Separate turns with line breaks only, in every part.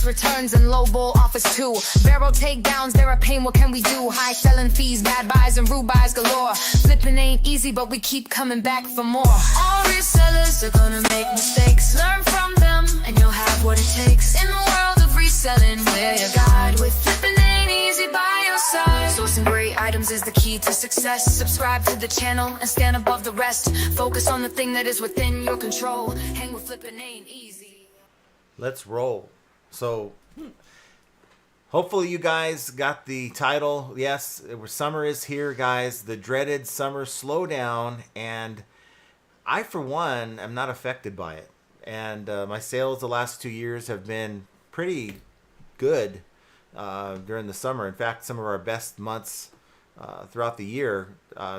tax returns and lowball offers too. Barrel takedowns, they're a pain, what can we do? High selling fees, bad buys and rude buys galore. Flipping ain't easy, but we keep coming back for more. All resellers are gonna make mistakes. Learn from them and you'll have what it takes. In the world of reselling, we're your guide. With flipping ain't easy by your side. Sourcing great items is the key to success. Subscribe to the channel and stand above the rest. Focus on the thing that is within your control. Hang with flipping ain't easy.
Let's roll. So hopefully you guys got the title. Yes, summer is here, guys. The dreaded summer slowdown. And I, for one, am not affected by it. And my sales the last 2 years have been pretty good during the summer. In fact, some of our best months throughout the year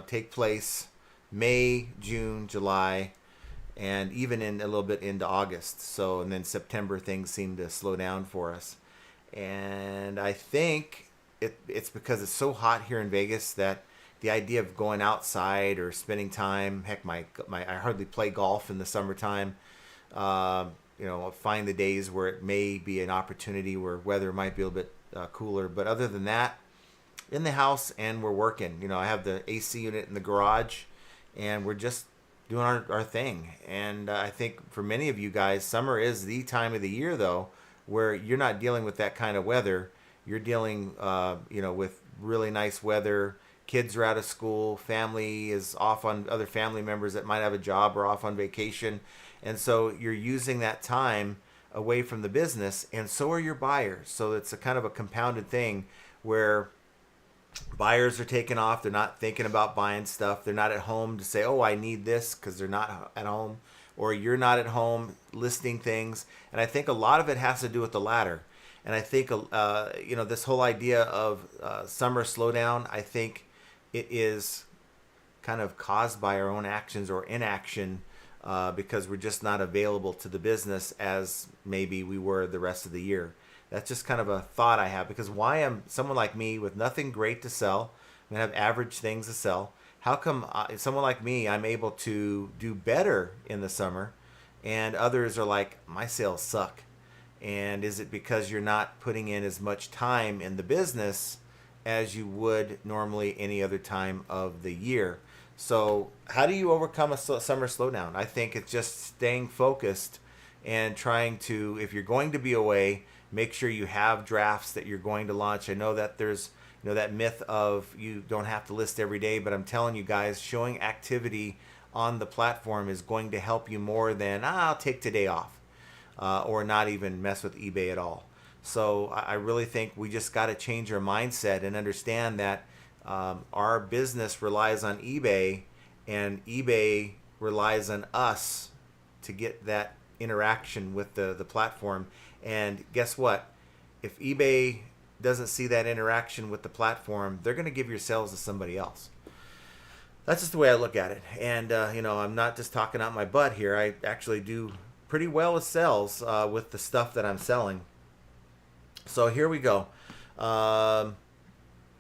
take place May, June, July, and even in a little bit into August. So, and then September, things seem to slow down for us. And I think it's because it's so hot here in Vegas that the idea of going outside or spending time, heck, I hardly play golf in the summertime. Find the days where it may be an opportunity where weather might be a little bit cooler. But other than that, in the house and we're working. I have the AC unit in the garage and we're just doing our thing. And I think for many of you guys, summer is the time of the year, though, where you're not dealing with that kind of weather. You're dealing, with really nice weather. Kids are out of school. Family is off on other family members that might have a job or off on vacation. And so you're using that time away from the business, and so are your buyers. So it's a kind of a compounded thing where buyers are taking off. They're not thinking about buying stuff. They're not at home to say, oh, I need this, because they're not at home. Or you're not at home listing things. And I think a lot of it has to do with the latter. And I think, this whole idea of summer slowdown, I think it is kind of caused by our own actions or inaction because we're just not available to the business as maybe we were the rest of the year. That's just kind of a thought I have, because why am someone like me with nothing great to sell, I'm going to have average things to sell, how come someone like me, I'm able to do better in the summer and others are like, my sales suck? And is it because you're not putting in as much time in the business as you would normally any other time of the year? So how do you overcome a summer slowdown? I think it's just staying focused and trying to, if you're going to be away, make sure you have drafts that you're going to launch. I know that there's that myth of you don't have to list every day, but I'm telling you guys, showing activity on the platform is going to help you more than I'll take today off or not even mess with eBay at all. So I really think we just got to change our mindset and understand that our business relies on eBay and eBay relies on us to get that interaction with the platform. And guess what? If eBay doesn't see that interaction with the platform, they're going to give your sales to somebody else. That's just the way I look at it. And, I'm not just talking out my butt here. I actually do pretty well with sales with the stuff that I'm selling. So here we go.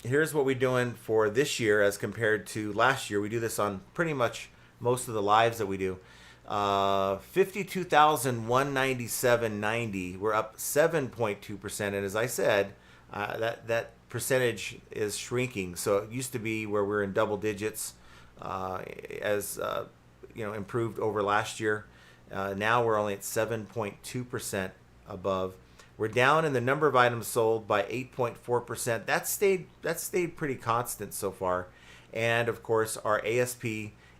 Here's what we're doing for this year as compared to last year. We do this on pretty much most of the lives that we do. 52,197.90. We're up 7.2%. And as I said, that percentage is shrinking. So it used to be where we're in double digits improved over last year. Now we're only at 7.2% above. We're down in the number of items sold by 8.4%. That stayed pretty constant so far. And of course, our ASP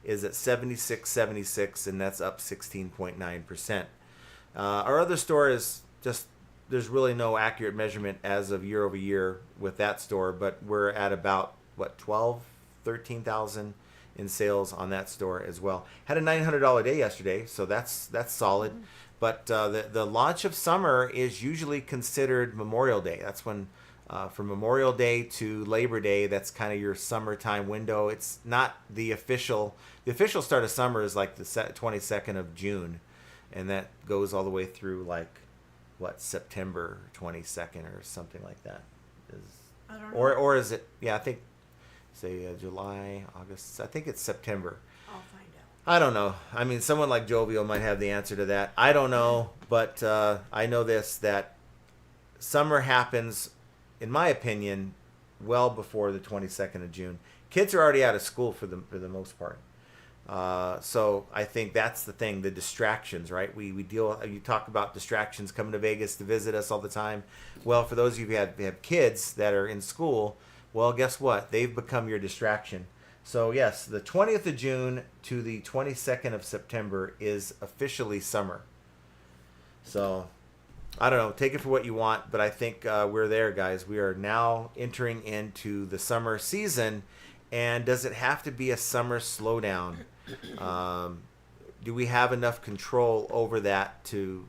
is at 76.76, and that's up 16.9%. Our other store is just, there's really no accurate measurement as of year over year with that store, but we're at about, 13,000 in sales on that store as well. Had a $900 day yesterday, so that's solid. Mm-hmm. But the launch of summer is usually considered Memorial Day. That's when, from Memorial Day to Labor Day, that's kind of your summertime window. It's not the official start of summer is like the 22nd of June, and that goes all the way through September 22nd or something like that.
I don't know.
Or is it? Yeah, I think July, August. I think it's September.
I'll find out.
I don't know. I mean, someone like Jovial might have the answer to that. I don't know, but I know this, that summer happens, in my opinion, well before the 22nd of June. Kids are already out of school for the most part. So I think that's the thing, the distractions, right? You talk about distractions coming to Vegas to visit us all the time. Well, for those of you who have kids that are in school, well, guess what? They've become your distraction. So yes, the 20th of June to the 22nd of September is officially summer. So I don't know, take it for what you want, but I think we're there, guys. We are now entering into the summer season. And does it have to be a summer slowdown? Do we have enough control over that to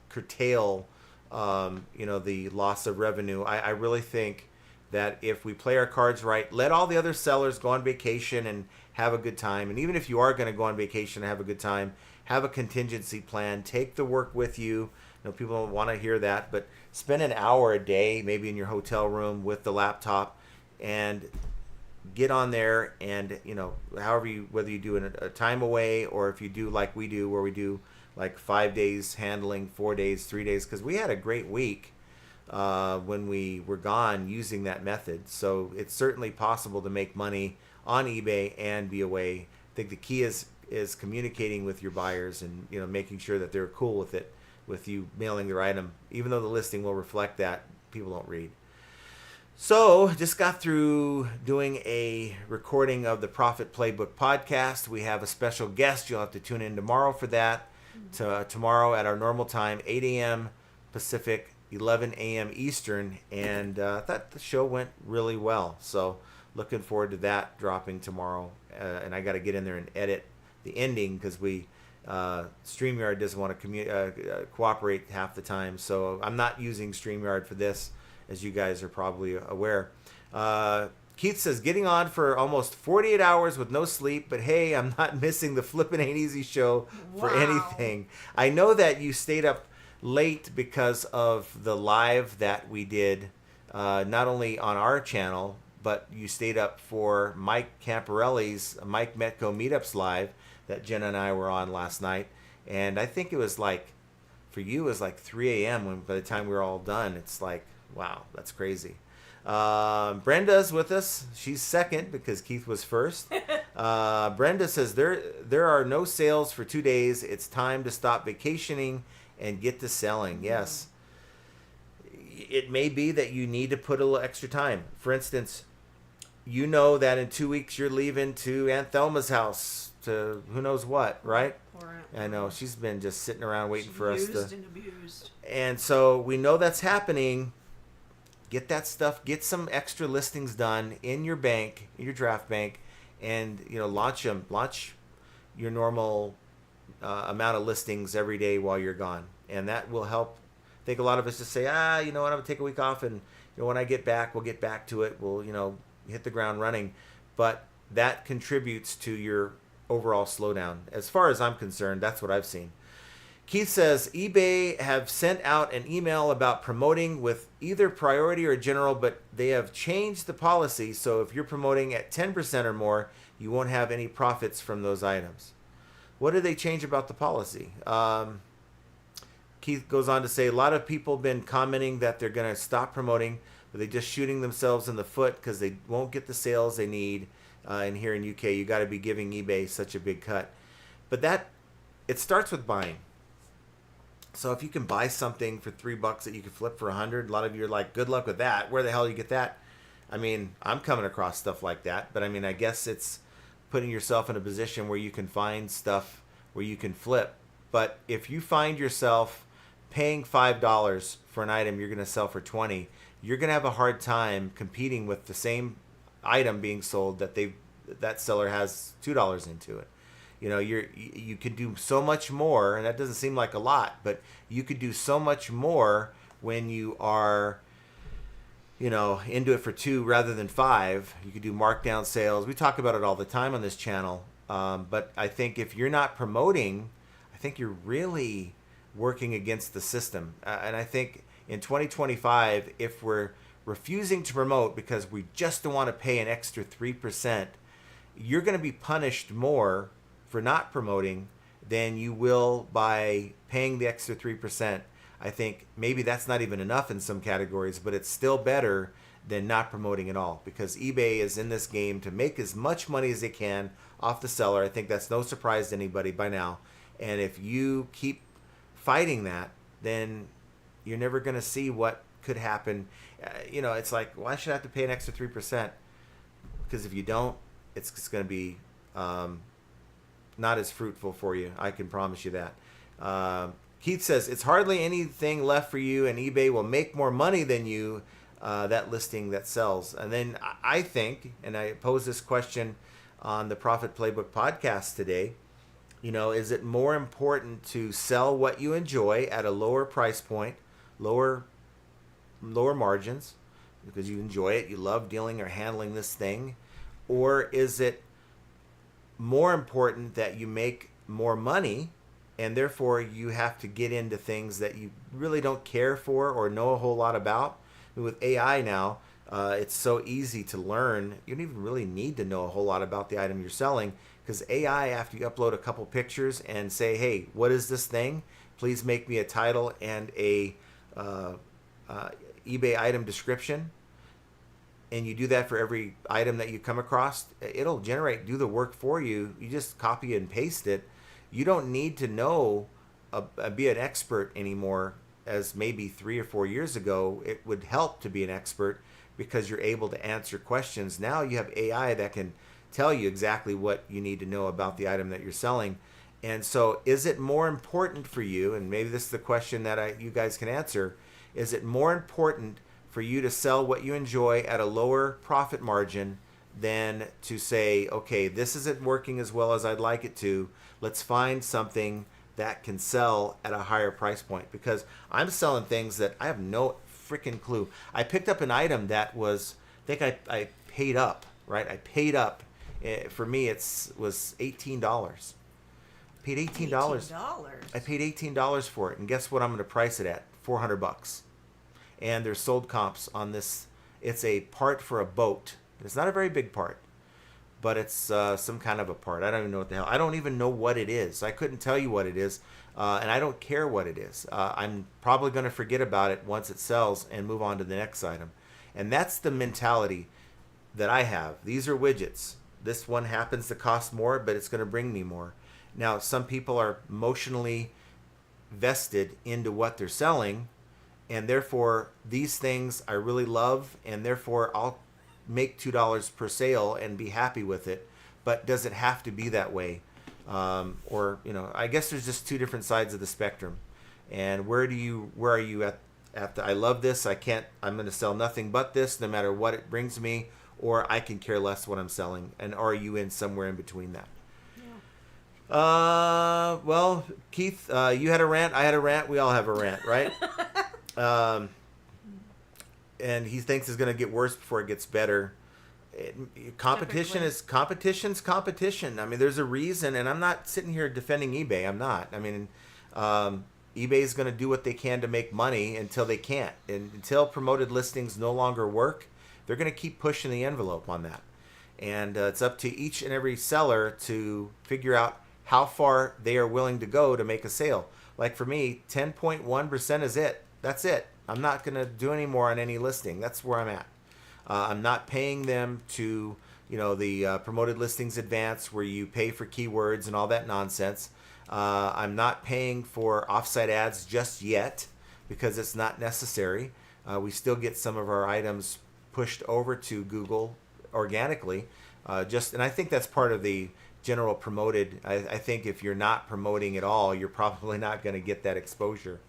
curtail, the loss of revenue? I really think that if we play our cards right, let all the other sellers go on vacation and have a good time. And even if you are going to go on vacation and have a good time, have a contingency plan. Take the work with you. People don't want to hear that, but spend an hour a day, maybe in your hotel room with the laptop, and get on there and, whether you do a time away or if you do like we do, where we do like 5 days handling, 4 days, 3 days, because we had a great week when we were gone using that method. So it's certainly possible to make money on eBay and be away. I think the key is communicating with your buyers and, making sure that they're cool with it, with you mailing their item, even though the listing will reflect that. People don't read. So, just got through doing a recording of the Profit Playbook podcast. We have a special guest. You'll have to tune in tomorrow for that. Tomorrow at our normal time, 8 a.m. Pacific, 11 a.m. Eastern. And I thought the show went really well. So, looking forward to that dropping tomorrow. And I got to get in there and edit the ending because StreamYard doesn't want to cooperate half the time. So, I'm not using StreamYard for this, as you guys are probably aware. Keith says, getting on for almost 48 hours with no sleep, but hey, I'm not missing the Flippin' Ain't Easy show for anything. I know that you stayed up late because of the live that we did, not only on our channel, but you stayed up for Mike Camparelli's Mike Metco Meetups Live that Jenna and I were on last night. And I think it was for you, it was 3 a.m. by the time we were all done. It's wow, that's crazy. Brenda's with us. She's second because Keith was first. Brenda says, there are no sales for 2 days. It's time to stop vacationing and get to selling. Yes. It may be that you need to put a little extra time. For instance, that in 2 weeks you're leaving to Aunt Thelma's house to who knows what, right? I know. She's been just sitting around waiting for us to...
Used and abused.
And so we know that's happening. Get that stuff. Get some extra listings done in your bank, in your draft bank, and launch them. Launch your normal amount of listings every day while you're gone, and that will help. I think a lot of us just say, you know what, I'm gonna take a week off, and when I get back, we'll get back to it. We'll hit the ground running, but that contributes to your overall slowdown. As far as I'm concerned, that's what I've seen. Keith says, eBay have sent out an email about promoting with either priority or general, but they have changed the policy. So if you're promoting at 10% or more, you won't have any profits from those items. What did they change about the policy? Keith goes on to say, a lot of people have been commenting that they're going to stop promoting, but they're just shooting themselves in the foot because they won't get the sales they need. And here in UK, you got to be giving eBay such a big cut. But it starts with buying. So if you can buy something for $3 that you can flip for $100, a lot of you are like, good luck with that. Where the hell do you get that? I mean, I'm coming across stuff like that, but I mean, I guess it's putting yourself in a position where you can find stuff where you can flip. But if you find yourself paying $5 for an item you're going to sell for $20, you're going to have a hard time competing with the same item being sold that seller has $2 into it. You could do so much more, and that doesn't seem like a lot, but you could do so much more when you are, into it for $2 rather than $5. You could do markdown sales. We talk about it all the time on this channel. But I think if you're not promoting, I think you're really working against the system. And I think in 2025, if we're refusing to promote because we just don't want to pay an extra 3%, you're going to be punished more for not promoting than you will by paying the extra 3%. I think maybe that's not even enough in some categories, but it's still better than not promoting at all, because eBay is in this game to make as much money as they can off the seller. I think that's no surprise to anybody by now. And if you keep fighting that, then you're never going to see what could happen. It's like, why should I have to pay an extra 3%? Because if you don't, it's going to be not as fruitful for you. I can promise you that. Keith says, it's hardly anything left for you, and eBay will make more money than you, that listing that sells. And then I think, and I posed this question on the Profit Playbook podcast today, is it more important to sell what you enjoy at a lower price point, lower margins, because you enjoy it, you love dealing or handling this thing, or is it more important that you make more money and therefore you have to get into things that you really don't care for or know a whole lot about? With AI now, it's so easy to learn. You don't even really need to know a whole lot about the item you're selling, because AI, after you upload a couple pictures and say, hey, what is this thing? Please make me a title and a eBay item description. And you do that for every item that you come across, it'll do the work for you. You just copy and paste it. You don't need to know, be an expert anymore, as maybe 3 or 4 years ago. It would help to be an expert because you're able to answer questions. Now you have AI that can tell you exactly what you need to know about the item that you're selling. And so is it more important for you, and maybe this is the question that you guys can answer, is it more important for you to sell what you enjoy at a lower profit margin than to say, okay, this isn't working as well as I'd like it to, let's find something that can sell at a higher price point? Because I'm selling things that I have no freaking clue. I picked up an item that was, I paid up, right? I paid up. For me, was $18. I paid $18. I paid $18 for it, and guess what I'm going to price it at? $400. And there's sold comps on this. It's a part for a boat. It's not a very big part, but it's some kind of a part. I don't even know what the hell. I don't even know what it is. I couldn't tell you what it is, and I don't care what it is. I'm probably going to forget about it once it sells and move on to the next item. And that's the mentality that I have. These are widgets. This one happens to cost more, but it's going to bring me more. Now, some people are emotionally vested into what they're selling, and therefore these things I really love, and therefore I'll make $2 per sale and be happy with it. But does it have to be that way? I guess there's just two different sides of the spectrum. And where are you at the, I love this, I'm going to sell nothing but this no matter what it brings me, or I can care less what I'm selling? And are you in somewhere in between that? Yeah. Well, Keith, you had a rant, I had a rant, we all have a rant, right? And he thinks it's going to get worse before it gets better. Competition's competition. I mean, there's a reason, and I'm not sitting here defending eBay. I'm not. I mean, eBay is going to do what they can to make money until they can't. And until promoted listings no longer work, they're going to keep pushing the envelope on that. And it's up to each and every seller to figure out how far they are willing to go to make a sale. Like for me, 10.1% is it. That's it. I'm not going to do any more on any listing. That's where I'm at. I'm not paying them to, the promoted listings advance where you pay for keywords and all that nonsense. I'm not paying for offsite ads just yet because it's not necessary. We still get some of our items pushed over to Google organically. And I think that's part of the general promoted. I think if you're not promoting at all, you're probably not going to get that exposure.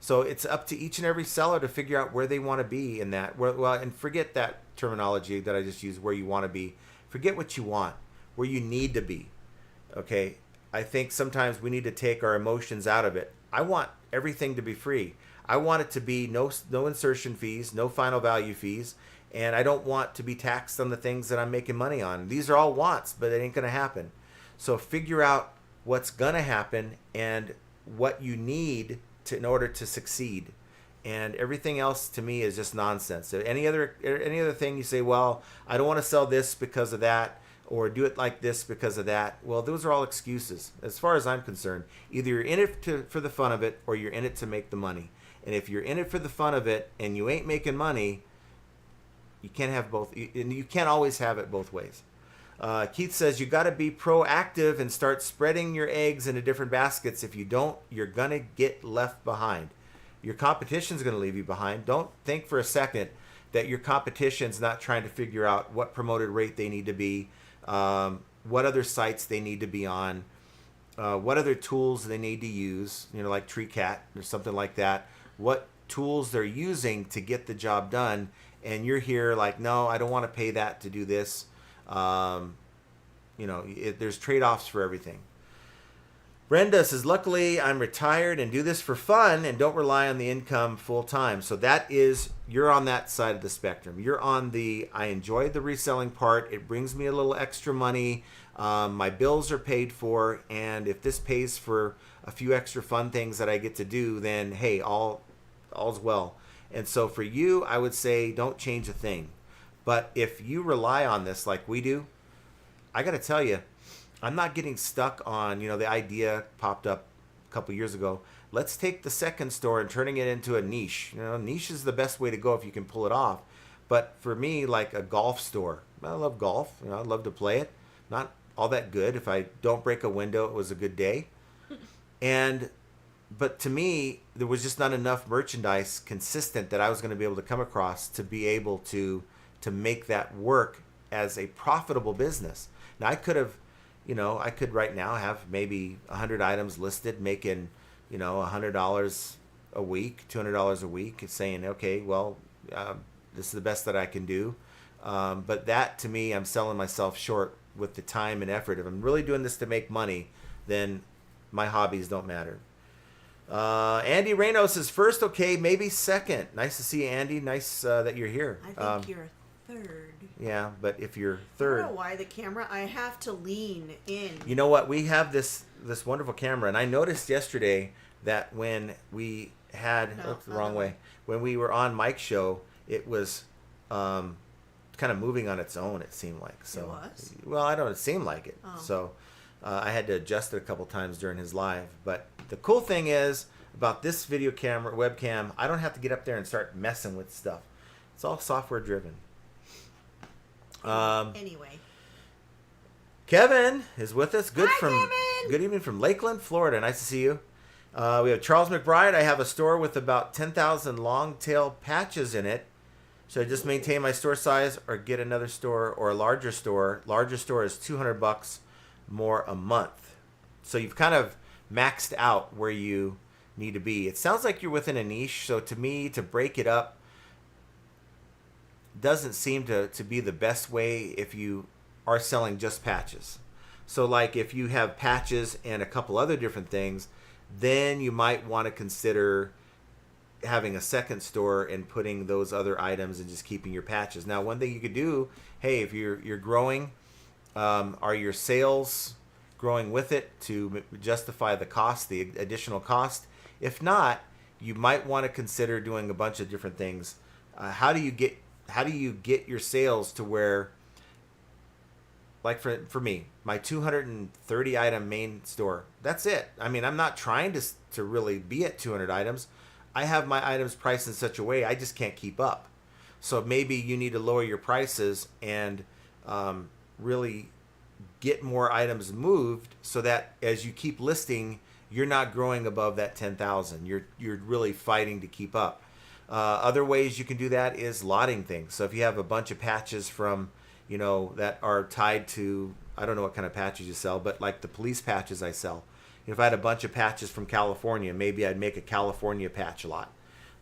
So it's up to each and every seller to figure out where they want to be in that. Well, and forget that terminology that I just used, where you want to be. Forget what you want, where you need to be. Okay? I think sometimes we need to take our emotions out of it. I want everything to be free. I want it to be no insertion fees, no final value fees, and I don't want to be taxed on the things that I'm making money on. These are all wants, but it ain't going to happen. So figure out what's going to happen and what you need in order to succeed. And everything else to me is just nonsense. So any other thing you say, well, I don't want to sell this because of that. or do it like this because of that. Well, those are all excuses. As far as I'm concerned, either you're in it for the fun of it or you're in it to make the money. And if you're in it for the fun of it and you ain't making money, you can't have both. And you can't always have it both ways. Keith says you got to be proactive and start spreading your eggs into different baskets. If you don't, you're going to get left behind. Your competition's going to leave you behind. Don't think for a second that your competition's not trying to figure out what promoted rate they need to be, what other sites they need to be on, what other tools they need to use, like TreeCat or something like that, what tools they're using to get the job done. And you're here like, no, I don't want to pay that to do this. There's trade-offs for everything. Brenda says, luckily I'm retired and do this for fun and don't rely on the income full time. So you're on that side of the spectrum. You're on I enjoy the reselling part. It brings me a little extra money. My bills are paid for. And if this pays for a few extra fun things that I get to do, then hey, all's well. And so for you, I would say don't change a thing. But if you rely on this like we do, I got to tell you, I'm not getting stuck on, the idea popped up a couple years ago. Let's take the second store and turning it into a niche. Niche is the best way to go if you can pull it off. But for me, like a golf store, I love golf. I love to play it. Not all that good. If I don't break a window, it was a good day. But to me, there was just not enough merchandise consistent that I was going to be able to come across to be able to make that work as a profitable business. Now I could right now have maybe 100 items listed, making, $100 a week, $200 a week, and saying, okay, well, this is the best that I can do. But that, to me, I'm selling myself short with the time and effort. If I'm really doing this to make money, then my hobbies don't matter. Andy Reno says, first, okay, maybe second. Nice to see you, Andy. Nice that you're here.
I think you're third.
Yeah, but if you're
I
third...
don't know why the camera, I have to lean in.
You know what? We have this wonderful camera, and I noticed yesterday that when we had... the wrong way. When we were on Mike's show, it was kind of moving on its own, it seemed like. So,
it was?
Well, I don't know. It seemed like it.
Oh.
So I had to adjust it a couple times during his live. But the cool thing is, about this video camera, webcam, I don't have to get up there and start messing with stuff. It's all software driven.
Anyway.
Kevin is with us.
Hi, Kevin!
Good evening from Lakeland, Florida. Nice to see you. We have Charles McBride. I have a store with about 10,000 long tail patches in it. Should I just maintain my store size or get another store or a larger store? Larger store is $200 more a month. So you've kind of maxed out where you need to be. It sounds like you're within a niche. So to me, to break it up doesn't seem to be the best way if you are selling just patches. So like if you have patches and a couple other different things, then you might want to consider having a second store and putting those other items and just keeping your patches. Now, one thing you could do, hey, if you're growing, are your sales growing with it to justify the cost, the additional cost? If not, you might want to consider doing a bunch of different things. How do you get your sales to where, like for me, my 230 item main store, that's it. I mean, I'm not trying to really be at 200 items. I have my items priced in such a way I just can't keep up. So maybe you need to lower your prices and really get more items moved so that as you keep listing, you're not growing above that 10,000. You're really fighting to keep up. Other ways you can do that is lotting things. So if you have a bunch of patches from, that are tied to, I don't know what kind of patches you sell, but like the police patches I sell. If I had a bunch of patches from California, maybe I'd make a California patch lot.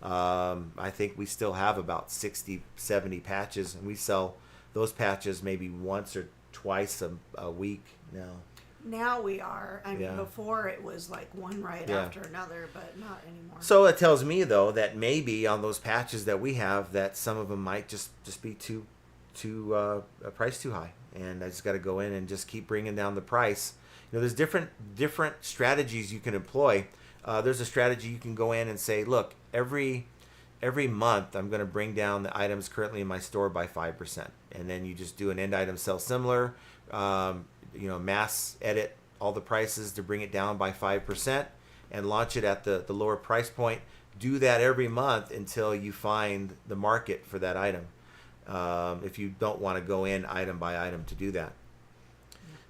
I think we still have about 60, 70 patches, and we sell those patches maybe once or twice a week now.
Now we are. I mean,
Yeah.
before it was like one after another, but not anymore.
So it tells me, though, that maybe on those patches that we have, that some of them might just be too a price too high. And I just got to go in and just keep bringing down the price. There's different strategies you can employ. There's a strategy you can go in and say, look, every month I'm going to bring down the items currently in my store by 5%. And then you just do an end item sell similar, mass edit all the prices to bring it down by 5% and launch it at the lower price point. Do that every month until you find the market for that item. If you don't want to go in item by item to do that.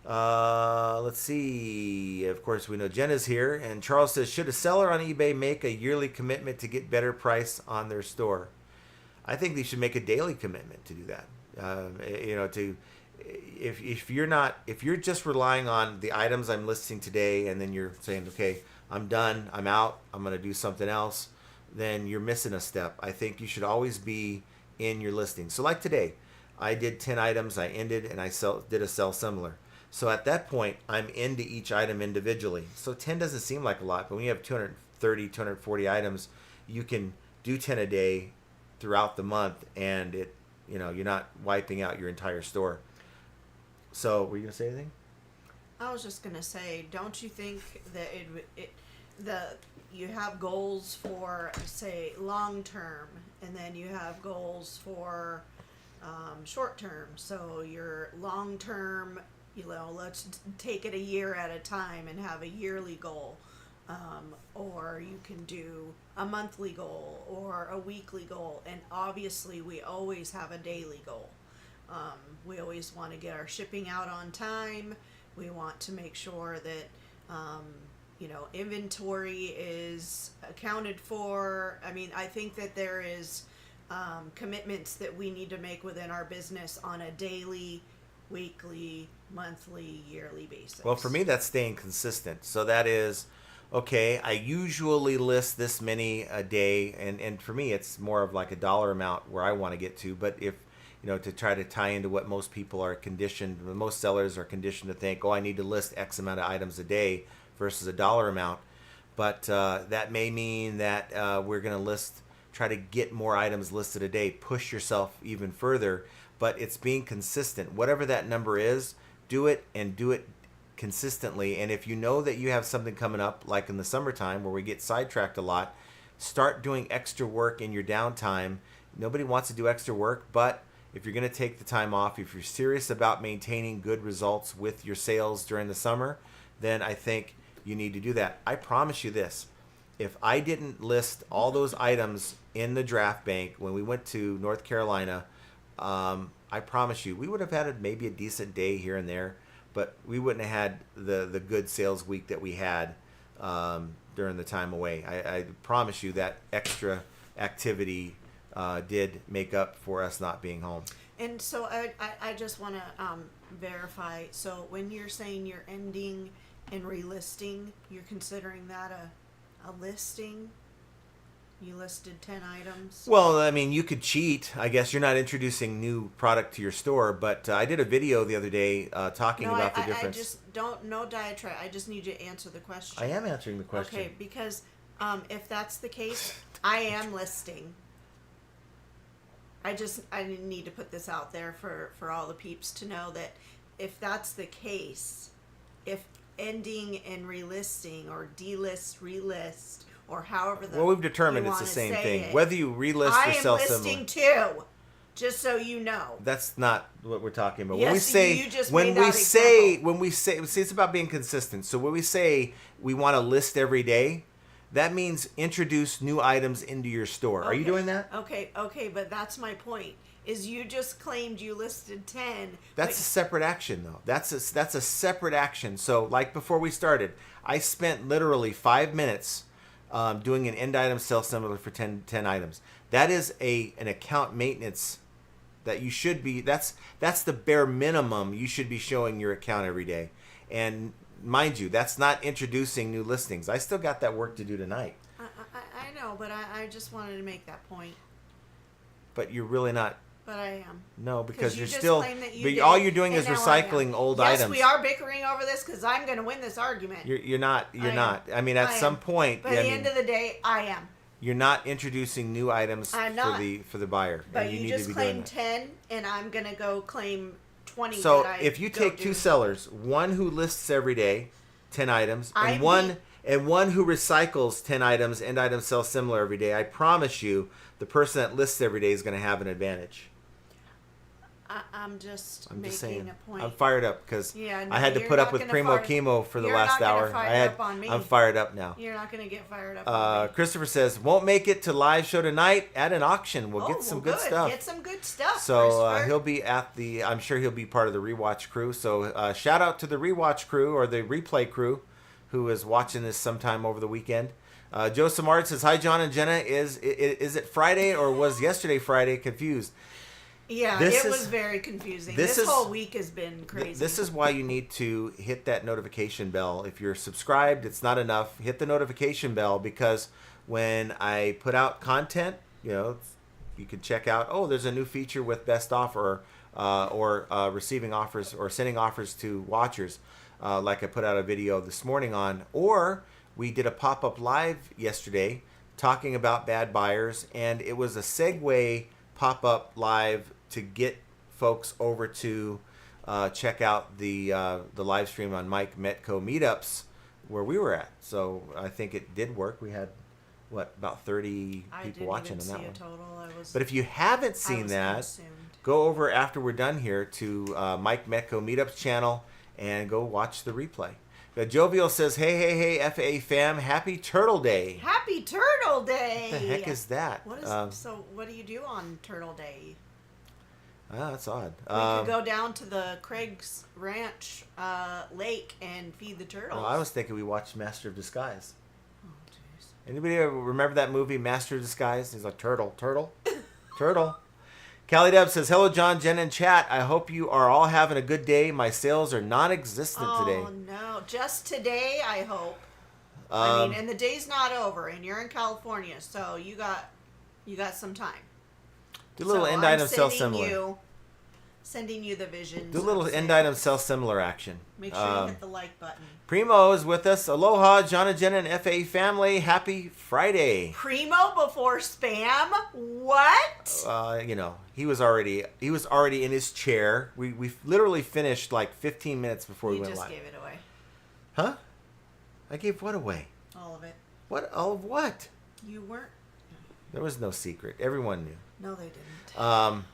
Let's see. Of course, we know Jenna's here. And Charles says, should a seller on eBay make a yearly commitment to get better price on their store? I think they should make a daily commitment to do that. If you're just relying on the items I'm listing today, and then you're saying, okay, I'm done, I'm out, I'm going to do something else, then you're missing a step. I think you should always be in your listing. So like today, I did 10 items, I ended, and I did a sell similar. So at that point, I'm into each item individually. So 10 doesn't seem like a lot, but when you have 230, 240 items, you can do 10 a day throughout the month, and you're not wiping out your entire store. So were you going to say anything?
I was just gonna say, don't you think that you have goals for, say, long term, and then you have goals for short term. So your long term, let's take it a year at a time and have a yearly goal, or you can do a monthly goal or a weekly goal, and obviously we always have a daily goal. We always want to get our shipping out on time. We want to make sure that, inventory is accounted for. I mean, I think that there is commitments that we need to make within our business on a daily, weekly, monthly, yearly basis.
Well, for me, that's staying consistent. So that is, okay, I usually list this many a day, and for me, it's more of like a dollar amount where I want to get to. But if to try to tie into what most people are conditioned, most sellers are conditioned to think, I need to list X amount of items a day versus a dollar amount. But that may mean that we're going to try to get more items listed a day, push yourself even further. But it's being consistent. Whatever that number is, do it and do it consistently. And if you know that you have something coming up, like in the summertime where we get sidetracked a lot, start doing extra work in your downtime. Nobody wants to do extra work, but if you're going to take the time off, if you're serious about maintaining good results with your sales during the summer, then I think you need to do that. I promise you this. If I didn't list all those items in the draft bank when we went to North Carolina, I promise you, we would have had maybe a decent day here and there, but we wouldn't have had the good sales week that we had during the time away. I promise you that extra activity did make up for us not being home.
And so I just want to verify. So when you're saying you're ending and relisting, you're considering that a listing? You listed 10 items?
Well, I mean, you could cheat. I guess you're not introducing new product to your store, but I did a video the other day talking about the difference.
I just don't, no diatribe. I just need you to answer the question.
I am answering the question.
Okay, because if that's the case, I am listing. I need to put this out there for all the peeps to know that if that's the case, if ending and relisting or delist, relist, or however
we've determined it's the same thing. Whether you relist or sell similar.
I am listing too, just so you know.
That's not what we're talking about.
Yes,
when we say it's about being consistent. So when we say we want to list every day, that means introduce new items into your store. Are you doing that?
Okay, but that's my point. Is you just claimed you listed 10.
That's a separate action, though. That's a separate action. So, like before we started, I spent literally 5 minutes doing an end item sell similar for 10 items. That is an account maintenance that you should be. That's the bare minimum you should be showing your account every day. And mind you, that's not introducing new listings. I still got that work to do tonight.
I know, but I just wanted to make that point.
But you're really not.
But I am.
No, because
you
you're
just
still.
claimed that you
But
did,
all you're doing is
and now
recycling old items.
Yes, we are bickering over this because I'm going to win this argument.
You're not. You're not. I mean, at some point.
But at the end of the day, I am.
You're not introducing new items for the buyer.
But
and
you
need
just
to be
claimed
doing
10, and I'm going to go claim 20.
So if you take two sellers, one who lists every day, 10 items, and one who recycles 10 items, end items sell similar every day, I promise you, the person that lists every day is going to have an advantage.
I'm just
I'm just
making
saying.
a point.
I'm fired up because
Yeah, no,
I had to
you're
put up
not
with
gonna
Primo
fire-
Chemo for the
you're
last
not gonna
hour.
fire up on me.
I'm fired up now.
You're not going to get fired up on me.
Christopher says, won't make it to live show tonight at an auction. We'll get some good stuff.
Get some good stuff.
So he'll be at I'm sure he'll be part of the rewatch crew. So shout out to the rewatch crew or the replay crew who is watching this sometime over the weekend. Joe Samard says, hi, John and Jenna. Is it Friday or was yesterday Friday? Confused.
Yeah, it was very confusing. This whole week has been crazy.
This is why you need to hit that notification bell. If you're subscribed, it's not enough. Hit the notification bell because when I put out content, you can check out, there's a new feature with best offer or receiving offers or sending offers to watchers, like I put out a video this morning on. Or we did a pop-up live yesterday talking about bad buyers, and it was a segue pop-up live to get folks over to check out the live stream on Mike Metco Meetups where we were at. So I think it did work. We had about 30 people watching on that one. But if you haven't seen that,
consumed.
Go over after we're done here to Mike Metco Meetups channel and go watch the replay. Jovial says, hey, FA fam, happy Turtle Day.
Happy Turtle Day.
What the heck is that?
So what do you do on Turtle Day?
That's odd.
We could go down to the Craig's Ranch lake and feed the turtles.
No, I was thinking we watched Master of Disguise.
Oh, jeez.
Anybody ever remember that movie, Master of Disguise? He's like, turtle. Callie Deb says, hello, John, Jen, and chat. I hope you are all having a good day. My sales are non-existent today.
Oh, no. Just today, I hope. I mean, and the day's not over, and you're in California, so you got some time.
Do a little end item sell similar.
Sending you the visions.
Do a little end item sell similar action.
Make sure you hit the like button.
Primo is with us. Aloha, John and Jen and FA family. Happy Friday.
Primo before spam? What?
He was already in his chair. We literally finished like 15 minutes before we went live.
You just gave it away.
Huh? I gave what away?
All of it.
What? All of what?
You weren't.
There was no secret. Everyone knew.
No, they didn't.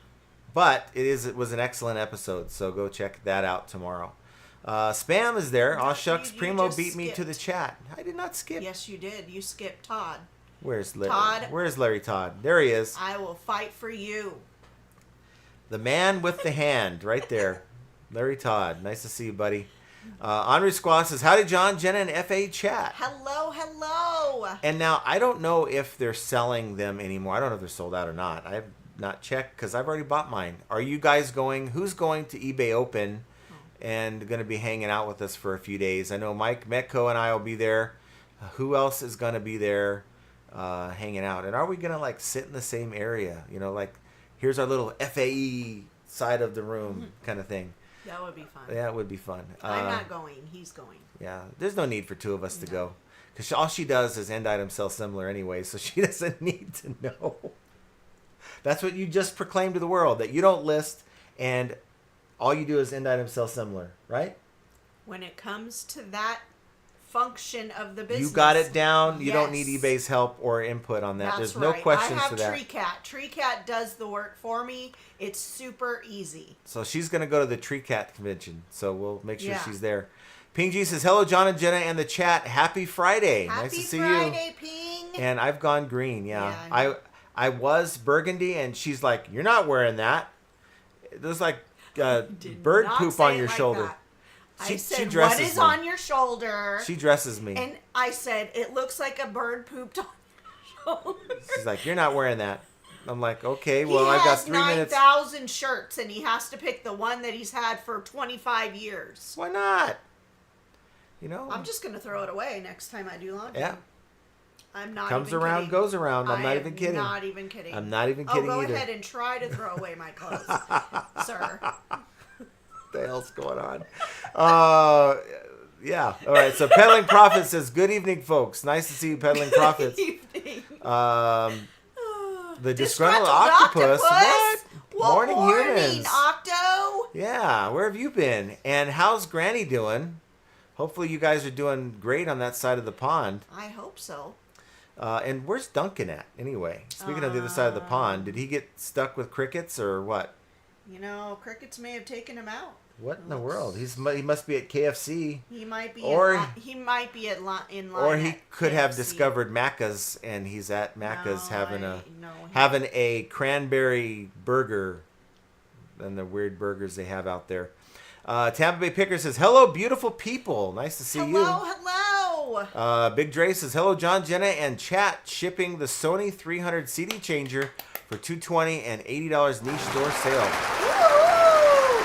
But it was an excellent episode, so go check that out tomorrow. Spam is there. Aw shucks, Primo beat me to the chat. I did not skip.
Yes, you did. You skipped Todd.
Where's Larry?
Todd.
Where's Larry Todd? There he is.
I will fight for you.
The man with the hand, right there. Larry Todd. Nice to see you, buddy. Henri Squaw says, howdy, John, Jenna, and FA chat.
Hello.
And now, I don't know if they're selling them anymore. I don't know if they're sold out or not. I have not checked because I've already bought mine. Are you guys going? Who's going to eBay Open and going to be hanging out with us for a few days? I know Mike Metco and I will be there. Who else is going to be there hanging out? And are we going to sit in the same area? Here's our little FAE side of the room kind of thing.
That would be fun.
Yeah, it would be fun.
I'm not going. He's going.
Yeah, there's no need for two of us to go. Because all she does is end item sell similar anyway, so she doesn't need to know. That's what you just proclaimed to the world, that you don't list and all you do is end item sell similar, right?
When it comes to that function of the business.
You got it down. You
Yes.
don't need eBay's help or input on that.
That's
There's no
right.
questions
I have
to that.
TreeCat. TreeCat does the work for me. It's super easy.
So she's going to go to the TreeCat convention, so we'll make sure
Yeah.
she's there. Ping G says, hello, John and Jenna and the chat. Happy Friday.
Happy
nice to see
Friday,
you.
Ping.
And I've gone green, yeah.
Yeah,
I was burgundy, and she's like, you're not wearing that. There's like
Did
bird
not
say
say
on
it
your
like
shoulder.
that. I
She
said,
dresses
what is
me.
on your shoulder?
She dresses me.
And I said, it looks like a bird pooped on your shoulder.
She's like, you're not wearing that. I'm like, okay,
He
well, I've got
has
3 minutes.
9,000 shirts, and he has to pick the one that he's had for 25 years.
Why not?
I'm just going to throw it away next time I do laundry.
Yeah.
I'm not
Comes
even kidding.
goes around. I'm not even kidding.
Not even kidding.
I'm not even kidding
go
either.
ahead and try to throw away my clothes, sir.
What the hell's going on? Yeah. All right. So Peddling Profit says, good evening, folks. Nice to see you, Peddling Profits.
Evening.
The disgruntled octopus. What?
Well,
Morning, humans.
Octo.
Yeah. Where have you been? And how's Granny doing? Hopefully you guys are doing great on that side of the pond.
I hope so.
And where's Duncan at, anyway? Speaking of the other side of the pond, did he get stuck with crickets or what?
You know, crickets may have taken him out.
What in the world? He must be at KFC.
He might be.
Or
he might be in line.
Or he
at
could have
KFC.
discovered Macca's, and he's at Macca's
No,
having a cranberry burger, and the weird burgers they have out there. Tampa Bay Picker says, "Hello, beautiful people. Nice to see you."
Hello.
Big Dre says, "Hello, John, Jenna, and chat. Shipping the Sony 300 CD changer for $220 and $80 niche store sale."
Woo!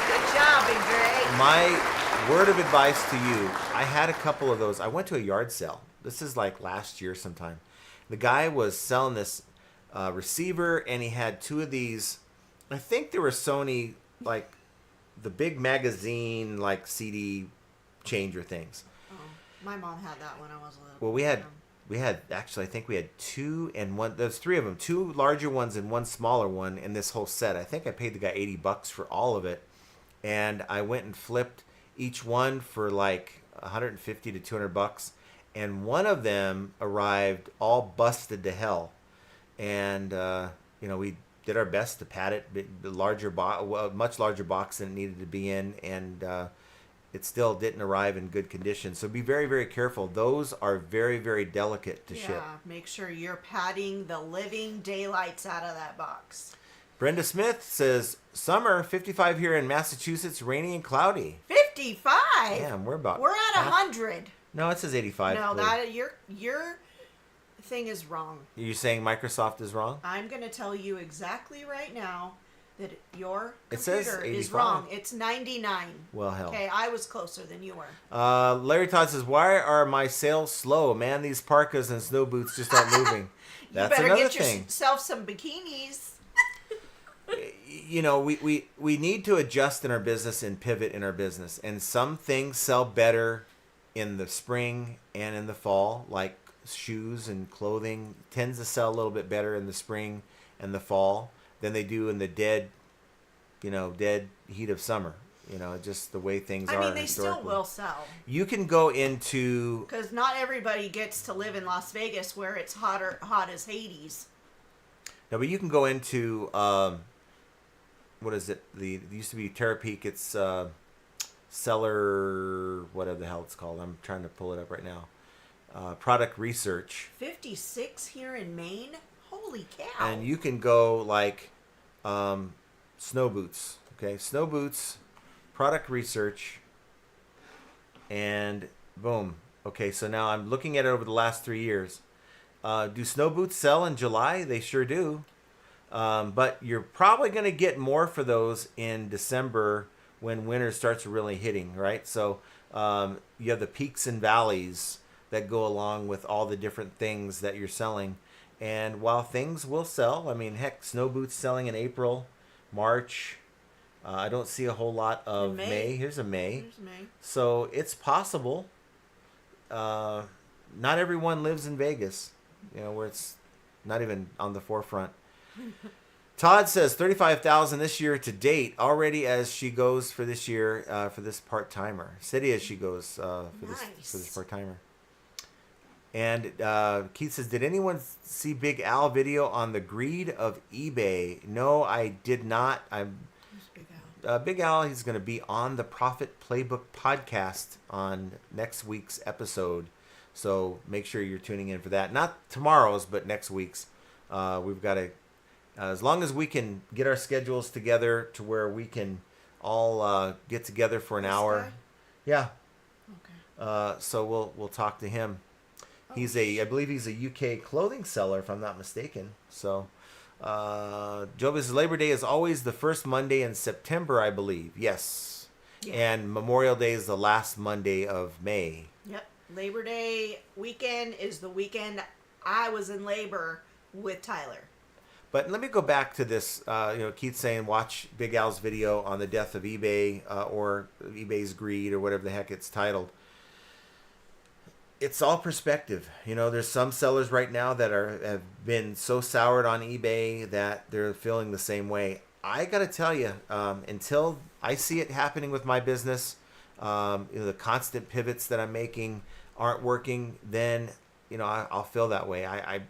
Good job, Big Dre.
My word of advice to you, I had a couple of those. I went to a yard sale. This is like last year sometime. The guy was selling this receiver, and he had two of these. I think they were Sony, like the big magazine, like CD changer things.
Oh, my mom had that when I was little.
Well, we had actually, I think we had two and one. There's three of them, two larger ones and one smaller one in this whole set. I think I paid the guy $80 for all of it, and I went and flipped each one for like $150 to $200, and one of them arrived all busted to hell, and we did our best to pad it, much larger box than it needed to be in, and it still didn't arrive in good condition. So be very, very careful. Those are very, very delicate to ship.
Yeah, make sure you're patting the living daylights out of that box.
Brenda Smith says, "Summer, 55 here in Massachusetts, rainy and cloudy."
55.
Damn, we're at
100.
No, it says 85.
No,
please.
your thing is wrong.
Are you saying Microsoft is wrong?
I'm going to tell you exactly right now that your
It says
computer
85.
is wrong. It's 99.
Well, hell.
Okay, I was closer than you were.
Larry Todd says, "Why are my sales slow? Man, these parkas and snow boots just aren't moving." That's
you better
another
get
thing.
yourself some bikinis.
We need to adjust in our business and pivot in our business. And some things sell better in the spring and in the fall, like shoes and clothing tends to sell a little bit better in the spring and the fall than they do in the dead heat of summer. Just the way things are.
I mean, they still will sell.
You can go into...
Because not everybody gets to live in Las Vegas where it's hot as Hades.
No, but you can go into... what is it? It used to be Terapeak. It's Seller... Whatever the hell it's called. I'm trying to pull it up right now. Product Research.
56 here in Maine? Holy cow.
And you can go like snow boots. Okay, snow boots, Product Research, and boom. Okay, so now I'm looking at it over the last 3 years. Do snow boots sell in July? They sure do. But you're probably going to get more for those in December when winter starts really hitting, right? So you have the peaks and valleys that go along with all the different things that you're selling. And while things will sell, I mean, heck, snow boots selling in April, March. I don't see a whole lot of May. Here's a May. So it's possible. Not everyone lives in Vegas, where it's not even on the forefront. Todd says 35,000 this year to date already as she goes for this year for this part-timer. Steady as she goes for this part-timer. And Keith says, "Did anyone see Big Al video on the greed of eBay?" No, I did not. Big Al, he's going to be on the Profit Playbook podcast on next week's episode. So make sure you're tuning in for that. Not tomorrow's, but next week's. We've got to, as long as we can get our schedules together to where we can all get together for an hour.
Guy?
Yeah.
Okay.
So we'll talk to him. I believe he's a UK clothing seller, if I'm not mistaken. So, Job says Labor Day is always the first Monday in September, I believe. Yes. Yeah. And Memorial Day is the last Monday of May.
Yep. Labor Day weekend is the weekend I was in labor with Tyler.
But let me go back to this. Keith saying watch Big Al's video on the death of eBay or eBay's greed or whatever the heck it's titled. It's all perspective. There's some sellers right now that have been so soured on eBay that they're feeling the same way. I got to tell you, until I see it happening with my business, the constant pivots that I'm making aren't working, then, I'll feel that way.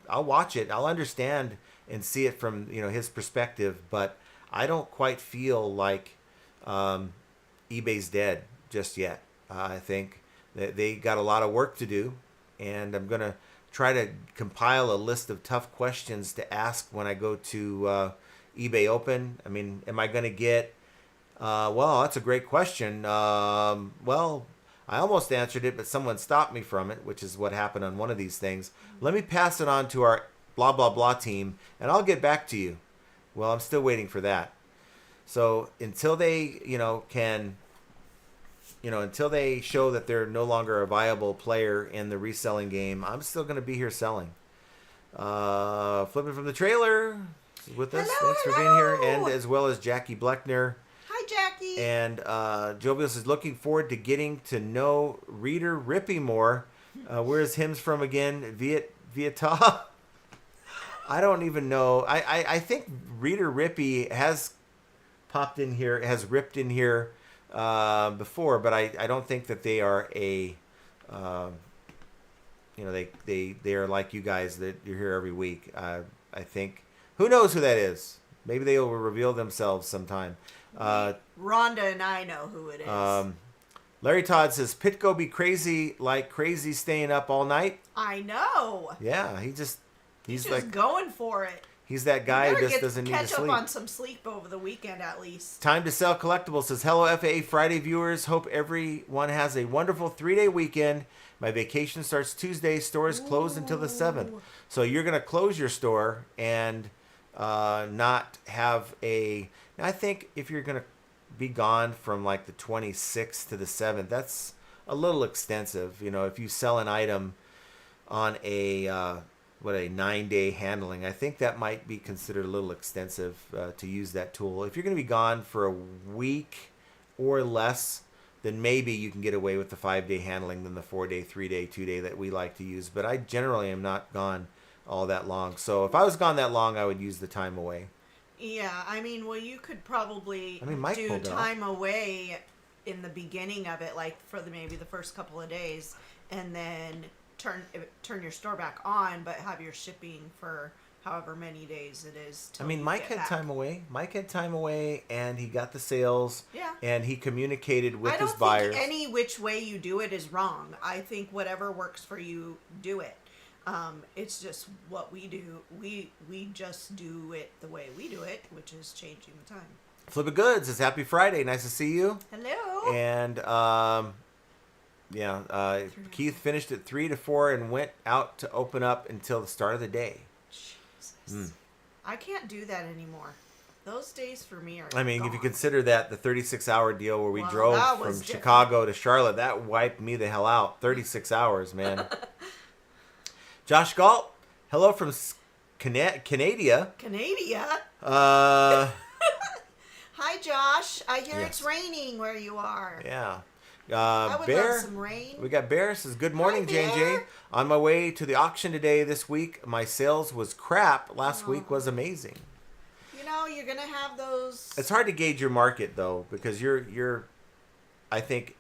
I'll watch it. I'll understand and see it from, his perspective, but I don't quite feel like eBay's dead just yet. I think that they got a lot of work to do, and I'm going to try to compile a list of tough questions to ask when I go to eBay Open. I mean, am I going to get, well, that's a great question. Well, I almost answered it, but someone stopped me from it, which is what happened on one of these things. Let me pass it on to our blah, blah, blah team, and I'll get back to you. Well, I'm still waiting for that. So until they, until they show that they're no longer a viable player in the reselling game, I'm still going to be here selling. Flipping from the trailer with us.
Hello,
Thanks for being here.
hello.
And as well as Jackie Bleckner.
Hi, Jackie.
And Jovial says, looking forward to getting to know Reader Rippy more. Where's hymns from again? Vieta? I don't even know. I think Reader Rippy has popped in here, has ripped in here before, but I don't think that they are a, they are like you guys that you're here every week. I think, who knows who that is? Maybe they will reveal themselves sometime.
Rhonda and I know who it is.
Larry Todd says, Pitco be crazy like crazy staying up all night.
I know.
Yeah, he's
He's just
like
going for it.
he's that guy who just doesn't need to
Catch
sleep.
up on some sleep over the weekend at least.
Time to Sell Collectibles says, hello FAA Friday viewers. Hope everyone has a wonderful 3-day weekend. My vacation starts Tuesday. Store is closed until the 7th. So you're going to close your store and not have a... Now, I think if you're going to be gone from like the 26th to the 7th, that's a little extensive. If you sell an item on a 9-day handling, I think that might be considered a little extensive to use that tool. If you're going to be gone for a week or less, then maybe you can get away with the 5-day handling than the 4-day, 3-day, 2-day that we like to use. But I generally am not gone all that long. So if I was gone that long, I would use the time away.
Yeah, you could probably
Mike
do
pulled it off.
time away in the beginning of it, like for maybe the first couple of days, and then turn your store back on, but have your shipping for however many days it is. Till
Mike had time away. Mike had time away, and he got the sales.
Yeah.
And he communicated with his
I
buyers.
don't think any which way you do it is wrong. I think whatever works for you, do it. It's just what we do. We just do it the way we do it, which is changing the time.
Flip of Goods, it's Happy Friday. Nice to see you.
Hello.
And Keith finished at 3 to 4 and went out to open up until the start of the day.
Jesus. I can't do that anymore. Those days for me are
If you
gone.
consider that the 36-hour deal where we
Well,
drove
that
from
was different.
Chicago to Charlotte, that wiped me the hell out. 36 hours, man. Josh Galt, hello from Canada.
Hi, Josh. I hear
Yes.
it's raining where you are.
Yeah.
I would
Bear,
love some rain.
we got Bear says, good morning,
Hi,
J&J.
Bear.
On my way to the auction today this week, my sales was crap. Last week was amazing.
You're gonna have those.
It's hard to gauge your market though, because I think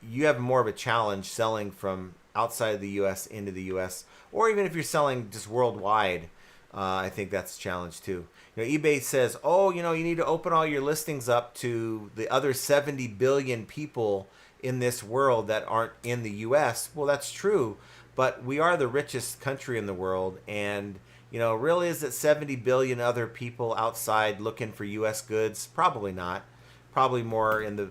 you have more of a challenge selling from outside the U.S. into the U.S. or even if you're selling just worldwide. I think that's a challenge too. eBay says, you need to open all your listings up to the other 70 billion people in this world that aren't in the U.S. Well, that's true, but we are the richest country in the world, and really is it 70 billion other people outside looking for U.S. goods? Probably not. Probably more in the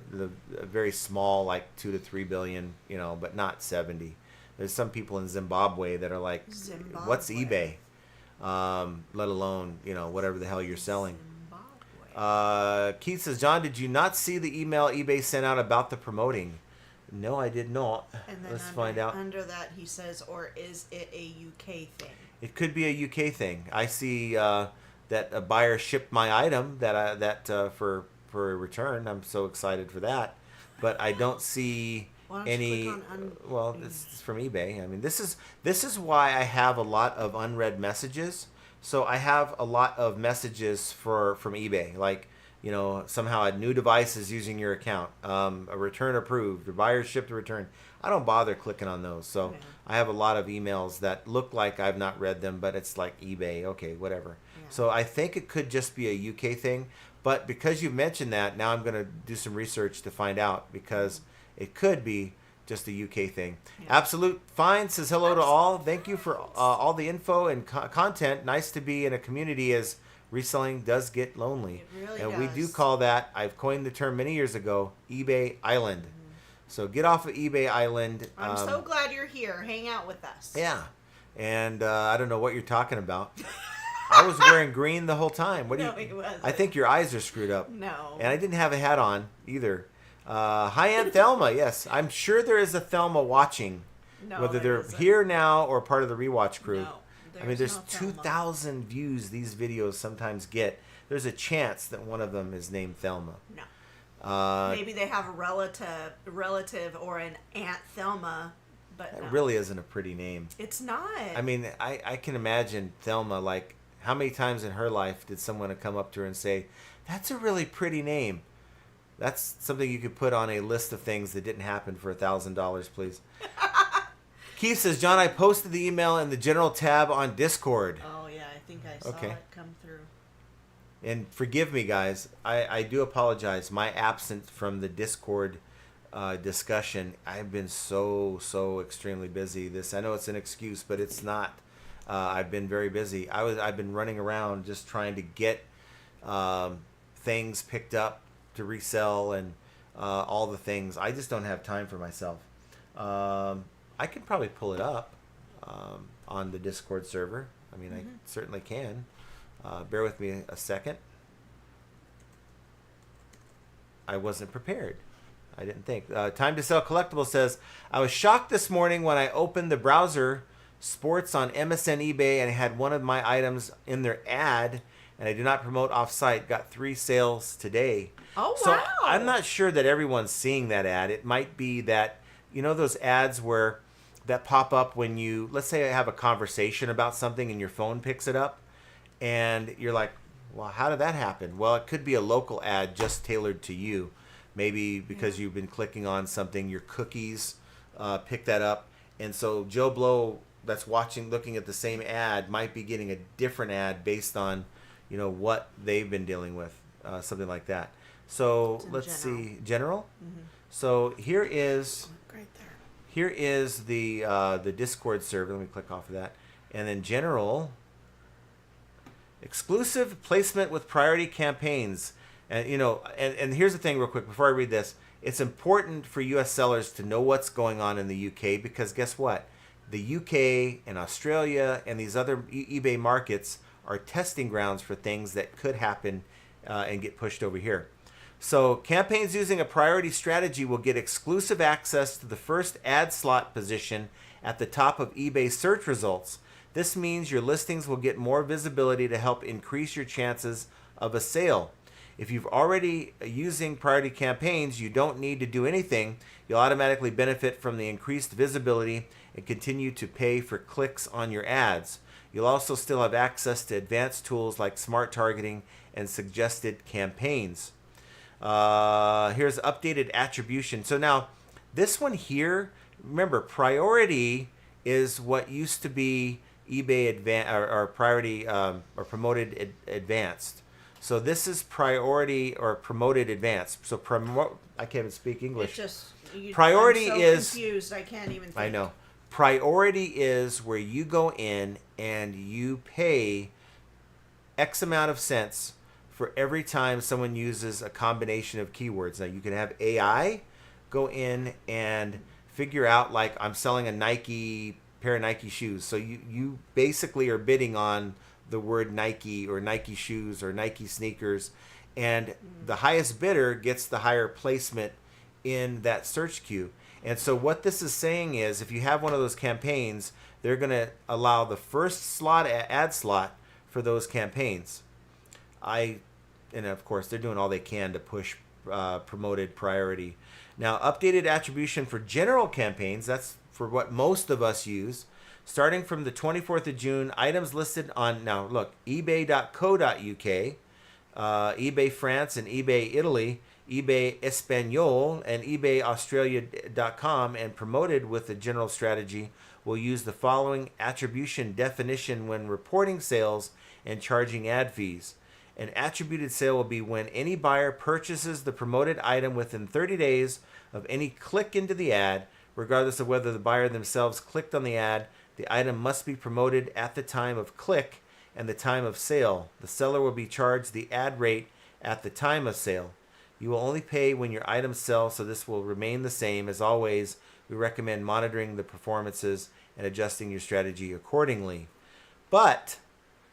very small, like 2 to 3 billion, but not 70. There's some people in Zimbabwe that are like, what's eBay? Let alone, whatever the hell you're selling. Keith says, John, did you not see the email eBay sent out about the promoting? No, I did not.
And then
Let's find out.
Under that, he says, or is it a UK thing?
It could be a UK thing. I see that a buyer shipped my item for a return. I'm so excited for that, but I don't see
Why don't you
any.
click on
Well, it's from eBay. This is why I have a lot of unread messages. So I have a lot of messages from eBay, like somehow a new device is using your account, a return approved, your buyer shipped a return. I don't bother clicking on those. So
Yeah.
I have a lot of emails that look like I've not read them, but it's like eBay. Okay, whatever.
Yeah.
So I think it could just be a UK thing. But because you mentioned that, now I'm going to do some research to find out, because it could be just a UK thing. Yeah. Absolute Fine says hello to all. Thank you for all the info and content. Nice to be in a community, as reselling does get lonely.
It really
and
does.
we do call that, I've coined the term many years ago, eBay Island. So get off of eBay Island.
I'm so glad you're here. Hang out with us.
Yeah. And I don't know what you're talking about. I was wearing green the whole time. What do
He wasn't.
I think your eyes are screwed up.
No.
And I didn't have a hat on either. Hi, Aunt Thelma. Yes, I'm sure there is a Thelma watching.
No,
whether they're
isn't.
here now or part of the rewatch crew.
No,
I mean, there's
no Thelma.
2,000 views these videos sometimes get. There's a chance that one of them is named Thelma.
No. Maybe they have a relative or an Aunt Thelma, but
That
no.
really isn't a pretty name.
It's not.
I mean, I can imagine Thelma, like, how many times in her life did someone come up to her and say, that's a really pretty name? That's something you could put on a list of things that didn't happen for $1,000, please. Keith says, John, I posted the email in the general tab on Discord.
Oh, yeah, I think I saw it come through.
And forgive me, guys. I do apologize. My absence from the Discord discussion, I've been so extremely busy. I know it's an excuse, but it's not. I've been very busy. I've been running around just trying to get things picked up to resell and all the things. I just don't have time for myself. I could probably pull it up on the Discord server. I mean, I certainly can. Bear with me a second. I wasn't prepared. I didn't think. Time to Sell Collectibles says, I was shocked this morning when I opened the browser sports on MSN eBay and had one of my items in their ad, and I do not promote off-site. Got 3 sales today.
Oh,
so
wow.
I'm not sure that everyone's seeing that ad. It might be that, you know, those ads that pop up when you, let's say I have a conversation about something and your phone picks it up, and you're like, well, how did that happen? Well, it could be a local ad just tailored to you. Maybe because you've been clicking on something, your cookies pick that up. And so Joe Blow that's looking at the same ad might be getting a different ad based on, you know, what they've been dealing with, something like that. So let's see, general. So here is
Right there.
Here is the Discord server. Let me click off of that, and then general. Exclusive placement with priority campaigns. And you know, and here's the thing real quick before I read this. It's important for US sellers to know what's going on in the UK, because guess what? The UK and Australia and these other eBay markets are testing grounds for things that could happen and get pushed over here. So campaigns using a priority strategy will get exclusive access to the first ad slot position at the top of eBay search results. This means your listings will get more visibility to help increase your chances of a sale. If you've already using priority campaigns, you don't need to do anything. You'll automatically benefit from the increased visibility and continue to pay for clicks on your ads. You'll also still have access to advanced tools like smart targeting and suggested campaigns. Here's updated attribution. So now this one here, remember, priority is what used to be eBay or priority or promoted advanced. So this is priority or promoted advanced. So I can't even speak English. Priority
I'm so
is
confused. I can't even think.
I know. Priority is where you go in and you pay X amount of cents for every time someone uses a combination of keywords. Now you can have AI go in and figure out, like, I'm selling a pair of Nike shoes. So you basically are bidding on the word Nike or Nike shoes or Nike sneakers, and the highest bidder gets the higher placement in that search queue. And so what this is saying is, if you have one of those campaigns, they're going to allow the first ad slot for those campaigns. And of course, they're doing all they can to push promoted priority. Now, updated attribution for general campaigns, that's for what most of us use. Starting from the 24th of June, items listed on, now look, ebay.co.uk, eBay France, and eBay Italy eBay Espanol and eBayAustralia.com and promoted with the general strategy will use the following attribution definition when reporting sales and charging ad fees. An attributed sale will be when any buyer purchases the promoted item within 30 days of any click into the ad, regardless of whether the buyer themselves clicked on the ad. The item must be promoted at the time of click and the time of sale. The seller will be charged the ad rate at the time of sale. You will only pay when your items sell, so this will remain the same. As always, we recommend monitoring the performances and adjusting your strategy accordingly. But,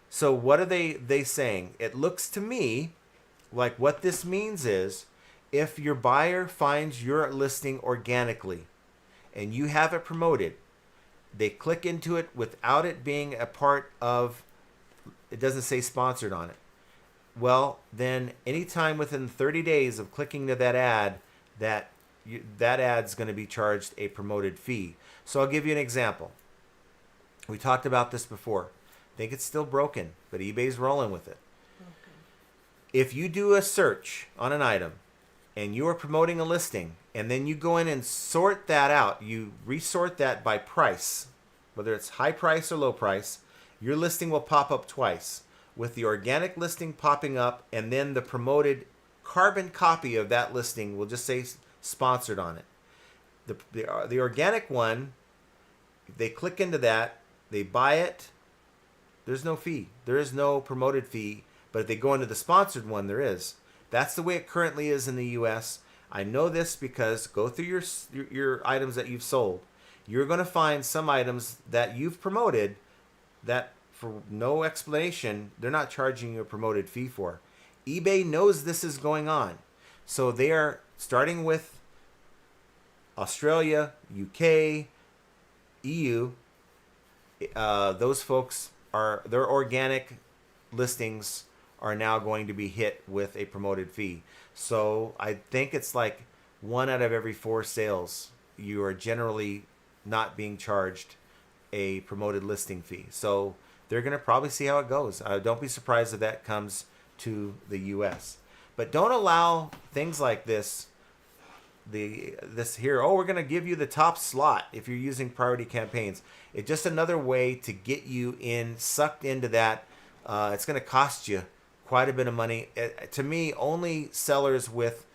so what are they saying? It looks to me like what this means is if your buyer finds your listing organically and you have it promoted, they click into it without it being a part of, it doesn't say sponsored on it. Well, then anytime within 30 days of clicking to that ad, that ad's going to be charged a promoted fee. So I'll give you an example. We talked about this before. I think it's still broken, but eBay's rolling with it. Okay. If you do a search on an item and you are promoting a listing and then you go in and sort that out, you resort that by price, whether it's high price or low price, your listing will pop up twice, with the organic listing popping up and then the promoted carbon copy of that listing will just say sponsored on it. The organic one, they click into that, they buy it, there's no fee. There is no promoted fee, but if they go into the sponsored one, there is. That's the way it currently is in the US. I know this because go through your items that you've sold. You're going to find some items that you've promoted that for no explanation, they're not charging you a promoted fee for. eBay knows this is going on. So they are starting with Australia, UK, EU. Those folks their organic listings are now going to be hit with a promoted fee. So I think it's like 1 out of every 4 sales, you are generally not being charged a promoted listing fee. So they're going to probably see how it goes. Don't be surprised if that comes to the US. But don't allow things like this here, we're going to give you the top slot if you're using priority campaigns. It's just another way to get you sucked into that. It's going to cost you quite a bit of money. To me, only sellers with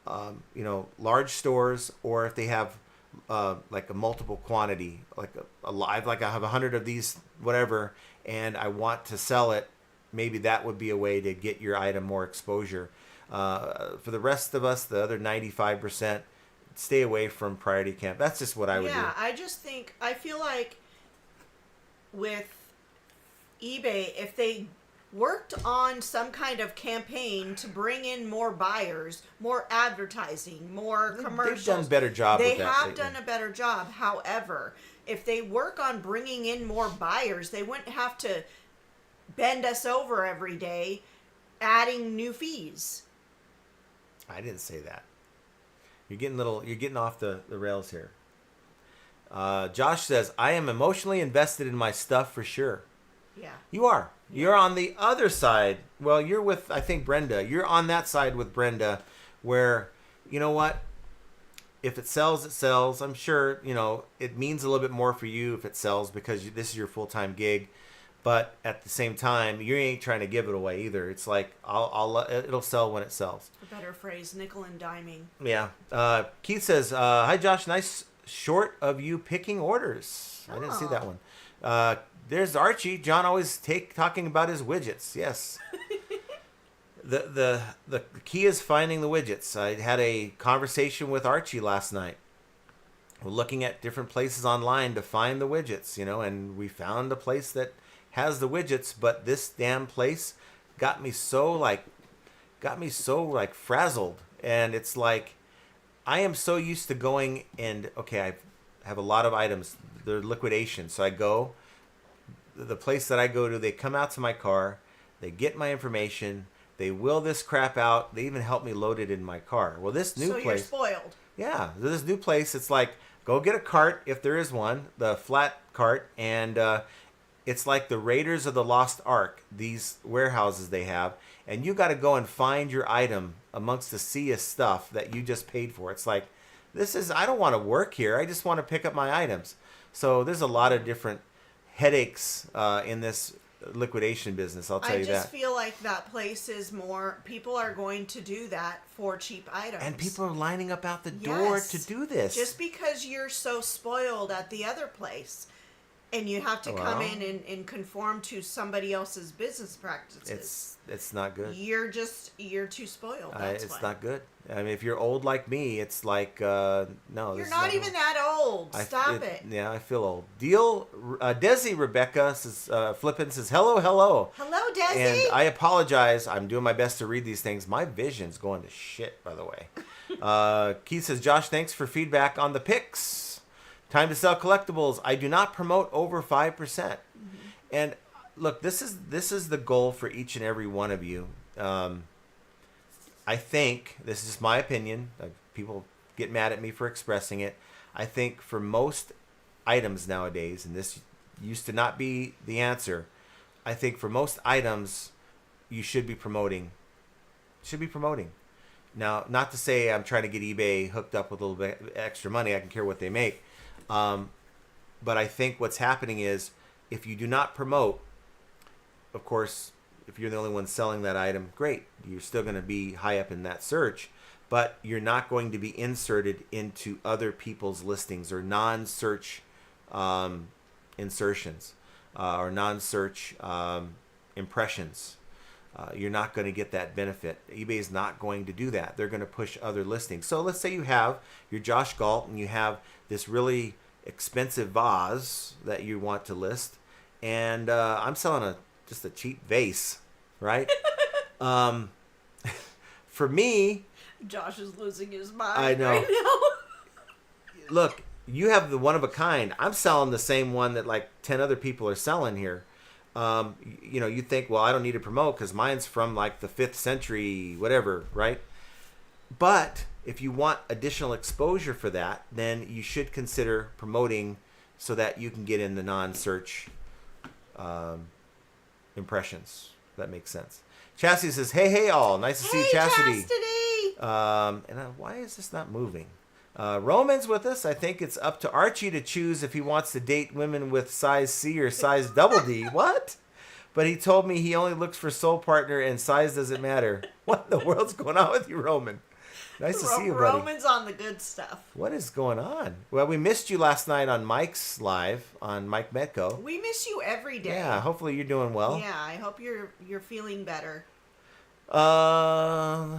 large stores, or if they have like a multiple quantity, like I have 100 of these whatever, and I want to sell it, maybe that would be a way to get your item more exposure. For the rest of us, the other 95%, stay away from priority camp. That's just what I would do.
Yeah, I feel like with eBay, if they worked on some kind of campaign to bring in more buyers, more advertising, more commercials.
They've done a better job with that.
They have done a better job. However, if they work on bringing in more buyers, they wouldn't have to bend us over every day adding new fees.
I didn't say that. You're getting off the rails here. Josh says, I am emotionally invested in my stuff for sure.
Yeah.
You are. You're on the other side. Well, you're with, I think, Brenda. You're on that side with Brenda where, you know what? If it sells, it sells. I'm sure, it means a little bit more for you if it sells because this is your full-time gig. But at the same time, you ain't trying to give it away either. It's like, it'll sell when it sells.
A better phrase, nickel and diming.
Yeah. Keith says, hi, Josh. Nice short of you picking orders. I didn't see that one. There's Archie. John always talking about his widgets. Yes. The key is finding the widgets. I had a conversation with Archie last night. We're looking at different places online to find the widgets, and we found a place that has the widgets, but this damn place got me so frazzled. And it's like, I am so used to going and, okay, I have a lot of items. They're liquidation. So I go, the place that I go to, they come out to my car, they get my information, they wheel this crap out. They even help me load it in my car. Well, this new place. So
you're spoiled.
Yeah. This new place, it's like, go get a cart if there is one, the flat cart, and it's like the Raiders of the Lost Ark, these warehouses they have, and you got to go and find your item amongst the sea of stuff that you just paid for. It's like, I don't want to work here. I just want to pick up my items. So there's a lot of different headaches in this liquidation business, I'll tell you that.
I just feel like that place is more, people are going to do that for cheap items.
And people are lining up out the door
Yes.
to do this.
Just because you're so spoiled at the other place and you have to come in and conform to somebody else's business practices.
It's not good.
You're too spoiled. That's
It's
why.
not good. I mean, if you're old like me, it's like, no.
You're
this
not
is
even that old. Stop it.
Yeah, I feel old. Desi Rebecca says, Flippin says, hello.
Hello, Desi.
And I apologize. I'm doing my best to read these things. My vision's going to shit, by the way. Keith says, Josh, thanks for feedback on the picks. Time to sell collectibles. I do not promote over 5%. Mm-hmm. And look, this is the goal for each and every one of you. I think, this is my opinion, people get mad at me for expressing it, I think for most items nowadays, and this used to not be the answer, I think for most items, you should be promoting. Now, not to say I'm trying to get eBay hooked up with a little bit extra money. I can care what they make. But I think what's happening is if you do not promote, of course, if you're the only one selling that item, great. You're still going to be high up in that search, but you're not going to be inserted into other people's listings or non-search insertions or non-search impressions. You're not going to get that benefit. eBay is not going to do that. They're going to push other listings. So let's say you have your Josh Galt and you have this really expensive vase that you want to list, and I'm selling just a cheap vase, right? For me,
Josh is losing his mind.
I know.
Right now.
Look, you have the one of a kind. I'm selling the same one that like 10 other people are selling here. You think, well, I don't need to promote because mine's from like the 5th century, whatever, right? But if you want additional exposure for that, then you should consider promoting so that you can get in the non-search impressions. That makes sense. Chastity says, hey all. Nice to see you, Chastity. Why is this not moving? Roman's with us. I think it's up to Archie to choose if he wants to date women with size C or size double D. What? But he told me he only looks for soul partner and size doesn't matter. What in the world's going on with you, Roman? Nice to see you, buddy.
Roman's on the good stuff.
What is going on? Well, we missed you last night on Mike's live on Mike Metco.
We miss you every day.
Yeah, hopefully you're doing well.
Yeah, I hope you're feeling better.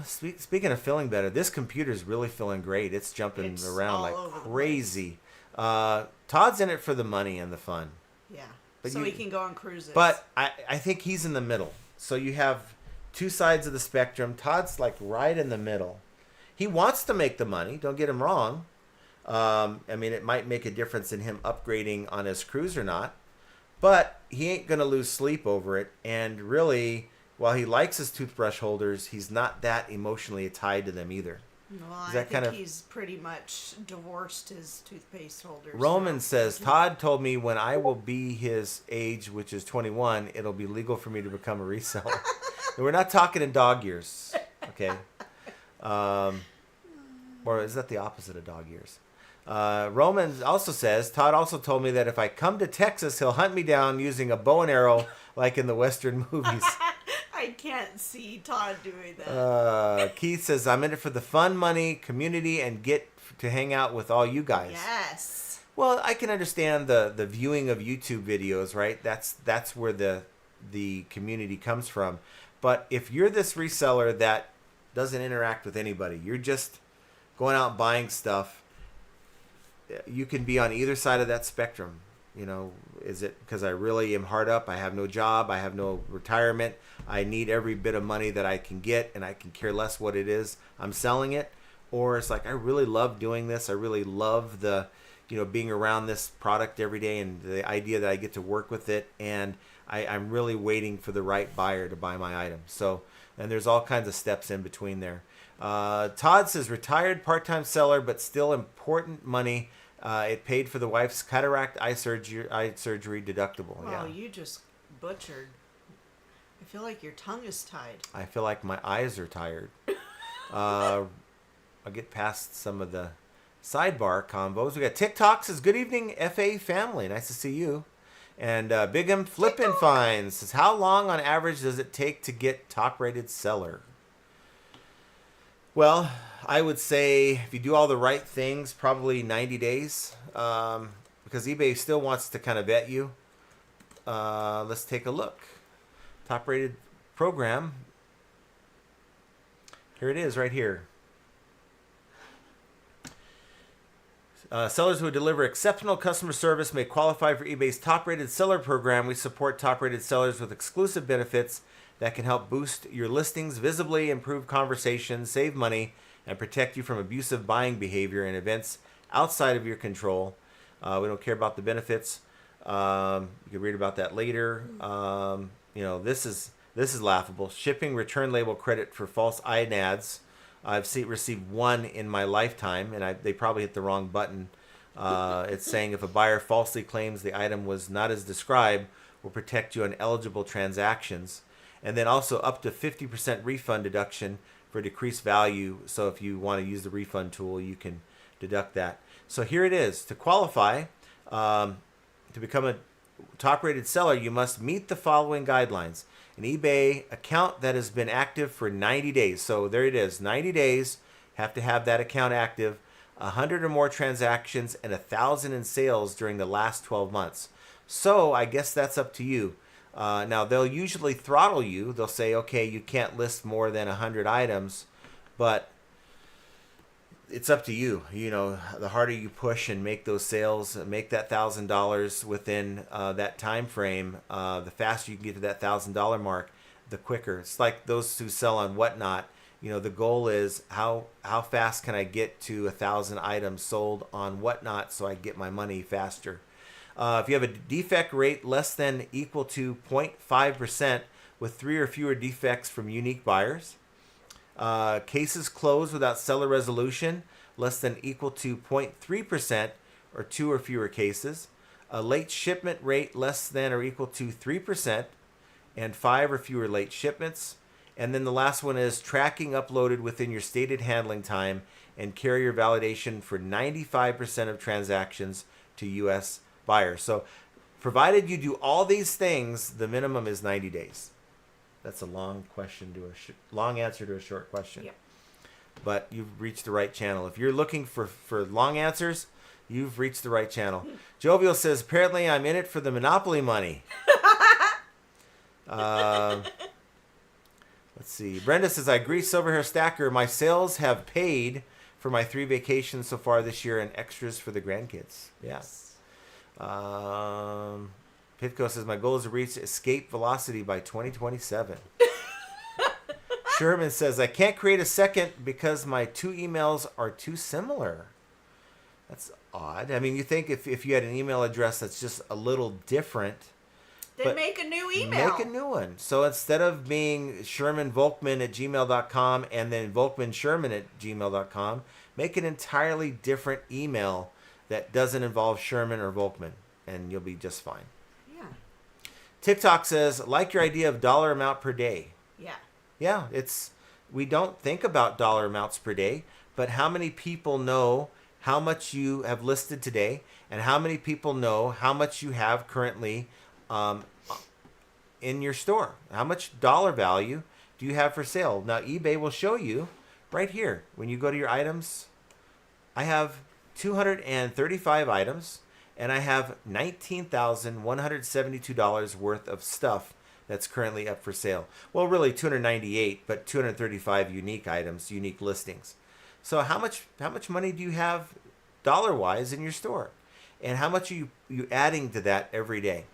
Speaking of feeling better, this computer's really feeling great. It's jumping around like crazy. Todd's in it for the money and the fun.
Yeah,
but
he can go on cruises.
But I think he's in the middle. So you have two sides of the spectrum. Todd's like right in the middle. He wants to make the money. Don't get him wrong. It might make a difference in him upgrading on his cruise or not. But he ain't going to lose sleep over it. And really, while he likes his toothbrush holders, he's not that emotionally tied to them either.
Well, I think he's pretty much divorced his toothpaste holders.
Roman says, Todd told me when I will be his age, which is 21, it'll be legal for me to become a reseller. And we're not talking in dog years, okay? Or is that the opposite of dog years? Roman also says, Todd also told me that if I come to Texas, he'll hunt me down using a bow and arrow like in the Western movies.
I can't see Todd doing that.
Keith says, I'm in it for the fun, money, community, and get to hang out with all you guys.
Yes.
Well, I can understand the viewing of YouTube videos, right? That's where the community comes from. But if you're this reseller that doesn't interact with anybody, you're just going out buying stuff, you can be on either side of that spectrum. Is it because I really am hard up? I have no job. I have no retirement. I need every bit of money that I can get, and I can care less what it is. I'm selling it. Or it's like, I really love doing this. I really love the, being around this product every day and the idea that I get to work with it. And I'm really waiting for the right buyer to buy my item. So, and there's all kinds of steps in between there. Todd says, retired part-time seller, but still important money It paid for the wife's cataract eye surgery deductible.
Well,
Yeah.
you just butchered. I feel like your tongue is tied.
I feel like my eyes are tired. I'll get past some of the sidebar combos. We got TikTok says, good evening, FA family. Nice to see you. And Big M Flippin' Finds says, how long on average does it take to get top-rated seller? Well, I would say if you do all the right things, probably 90 days. Because eBay still wants to kind of vet you. Let's take a look. Top-rated program. Here it is right here. Sellers who deliver exceptional customer service may qualify for eBay's top-rated seller program. We support top-rated sellers with exclusive benefits that can help boost your listings visibly, improve conversations, save money, and protect you from abusive buying behavior and events outside of your control. We don't care about the benefits. You can read about that later. This is laughable. Shipping return label credit for false ads. I've received one in my lifetime, and they probably hit the wrong button. It's saying if a buyer falsely claims the item was not as described, will protect you on eligible transactions. And then also up to 50% refund deduction for decreased value. So if you want to use the refund tool, you can deduct that. So here it is. To qualify, to become a top-rated seller, you must meet the following guidelines. An eBay account that has been active for 90 days. So there it is, 90 days, have to have that account active, 100 or more transactions, and 1,000 in sales during the last 12 months. So I guess that's up to you. Now, they'll usually throttle you. They'll say, okay, you can't list more than 100 items, but it's up to you. The harder you push and make those sales, make that $1,000 within that time frame, the faster you can get to that $1,000 mark, the quicker. It's like those who sell on Whatnot. The goal is how fast can I get to 1,000 items sold on Whatnot so I get my money faster. If you have a defect rate less than equal to 0.5% with 3 or fewer defects from unique buyers. Cases closed without seller resolution, less than equal to 0.3% or 2 or fewer cases. A late shipment rate less than or equal to 3% and 5 or fewer late shipments. And then the last one is tracking uploaded within your stated handling time and carrier validation for 95% of transactions to U.S. buyers. So provided you do all these things, the minimum is 90 days. That's a long question long answer to a short question.
Yep.
But you've reached the right channel. If you're looking for long answers, you've reached the right channel. Jovial says, apparently I'm in it for the Monopoly money. Let's see. Brenda says, I agree, Silver Hair Stacker. My sales have paid for my 3 vacations so far this year and extras for the grandkids. Yes. Pitco says, my goal is to reach escape velocity by 2027. Sherman says, I can't create a second because my 2 emails are too similar. That's odd. I mean, you think if you had an email address that's just a little different.
Then make a new email.
Make a new one. So instead of being ShermanVolkman@gmail.com and then VolkmanSherman@gmail.com, make an entirely different email that doesn't involve Sherman or Volkman, and you'll be just fine.
Yeah.
TikTok says, like your idea of dollar amount per day.
Yeah.
Yeah, we don't think about dollar amounts per day, but how many people know how much you have listed today, and how many people know how much you have currently in your store? How much dollar value do you have for sale? Now, eBay will show you right here. When you go to your items, I have 235 items, and I have $19,172 worth of stuff that's currently up for sale. Well, really 298, but 235 unique items, unique listings. So how much money do you have dollar-wise in your store? And how much are you adding to that every day?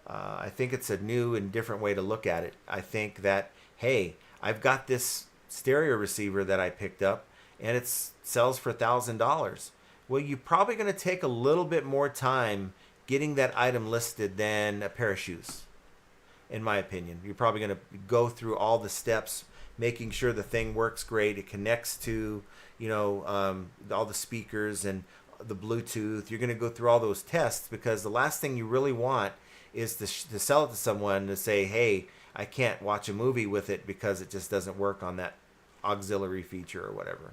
I think it's a new and different way to look at it. I think that, hey, I've got this stereo receiver that I picked up, and it sells for $1,000. Well, you're probably going to take a little bit more time getting that item listed than a pair of shoes, in my opinion. You're probably going to go through all the steps, making sure the thing works great. It connects to, all the speakers and the Bluetooth. You're going to go through all those tests, because the last thing you really want is to sell it to someone to say, hey, I can't watch a movie with it because it just doesn't work on that auxiliary feature or whatever.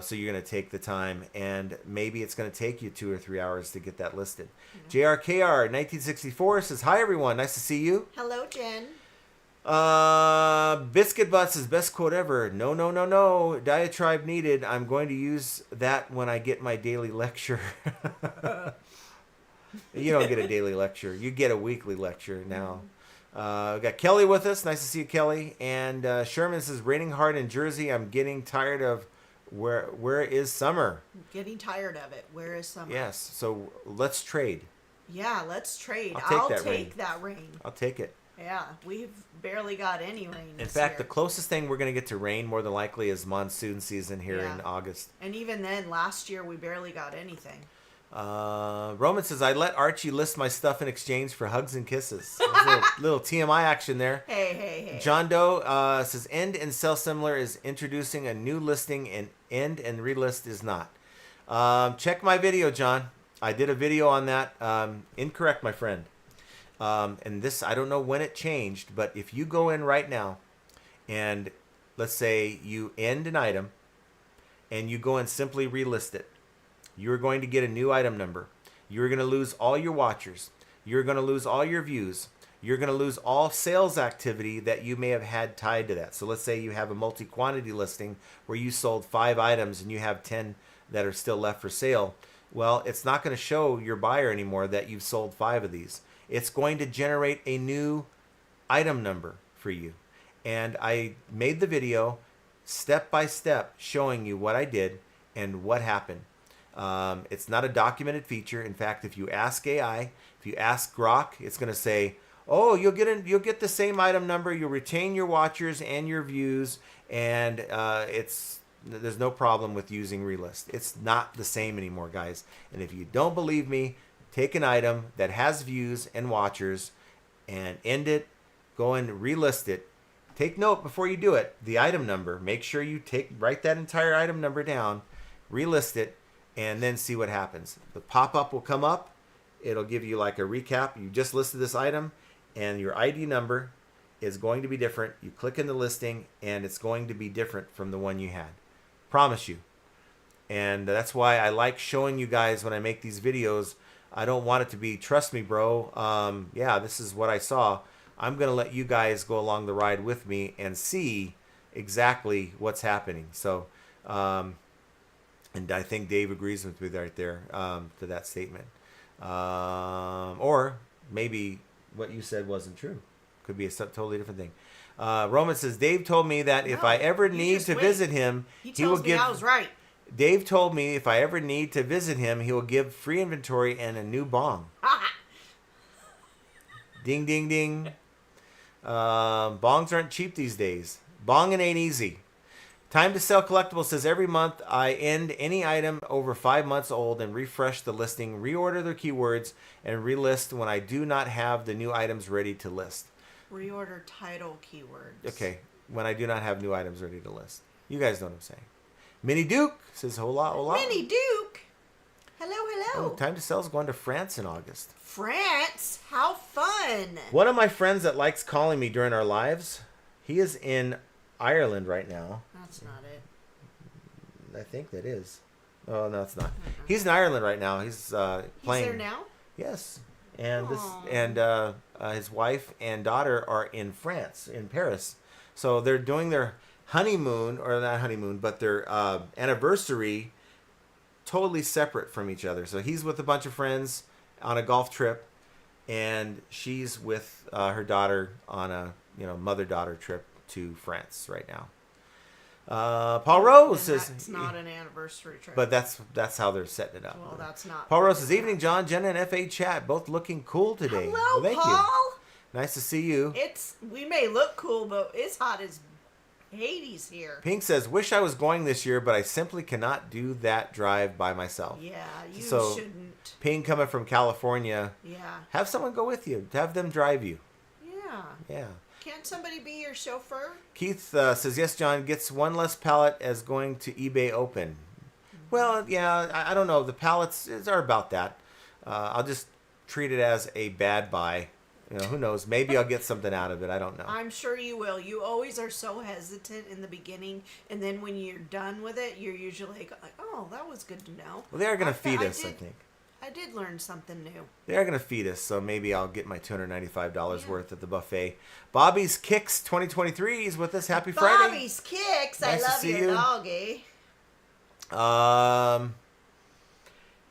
So you're going to take the time, and maybe it's going to take you 2 or 3 hours to get that listed. JRKR 1964 says, hi everyone, nice to see you.
Hello, Jen.
Biscuit Butt says, best quote ever. No. Diatribe needed. I'm going to use that when I get my daily lecture. You don't get a daily lecture. You get a weekly lecture now. We got Kelly with us. Nice to see you, Kelly. And Sherman says, raining hard in Jersey. I'm getting tired of where is summer?
Getting tired of it. Where is summer?
Yes. So let's trade.
Yeah, let's trade.
I'll
I'll
take
take that rain.
I'll take it.
Yeah, we've barely got any rain
In
this
fact,
year.
the closest thing we're going to get to rain, more than likely, is monsoon season here
Yeah.
in August.
And even then, last year, we barely got anything.
Roman says, I let Archie list my stuff in exchange for hugs and kisses. There's a little TMI action there.
Hey.
John Doe says, end and sell similar is introducing a new listing, and end and relist is not. Check my video, John. I did a video on that. Incorrect, my friend. And this, I don't know when it changed, but if you go in right now and let's say you end an item and you go and simply relist it, you're going to get a new item number. You're going to lose all your watchers. You're going to lose all your views. You're going to lose all sales activity that you may have had tied to that. So let's say you have a multi-quantity listing where you sold 5 items and you have 10 that are still left for sale. Well, it's not going to show your buyer anymore that you've sold 5 of these. It's going to generate a new item number for you. And I made the video step by step showing you what I did and what happened. It's not a documented feature. In fact, if you ask AI, if you ask Grok, it's going to say, oh, you'll get the same item number, you'll retain your watchers and your views, and there's no problem with using relist. It's not the same anymore, guys. And if you don't believe me, take an item that has views and watchers and end it, go and relist it. Take note before you do it, the item number. Make sure you write that entire item number down, relist it, and then see what happens. The pop-up will come up. It'll give you like a recap. You just listed this item, and your ID number is going to be different. You click in the listing, and it's going to be different from the one you had. Promise you. And that's why I like showing you guys when I make these videos. I don't want it to be, trust me, bro. Yeah, this is what I saw. I'm going to let you guys go along the ride with me and see exactly what's happening. So, and I think Dave agrees with me right there to that statement. Or maybe what you said wasn't true. Could be a totally different thing. Roman says, Dave told me that if I ever need to visit him, he will give.
I was right.
Dave told me if I ever need to visit him, he will give free inventory and a new bong. Ding, ding, ding. Bongs aren't cheap these days. Bonging ain't easy. Time to Sell Collectibles says, every month I end any item over 5 months old and refresh the listing, reorder their keywords, and relist when I do not have the new items ready to list.
Reorder title keywords.
Okay, when I do not have new items ready to list. You guys know what I'm saying. Minnie Duke says, hola, hola.
Minnie Duke. Hello.
Oh, Time to Sell's going to France in August.
France? How fun.
One of my friends that likes calling me during our lives, he is in Ireland right now.
That's not it.
I think that is. Oh, no, it's not. He's in Ireland right now. He's playing.
He's there now?
Yes. And
Aww.
his wife and daughter are in France, in Paris. So they're doing their honeymoon, or not honeymoon, but their anniversary totally separate from each other. So he's with a bunch of friends on a golf trip, and she's with her daughter on a mother-daughter trip to France right now. Paul Rose says
that's not an anniversary trip.
but that's how they're setting it up.
Well, that's not.
Paul Rose says, evening, John, Jenna, and FA chat, both looking cool today.
Hello,
Well, thank
Paul.
you. Nice to see you.
We may look cool, but it's hot as Hades here.
Pink says, wish I was going this year, but I simply cannot do that drive by myself.
Yeah, you
So,
shouldn't.
Pink coming from California,
Yeah.
have someone go with you. Have them drive you.
Yeah.
Yeah.
Can't somebody be your chauffeur?
Keith says, yes, John, gets one less pallet as going to eBay open. Well, yeah, I don't know. The pallets are about that. I'll just treat it as a bad buy. You know, who knows? Maybe I'll get something out of it. I don't know.
I'm sure you will. You always are so hesitant in the beginning, and then when you're done with it, you're usually like, oh, that was good to know.
Well, they are going to feed us, I think.
I did learn something new.
They are going to feed us, so maybe I'll get my $295 worth at the buffet. Bobby's Kicks 2023 is with us. Happy Friday.
Bobby's Kicks.
Nice to
I love
see
your
you.
doggy.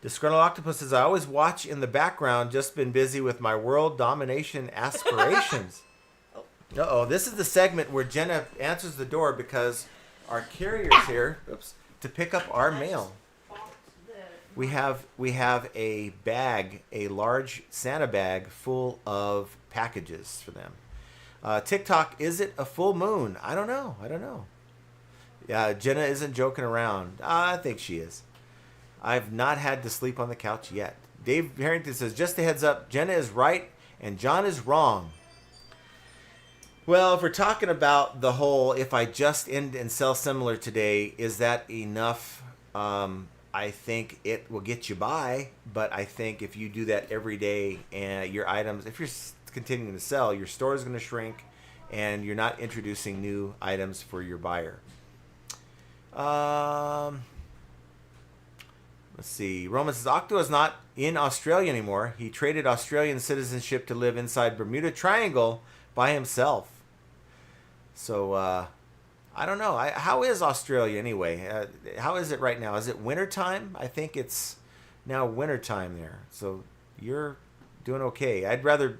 Disgruntled Octopus says, I always watch in the background, just been busy with my world domination aspirations. Uh-oh, this is the segment where Jenna answers the door because our carrier's here to pick up our mail. We have a bag, a large Santa bag full of packages for them. TikTok, is it a full moon? I don't know. Yeah, Jenna isn't joking around. I think she is. I've not had to sleep on the couch yet. Dave Harrington says, just a heads up, Jenna is right and John is wrong. Well, if we're talking about the whole, if I just end and sell similar today, is that enough? I think it will get you by, but I think if you do that every day and your items, if you're continuing to sell, your store is going to shrink and you're not introducing new items for your buyer. Let's see. Roman says, Octo is not in Australia anymore. He traded Australian citizenship to live inside Bermuda Triangle by himself. So, I don't know. How is Australia anyway? How is it right now? Is it wintertime? I think it's now wintertime there. So you're doing okay. I'd rather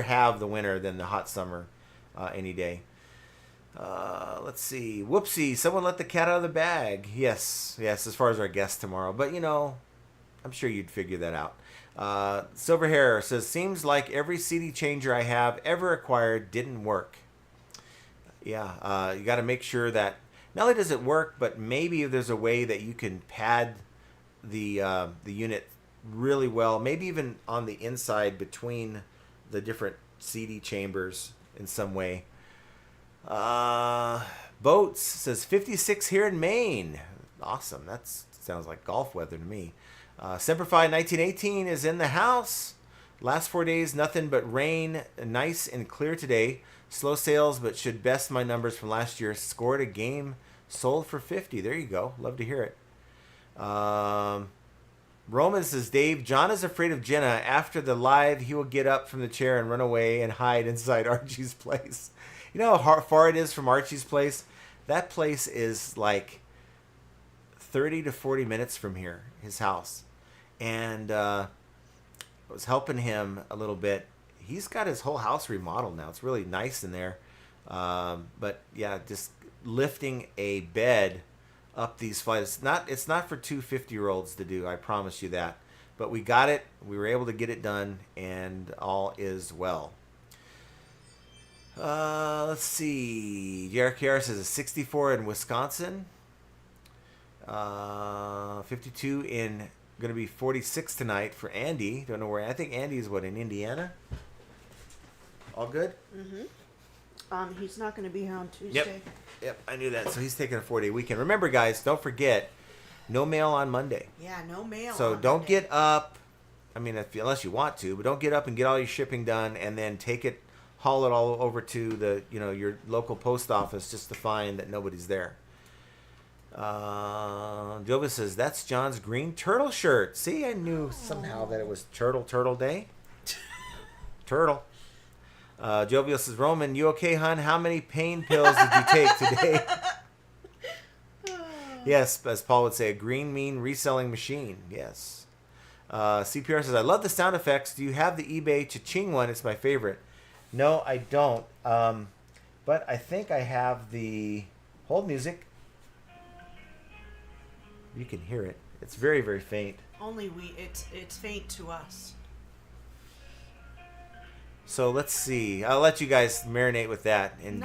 have the winter than the hot summer any day. Let's see. Whoopsie, someone let the cat out of the bag. Yes, as far as our guest tomorrow. But, you know, I'm sure you'd figure that out. Silver Hair says, seems like every CD changer I have ever acquired didn't work. Yeah, you got to make sure that not only does it work, but maybe there's a way that you can pad the unit really well. Maybe even on the inside between the different CD chambers in some way. Boats says 56 here in Maine. Awesome. That sounds like golf weather to me. Semperfi 1918 is in the house. Last 4 days, nothing but rain. Nice and clear today. Slow sales, but should best my numbers from last year. Scored a game, sold for 50. There you go. Love to hear it. Roman says, Dave, John is afraid of Jenna. After the live, he will get up from the chair and run away and hide inside Archie's place. You know how far it is from Archie's place? That place is like 30 to 40 minutes from here, his house. And I was helping him a little bit. He's got his whole house remodeled now. It's really nice in there. But yeah, just lifting a bed up these flights. It's not for two 50-year-olds to do. I promise you that. But we got it. We were able to get it done, and all is well. Let's see. Jarek Harris is a 64 in Wisconsin. 52 in, going to be 46 tonight for Andy. Don't know where. I think Andy is in Indiana? All good?
Mm-hmm. He's not going to be here on Tuesday.
Yep, I knew that. So he's taking a 4-day weekend. Remember, guys, don't forget, no mail on Monday.
Yeah, no mail.
So
on
don't
Monday.
get up. I mean, unless you want to, but don't get up and get all your shipping done and then haul it all over to your local post office just to find that nobody's there. Jova says, that's John's green turtle shirt. See, I knew somehow that it was Turtle Day. Turtle. Jovial says, Roman, you okay, hon? How many pain pills did you take today? Yes, as Paul would say, a green mean reselling machine. Yes. CPR says, I love the sound effects. Do you have the eBay cha-ching one? It's my favorite. No, I don't. But I think I have the hold music. You can hear it. It's very, very faint.
It's faint to us.
So let's see. I'll let you guys marinate with that and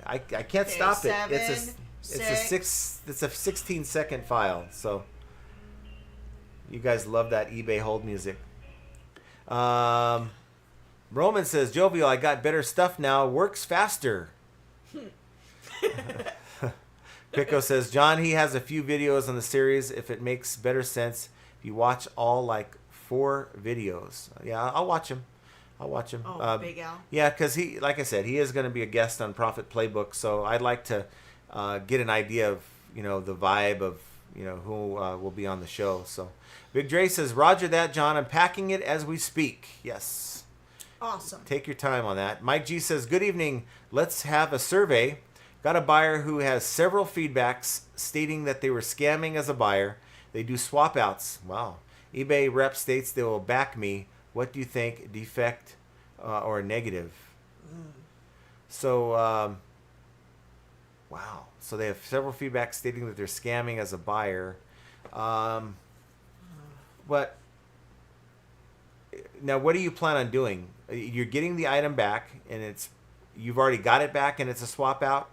I can't stop it. It's a 16-second file. So you guys love that eBay hold music. Roman says, Jovial, I got better stuff now. Works faster. Pico says, John, he has a few videos on the series. If it makes better sense, if you watch all like 4 videos. Yeah, I'll watch him.
Oh, Big Al.
Yeah, because he, like I said, he is going to be a guest on Profit Playbook. So I'd like to get an idea of, the vibe of, who will be on the show. So Big Dre says, Roger that, John. I'm packing it as we speak. Yes.
Awesome.
Take your time on that. Mike G says, good evening. Let's have a survey. Got a buyer who has several feedbacks stating that they were scamming as a buyer. They do swap outs. Wow. eBay rep states they will back me. What do you think? Defect or negative? So, wow. So they have several feedbacks stating that they're scamming as a buyer. But now, what do you plan on doing? You're getting the item back, and you've already got it back, and it's a swap out.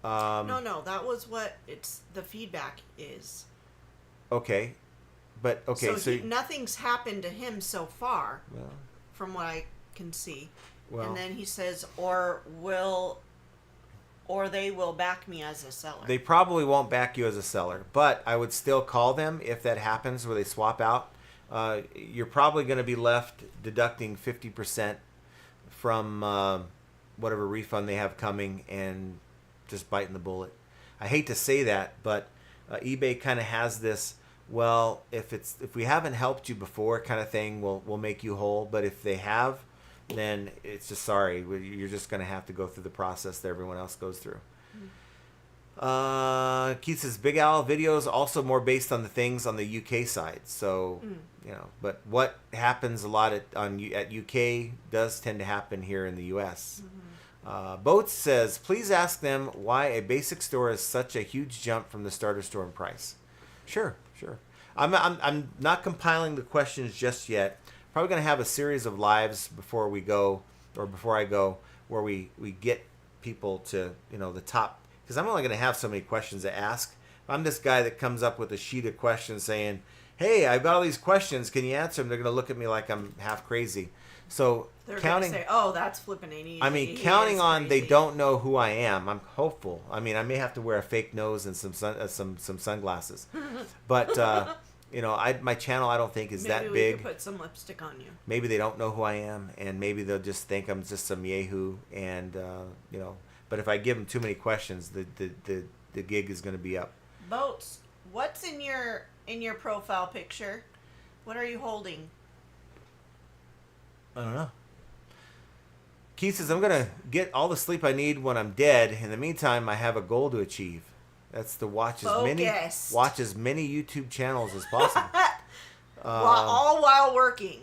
No, that was what the feedback is.
Okay, but okay, so
nothing's happened to him so far,
well,
from what I can see.
well,
And then he says, or they will back me as a seller.
they probably won't back you as a seller, but I would still call them if that happens where they swap out. You're probably going to be left deducting 50% from whatever refund they have coming and just biting the bullet. I hate to say that, but eBay kind of has this, well, if we haven't helped you before kind of thing, we'll make you whole. But if they have, then it's just sorry. You're just going to have to go through the process that everyone else goes through. Keith says, Big Al videos also more based on the things on the UK side. So, but what happens a lot at UK does tend to happen here in the US. Boats says, please ask them why a basic store is such a huge jump from the starter store in price. Sure. I'm not compiling the questions just yet. Probably going to have a series of lives before I go, where we get people to, the top, because I'm only going to have so many questions to ask. I'm this guy that comes up with a sheet of questions saying, hey, I've got all these questions. Can you answer them? They're going to look at me like I'm half crazy. So
they're
counting,
going to say, oh, that's flipping easy.
Counting on they don't know who I am. I'm hopeful. I may have to wear a fake nose and some sunglasses. But, my channel I don't think is that big.
Maybe we could put some lipstick on you.
Maybe they don't know who I am, and maybe they'll just think I'm just some yahoo. And, but if I give them too many questions, the gig is going to be up.
Boats, what's in your profile picture? What are you holding?
I don't know. Keith says, I'm going to get all the sleep I need when I'm dead. In the meantime, I have a goal to achieve. That's to watch as many YouTube channels as possible.
All while working.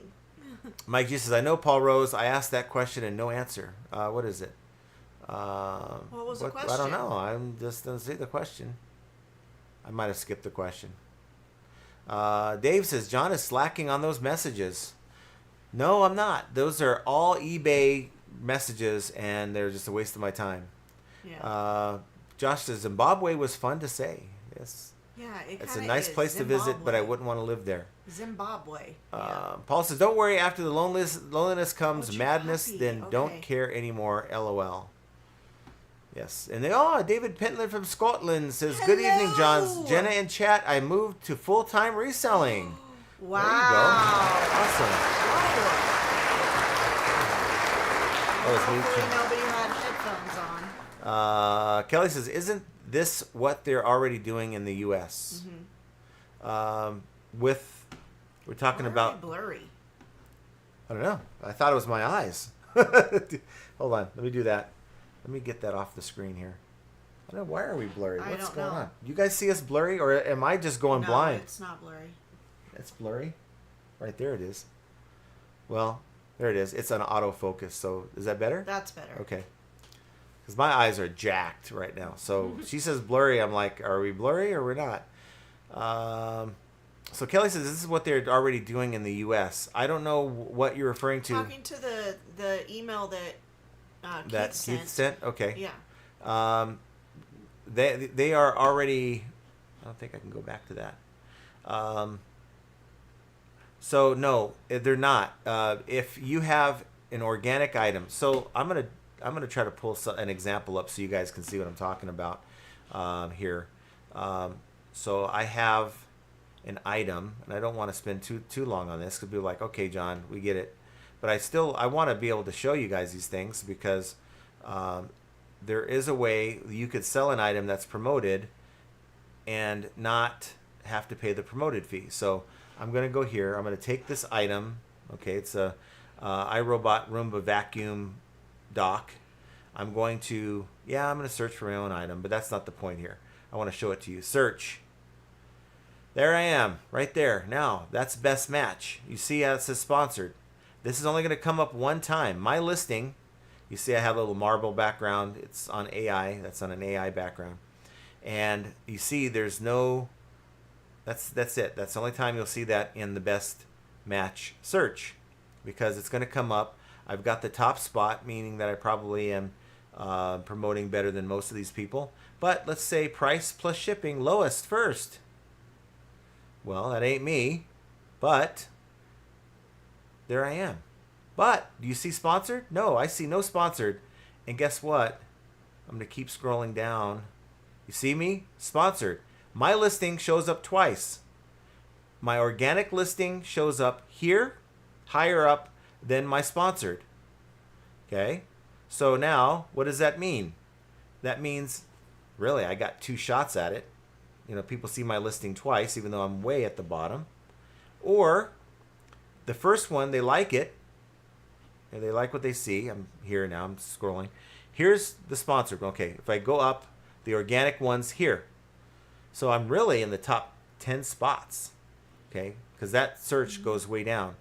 Mike G says, I know Paul Rose. I asked that question and no answer. What is it?
What was the question?
I don't know. I'm just going to see the question. I might have skipped the question. Dave says, John is slacking on those messages. No, I'm not. Those are all eBay messages, and they're just a waste of my time.
Yeah.
Josh says, Zimbabwe was fun to say. Yes.
Yeah,
it's a nice place to visit, but I wouldn't want to live there.
Zimbabwe. Yeah.
Paul says, don't worry. After the loneliness comes madness,
happy.
then
Okay.
don't care anymore. LOL. Yes. And David Pentland from Scotland says, good evening, John. Jenna in chat. I moved to full-time reselling.
Wow.
There you go. Awesome.
Hopefully nobody had headphones on.
Kelly says, isn't this what they're already doing in the U.S.?
Mm-hmm.
We're talking about
blurry.
I don't know. I thought it was my eyes. Hold on. Let me do that. Let me get that off the screen here. I don't know. Why are we blurry? What's going on? You guys see us blurry, or am I just going blind?
No, it's not blurry.
It's blurry. Right there it is. Well, there it is. It's an autofocus. So is that better?
That's better.
Okay. Because my eyes are jacked right now. So she says blurry. I'm like, are we blurry or we're not? So Kelly says this is what they're already doing in the U.S. I don't know what you're referring to.
Talking to the email that Keith
sent. Okay.
Yeah.
They are already. I don't think I can go back to that. So no, they're not. If you have an organic item, so I'm gonna try to pull an example up so you guys can see what I'm talking about. here. So I have an item, and I don't want to spend too long on this because people are like, okay, John, we get it. But I want to be able to show you guys these things because there is a way you could sell an item that's promoted and not have to pay the promoted fee. So I'm going to go here. I'm going to take this item. Okay, it's a iRobot Roomba vacuum dock. I'm going to search for my own item, but that's not the point here. I want to show it to you. Search. There I am, right there. Now, that's best match. You see how it says sponsored. This is only going to come up one time. My listing, you see I have a little marble background. It's on AI. That's on an AI background. And you see there's no, that's it. That's the only time you'll see that in the best match search because it's going to come up. I've got the top spot, meaning that I probably am promoting better than most of these people. But let's say price plus shipping, lowest first. Well, that ain't me, but there I am. But do you see sponsored? No, I see no sponsored. And guess what? I'm going to keep scrolling down. You see me? Sponsored. My listing shows up twice. My organic listing shows up here, higher up than my sponsored. Okay? So now, what does that mean? That means, really, I got 2 shots at it. You know, people see my listing twice, even though I'm way at the bottom. Or, the first one, they like it. And they like what they see. I'm here now. I'm scrolling. Here's the sponsored. Okay, if I go up, the organic one's here. So I'm really in the top 10 spots. Okay, because that search goes way down.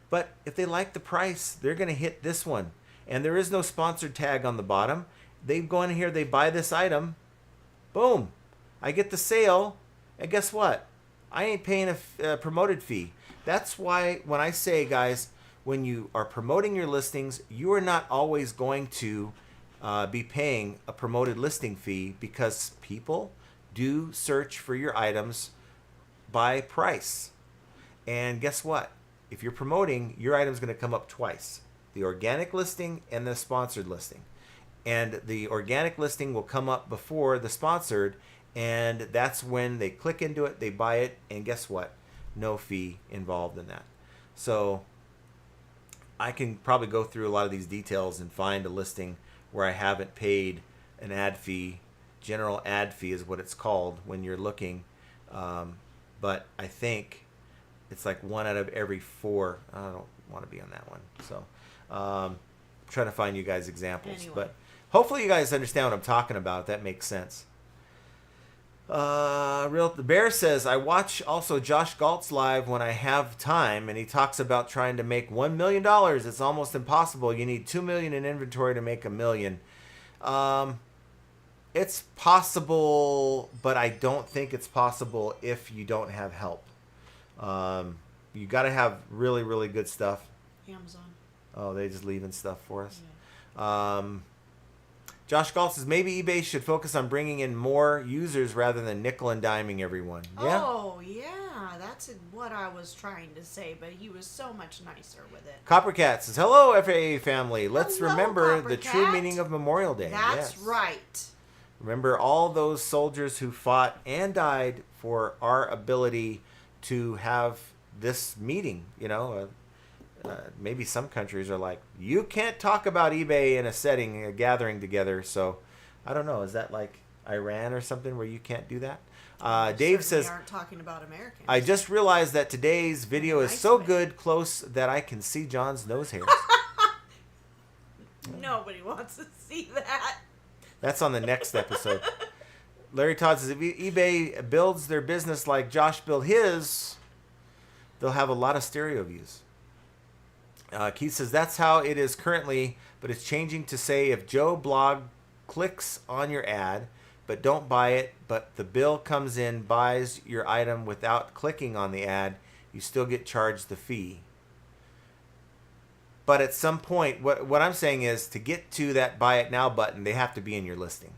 But if they like the price, they're going to hit this one. And there is no sponsored tag on the bottom. They go in here, they buy this item. Boom. I get the sale. And guess what? I ain't paying a promoted fee. That's why when I say, guys, when you are promoting your listings, you are not always going to be paying a promoted listing fee because people do search for your items by price. And guess what? If you're promoting, your item's going to come up twice. The organic listing and the sponsored listing. And the organic listing will come up before the sponsored, and that's when they click into it, they buy it, and guess what? No fee involved in that. So I can probably go through a lot of these details and find a listing where I haven't paid an ad fee. General ad fee is what it's called when you're looking. But I think it's like 1 out of every 4. I don't want to be on that one. So trying to find you guys examples.
Anyway.
But hopefully you guys understand what I'm talking about. That makes sense. The Bear says, I watch also Josh Galt's live when I have time, and he talks about trying to make $1 million. It's almost impossible. You need $2 million in inventory to make $1 million. It's possible, but I don't think it's possible if you don't have help. You got to have really, really good stuff.
Amazon.
Oh, they just leaving stuff for us.
Yeah.
Josh Galt says, maybe eBay should focus on bringing in more users rather than nickel and diming everyone. Yeah?
Oh, yeah. That's what I was trying to say, but he was so much nicer with it.
Coppercat says, hello, FAA family. Let's
Hello,
remember the true
Coppercat.
meaning of Memorial Day.
That's
Yes.
right.
Remember all those soldiers who fought and died for our ability to have this meeting. You know, maybe some countries are like, you can't talk about eBay in a setting, a gathering together. So I don't know. Is that like Iran or something where you can't do that? Dave says,
We aren't talking about Americans.
I just realized that today's video is
Nice
so
way.
good close that I can see John's nose hairs.
Nobody wants to see that.
That's on the next episode. Larry Todd says, if eBay builds their business like Josh built his, they'll have a lot of stereo views. Keith says, that's how it is currently, but it's changing to say if Joe Blog clicks on your ad, but don't buy it, but the bill comes in, buys your item without clicking on the ad, you still get charged the fee. But at some point, what I'm saying is to get to that buy it now button, they have to be in your listing.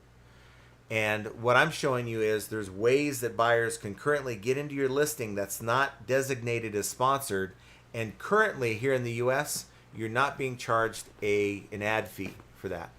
And what I'm showing you is there's ways that buyers can currently get into your listing that's not designated as sponsored. And currently here in the U.S., you're not being charged an ad fee for that.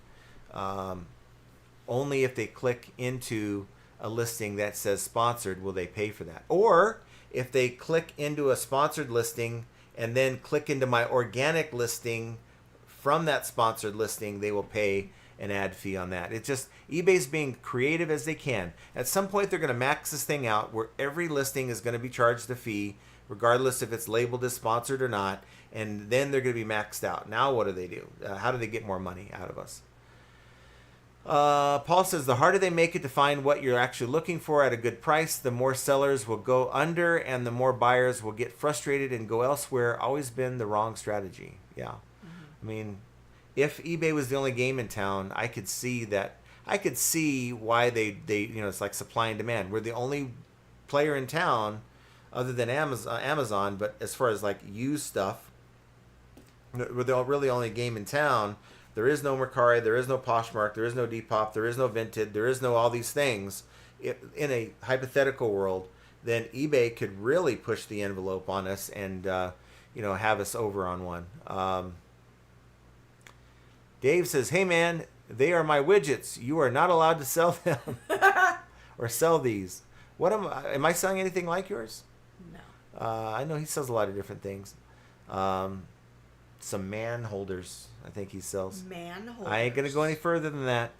Only if they click into a listing that says sponsored, will they pay for that? Or if they click into a sponsored listing and then click into my organic listing from that sponsored listing, they will pay an ad fee on that. It's just eBay's being creative as they can. At some point, they're going to max this thing out where every listing is going to be charged a fee, regardless if it's labeled as sponsored or not, and then they're going to be maxed out. Now what do? How do they get more money out of us? Paul says, the harder they make it to find what you're actually looking for at a good price, the more sellers will go under and the more buyers will get frustrated and go elsewhere. Always been the wrong strategy. Yeah. I mean, if eBay was the only game in town, I could see that. I could see why they it's like supply and demand. We're the only player in town other than Amazon, but as far as like used stuff, we're the really only game in town. There is no Mercari, there is no Poshmark, there is no Depop, there is no Vinted, there is no all these things. In a hypothetical world, then eBay could really push the envelope on us and have us over on one. Dave says, hey man, they are my widgets. You are not allowed to sell them or sell these. What am I selling anything like yours?
No.
I know he sells a lot of different things. Some man holders, I think he sells.
Man holders.
I ain't going to go any further than that.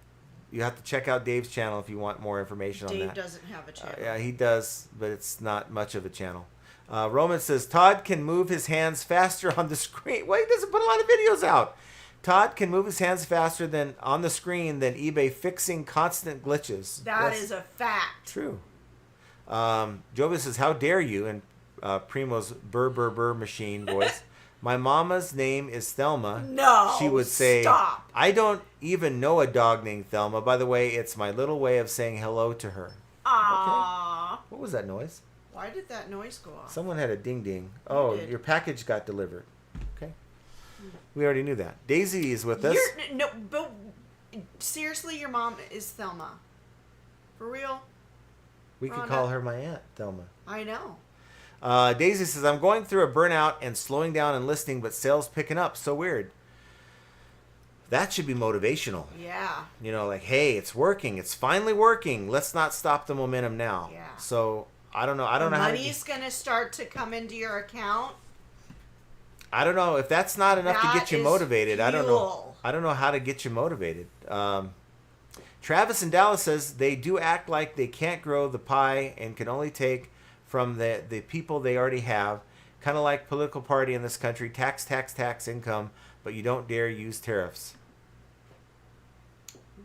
You have to check out Dave's channel if you want more information on that.
Dave doesn't have a channel.
Yeah, he does, but it's not much of a channel. Roman says, Todd can move his hands faster on the screen. Well, he doesn't put a lot of videos out. Todd can move his hands faster than on the screen than eBay fixing constant glitches.
That is a fact.
True. Jovi says, how dare you, in Primo's burr machine voice. My mama's name is Thelma.
No,
she would say,
stop.
I don't even know a dog named Thelma. By the way, it's my little way of saying hello to her.
Aww.
Okay. What was that noise?
Why did that noise go off?
Someone had a ding ding. Oh, your package got delivered. Okay. We already knew that. Daisy is with us.
But seriously, your mom is Thelma. For real?
We could call her my aunt, Thelma.
I know.
Daisy says, I'm going through a burnout and slowing down and listing, but sales picking up. So weird. That should be motivational.
Yeah.
Like, hey, it's working. It's finally working. Let's not stop the momentum now.
Yeah.
So I don't know. I don't know.
Money's going to start to come into your account.
I don't know if that's not enough to get you motivated.
Fuel.
I don't know. I don't know how to get you motivated. Travis in Dallas says they do act like they can't grow the pie and can only take from the people they already have. Kind of like political party in this country. Tax income, but you don't dare use tariffs.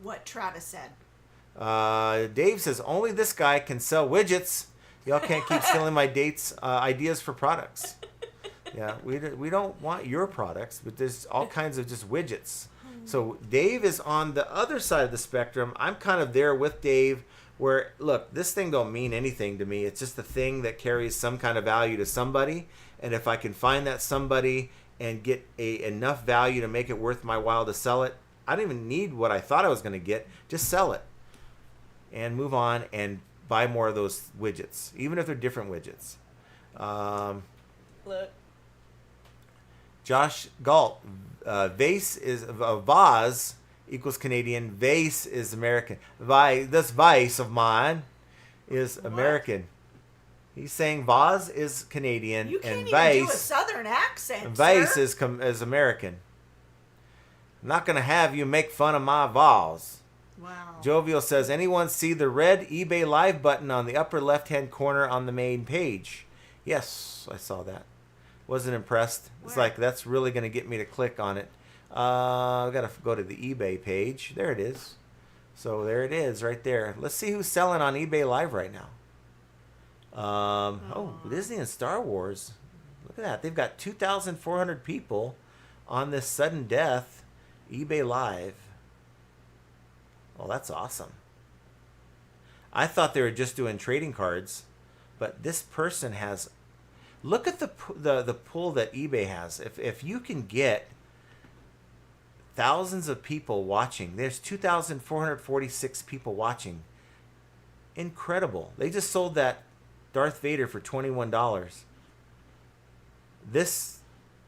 What Travis said.
Dave says only this guy can sell widgets. Y'all can't keep stealing my ideas for products. Yeah, we don't want your products, but there's all kinds of just widgets. So Dave is on the other side of the spectrum. I'm kind of there with Dave where, look, this thing don't mean anything to me. It's just a thing that carries some kind of value to somebody. And if I can find that somebody and get enough value to make it worth my while to sell it, I don't even need what I thought I was going to get. Just sell it and move on and buy more of those widgets, even if they're different widgets.
Look.
Josh Galt, vase equals Canadian. Vase is American. This vice of mine is American. He's saying vase is Canadian
You can't
and
even do a
vase
southern accent,
vase
sir.
is American. I'm not gonna have you make fun of my vase.
Wow.
Jovial says, anyone see the red eBay live button on the upper left-hand corner on the main page? Yes, I saw that. Wasn't impressed. It's like, that's really going to get me to click on it. I've got to go to the eBay page. There it is. So there it is right there. Let's see who's selling on eBay Live right now. Disney and Star Wars. Look at that. They've got 2,400 people on this sudden death eBay Live. Well, that's awesome. I thought they were just doing trading cards, but this person has... Look at the pool that eBay has. If you can get thousands of people watching, there's 2,446 people watching. Incredible. They just sold that Darth Vader for $21. This...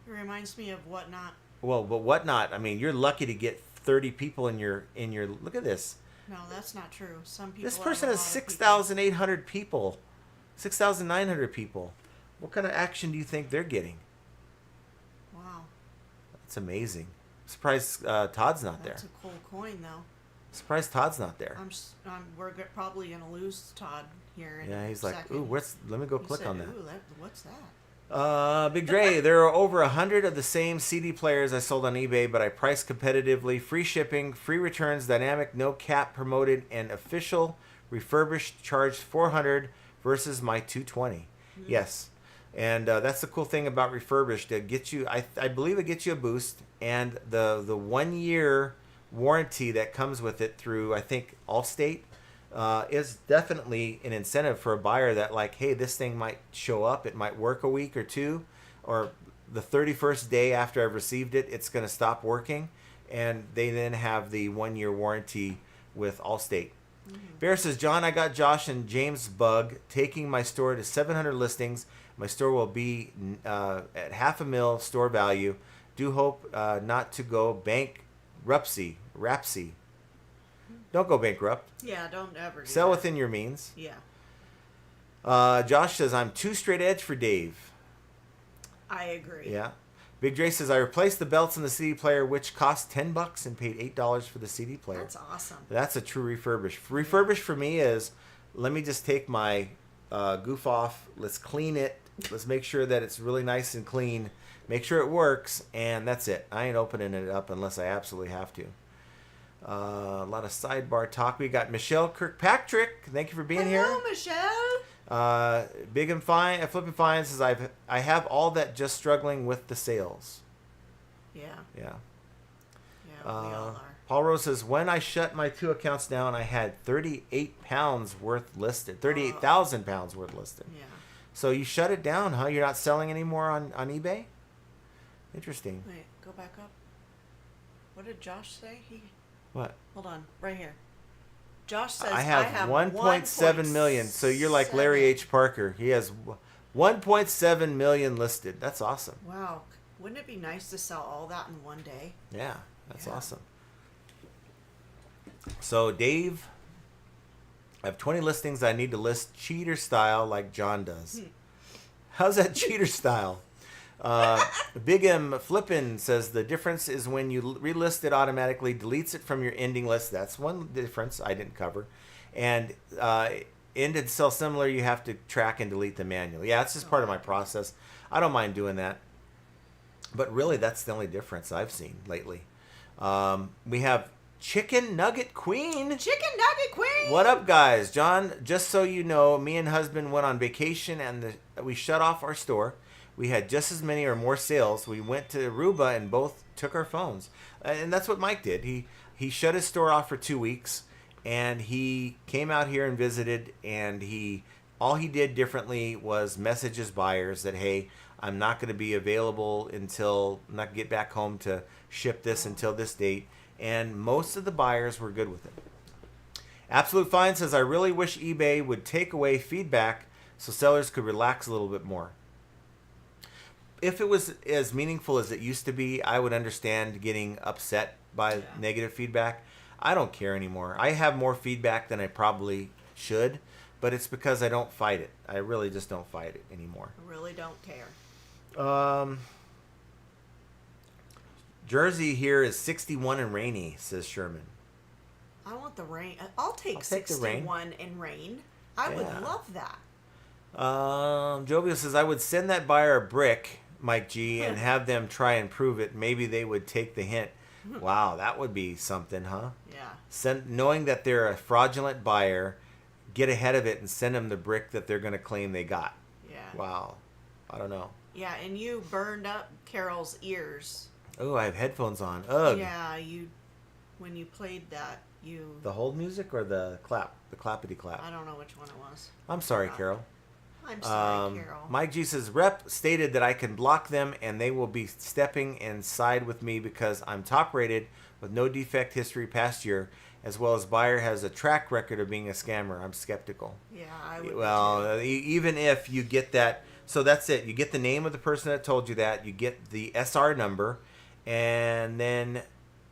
It reminds me of Whatnot.
Well, but Whatnot, I mean, you're lucky to get 30 people in your... Look at this.
No, that's not true. Some people.
This
have
person
a
has
lot of people.
6,800 people, 6,900 people. What kind of action do you think they're getting?
Wow.
That's amazing. Surprised Todd's not there.
That's a cool coin, though.
Surprised Todd's not there.
We're probably gonna lose Todd here in
Yeah,
a
he's like,
second.
ooh, let me go
He
click
said,
on that.
Ooh, what's that?
Big Dre, there are over 100 of the same CD players I sold on eBay, but I priced competitively. Free shipping, free returns, dynamic, no cap promoted, and official refurbished charged $400 versus my $220. Yes. And that's the cool thing about refurbished. It gets you, I believe it gets you a boost, and the 1 year warranty that comes with it through, I think, Allstate is definitely an incentive for a buyer that, like, hey, this thing might show up, it might work a week or two, or the 31st day after I've received it, it's going to stop working, and they then have the 1 year warranty with Allstate. Bear says, John, I got Josh and James bug taking my store to 700 listings. My store will be at $500,000 store value. Do hope not to go bankruptcy. Don't go bankrupt.
Yeah, don't ever do
Sell
that.
within your means.
Yeah,
Josh says, I'm too straight edge for Dave.
I agree.
Yeah. Big Dre says, I replaced the belts in the CD player, which cost $10 and paid $8 for the CD player.
That's awesome.
That's a true refurbish. Refurbish for me is, let me just take my goof off. Let's clean it. Let's make sure that it's really nice and clean. Make sure it works, and that's it. I ain't opening it up unless I absolutely have to. A lot of sidebar talk. We got Michelle Kirkpatrick. Thank you for being here.
Hello, Michelle.
Big and fine. Flipping fine says, I have all that, just struggling with the sales.
Yeah,
Yeah.
we all are.
Paul Rose says, when I shut my 2 accounts down, I had 38 pounds worth listed. 38,000 pounds worth listed.
Yeah.
So you shut it down, huh? You're not selling anymore on eBay? Interesting.
Wait, go back up. What did Josh say?
What?
Hold on, right here. Josh says
I have 1.7 million. So you're like Larry H. Parker. He has 1.7 million listed. That's awesome.
Wow, wouldn't it be nice to sell all that in one day?
Yeah, that's
Yeah.
awesome. So Dave, I have 20 listings I need to list cheater style like John does. How's that cheater style? Big M Flippin says the difference is when you relist it automatically deletes it from your ending list. That's one difference I didn't cover. And end and sell similar, you have to track and delete them manually. Yeah, it's just part of my process. I don't mind doing that. But really, that's the only difference I've seen lately. We have Chicken Nugget Queen.
Chicken Nugget Queen.
What up, guys? John, just so you know, me and husband went on vacation and we shut off our store. We had just as many or more sales. We went to Aruba and both took our phones. And that's what Mike did. He shut his store off for 2 weeks and he came out here and visited, and all he did differently was message his buyers that, hey, I'm not going to be available until, I'm not going to get back home to ship this until this date. And most of the buyers were good with it. Absolute Fine says, I really wish eBay would take away feedback so sellers could relax a little bit more. If it was as meaningful as it used to be, I would understand getting upset by negative feedback. I don't care anymore. I have more feedback than I probably should, but it's because I don't fight it. I really just don't fight it anymore.
I really don't care.
Jersey here is 61 and rainy, says Sherman.
I want the rain. I'll take
take the rain.
61 in rain. I would
Yeah.
love that.
Jovio says, I would send that buyer a brick, Mike G, and have them try and prove it. Maybe they would take the hint. Wow, that would be something, huh?
Yeah.
Knowing that they're a fraudulent buyer, get ahead of it and send them the brick that they're going to claim they got.
Yeah.
Wow. I don't know.
Yeah, and you burned up Carol's ears.
Oh, I have headphones on. Ugh.
Yeah, when you played that,
The hold music or the clap? The clappity clap.
I don't know which one it was.
I'm sorry, Carol.
I'm sorry, Carol.
Mike G says, Rep stated that I can block them and they will be stepping and side with me because I'm top rated with no defect history past year, as well as buyer has a track record of being a scammer. I'm skeptical.
Yeah, I would.
Well, even if you get that, so that's it. You get the name of the person that told you that. You get the SR number, and then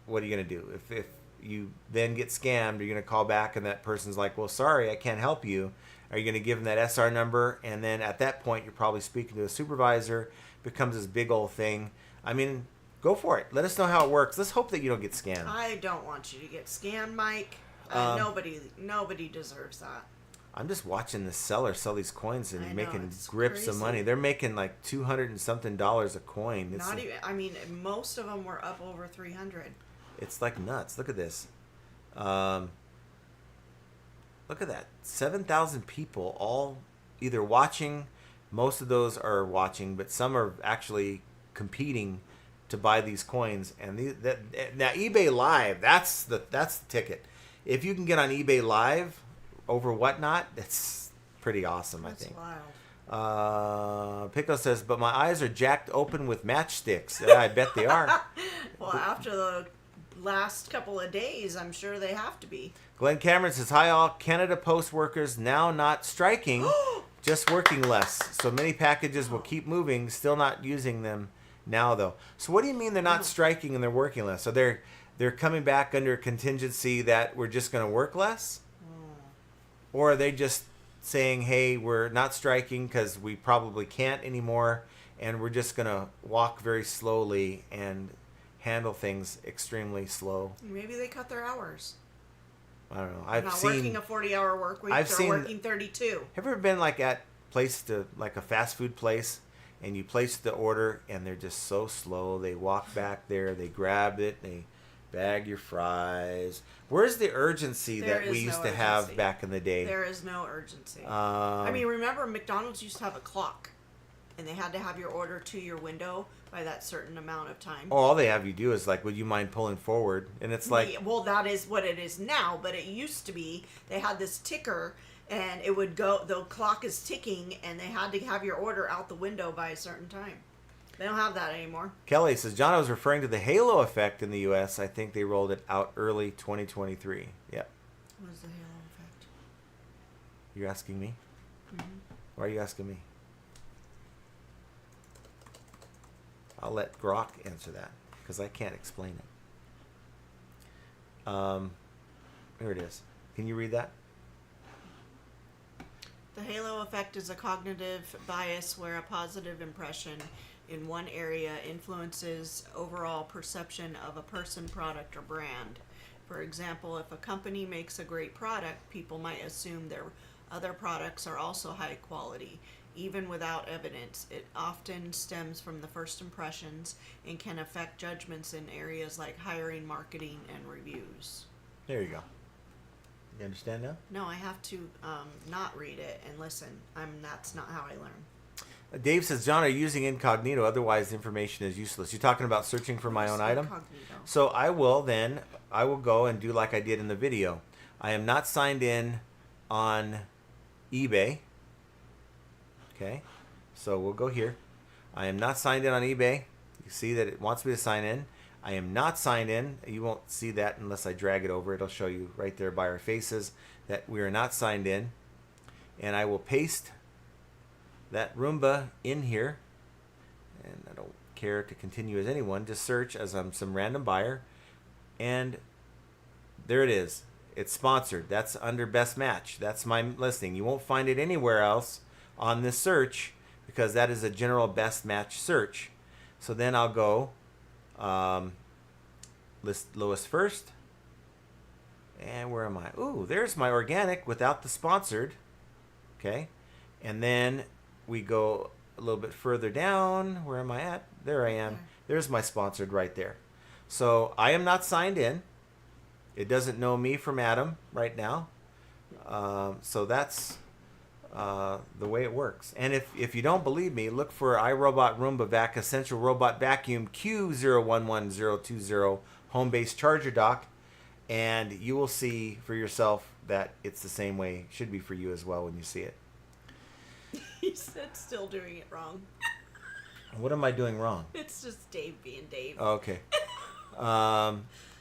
what are you going to do? you then get scammed, you're going to call back and that person's like, well, sorry, I can't help you. Are you going to give them that SR number? And then at that point, you're probably speaking to a supervisor. Becomes this big old thing. I mean, go for it. Let us know how it works. Let's hope that you don't get scammed.
I don't want you to get scammed, Mike. Nobody deserves that.
I'm just watching the seller sell these coins and
I know,
making
it's
grips of
crazy.
money. They're making like $200 and something a coin. It's,
Not even. I mean, most of them were up over 300.
it's like nuts. Look at this. Look at that. 7,000 people all either watching. Most of those are watching, but some are actually competing to buy these coins. And now eBay Live, that's the ticket. If you can get on eBay Live over whatnot, it's pretty awesome.
That's
I think.
Wild.
Pico says, but my eyes are jacked open with matchsticks. Yeah, I bet they are.
Well, after the last couple of days, I'm sure they have to be.
Glenn Cameron says, hi all, Canada Post workers now not striking, just working less. So many packages will keep moving, still not using them now though. So what do you mean they're not striking and they're working less? So they're coming back under a contingency that we're just going to work less? Or are they just saying, hey, we're not striking because we probably can't anymore and we're just going to walk very slowly and handle things extremely slow?
Maybe they cut their hours.
I don't know.
They're not working a 40-hour work week. They're working 32.
Have you ever been like at like a fast food place and you place the order and they're just so slow? They walk back there, they grab it, they bag your fries. Where's the urgency
There
that we
is
used
no
to have
urgency.
back in the day?
There is no urgency. I mean, remember McDonald's used to have a clock, and they had to have your order to your window by that certain amount of time.
all they have you do is like, would you mind pulling forward? And it's like,
Well, that is what it is now, but it used to be they had this ticker, and it would go, the clock is ticking, and they had to have your order out the window by a certain time. They don't have that anymore.
Kelly says, John, I was referring to the halo effect in the U.S. I think they rolled it out early 2023. Yep.
What is the halo effect?
You're asking me?
Mm-hmm.
Why are you asking me? I'll let Grok answer that because I can't explain it. Here it is. Can you read that?
The halo effect is a cognitive bias where a positive impression in one area influences overall perception of a person, product, or brand. For example, if a company makes a great product, people might assume their other products are also high quality. Even without evidence, it often stems from the first impressions and can affect judgments in areas like hiring, marketing, and reviews.
There you go. You understand now?
No, I have to not read it and listen. That's not how I learn.
Dave says, John, are you using incognito? Otherwise, the information is useless. You're talking about searching for my own item?
Incognito.
So I will go and do like I did in the video. I am not signed in on eBay. Okay. So we'll go here. I am not signed in on eBay. You see that it wants me to sign in. I am not signed in. You won't see that unless I drag it over. It'll show you right there by our faces that we are not signed in. And I will paste that Roomba in here. And I don't care to continue as anyone. Just search as I'm some random buyer. And there it is. It's sponsored. That's under best match. That's my listing. You won't find it anywhere else on this search because that is a general best match search. So then I'll go list lowest first. And where am I? Ooh, there's my organic without the sponsored. Okay. And then we go a little bit further down. Where am I at? There I am. There's my sponsored right there. So I am not signed in. It doesn't know me from Adam right now. So that's the way it works. And if you don't believe me, look for iRobot Roomba Vac Essential Robot Vacuum Q011020 home-based charger dock, and you will see for yourself that it's the same way. It should be for you as well when you see it.
He said still doing it wrong.
What am I doing wrong?
It's just Dave being Dave.
Okay.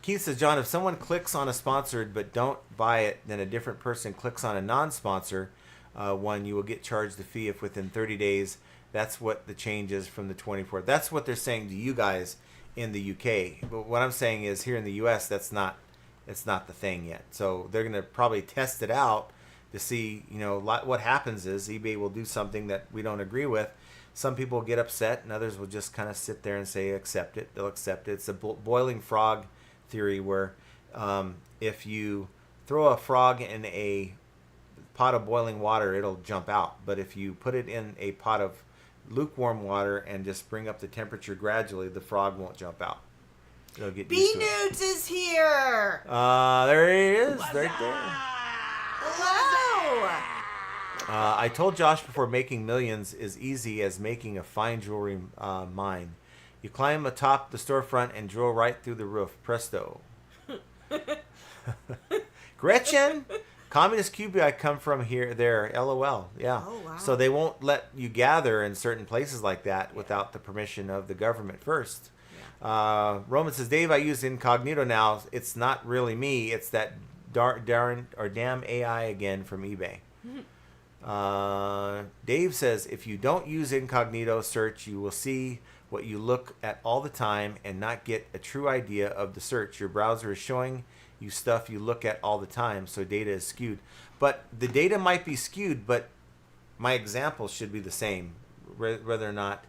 Keith says, John, if someone clicks on a sponsored but don't buy it, then a different person clicks on a non-sponsor one, you will get charged the fee if within 30 days. That's what the change is from the 24th. That's what they're saying to you guys in the UK. But what I'm saying is here in the US, that's not it's not the thing yet. So they're going to probably test it out to see, what happens is eBay will do something that we don't agree with. Some people get upset and others will just kind of sit there and say, accept it. They'll accept it. It's a boiling frog theory where if you throw a frog in a pot of boiling water, it'll jump out. But if you put it in a pot of lukewarm water and just bring up the temperature gradually, the frog won't jump out. It'll get used to it.
B-Nudes is here!
There he is, right there.
Hello!
I told Josh before, making millions is easy as making a fine jewelry mine. You climb atop the storefront and drill right through the roof. Presto. Gretchen, Communist Cuba, I come from there. LOL. Yeah.
Oh, wow.
So they won't let you gather in certain places like that without the permission of the government first. Yeah. Roman says, Dave, I use incognito now. It's not really me. It's that damn AI again from eBay. Dave says, if you don't use incognito search, you will see what you look at all the time and not get a true idea of the search. Your browser is showing you stuff you look at all the time, so data is skewed. But the data might be skewed, but my example should be the same, whether or not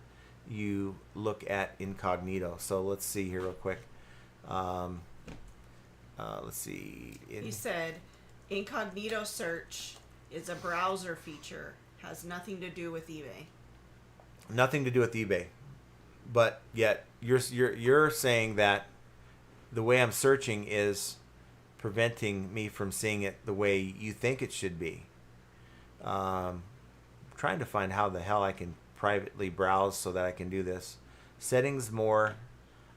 you look at incognito. So let's see here real quick. Let's see.
He said, incognito search is a browser feature. Has nothing to do with eBay.
Nothing to do with eBay. But yet you're saying that the way I'm searching is preventing me from seeing it the way you think it should be. Trying to find how the hell I can privately browse so that I can do this. Settings more.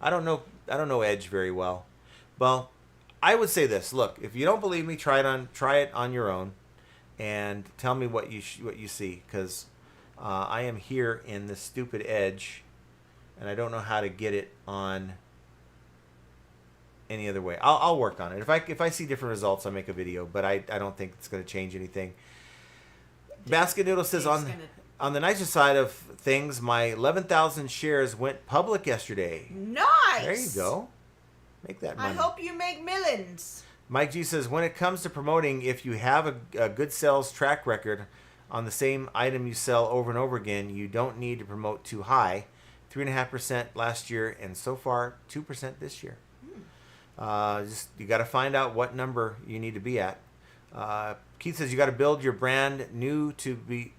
I don't know Edge very well. Well, I would say this. Look, if you don't believe me, try it on your own, and tell me what you see, because I am here in this stupid Edge, and I don't know how to get it on any other way. I'll work on it. If I see different results, I'll make a video, but I don't think it's going to change anything. Basket Noodle says, on the nicer side of things, my 11,000 shares went public yesterday.
Nice!
There you go. Make that money.
I hope you make millions.
Mike G says, when it comes to promoting, if you have a good sales track record on the same item you sell over and over again, you don't need to promote too high. 3.5% last year, and so far 2% this year. You got to find out what number you need to be at. Keith says you got to build your brand new to be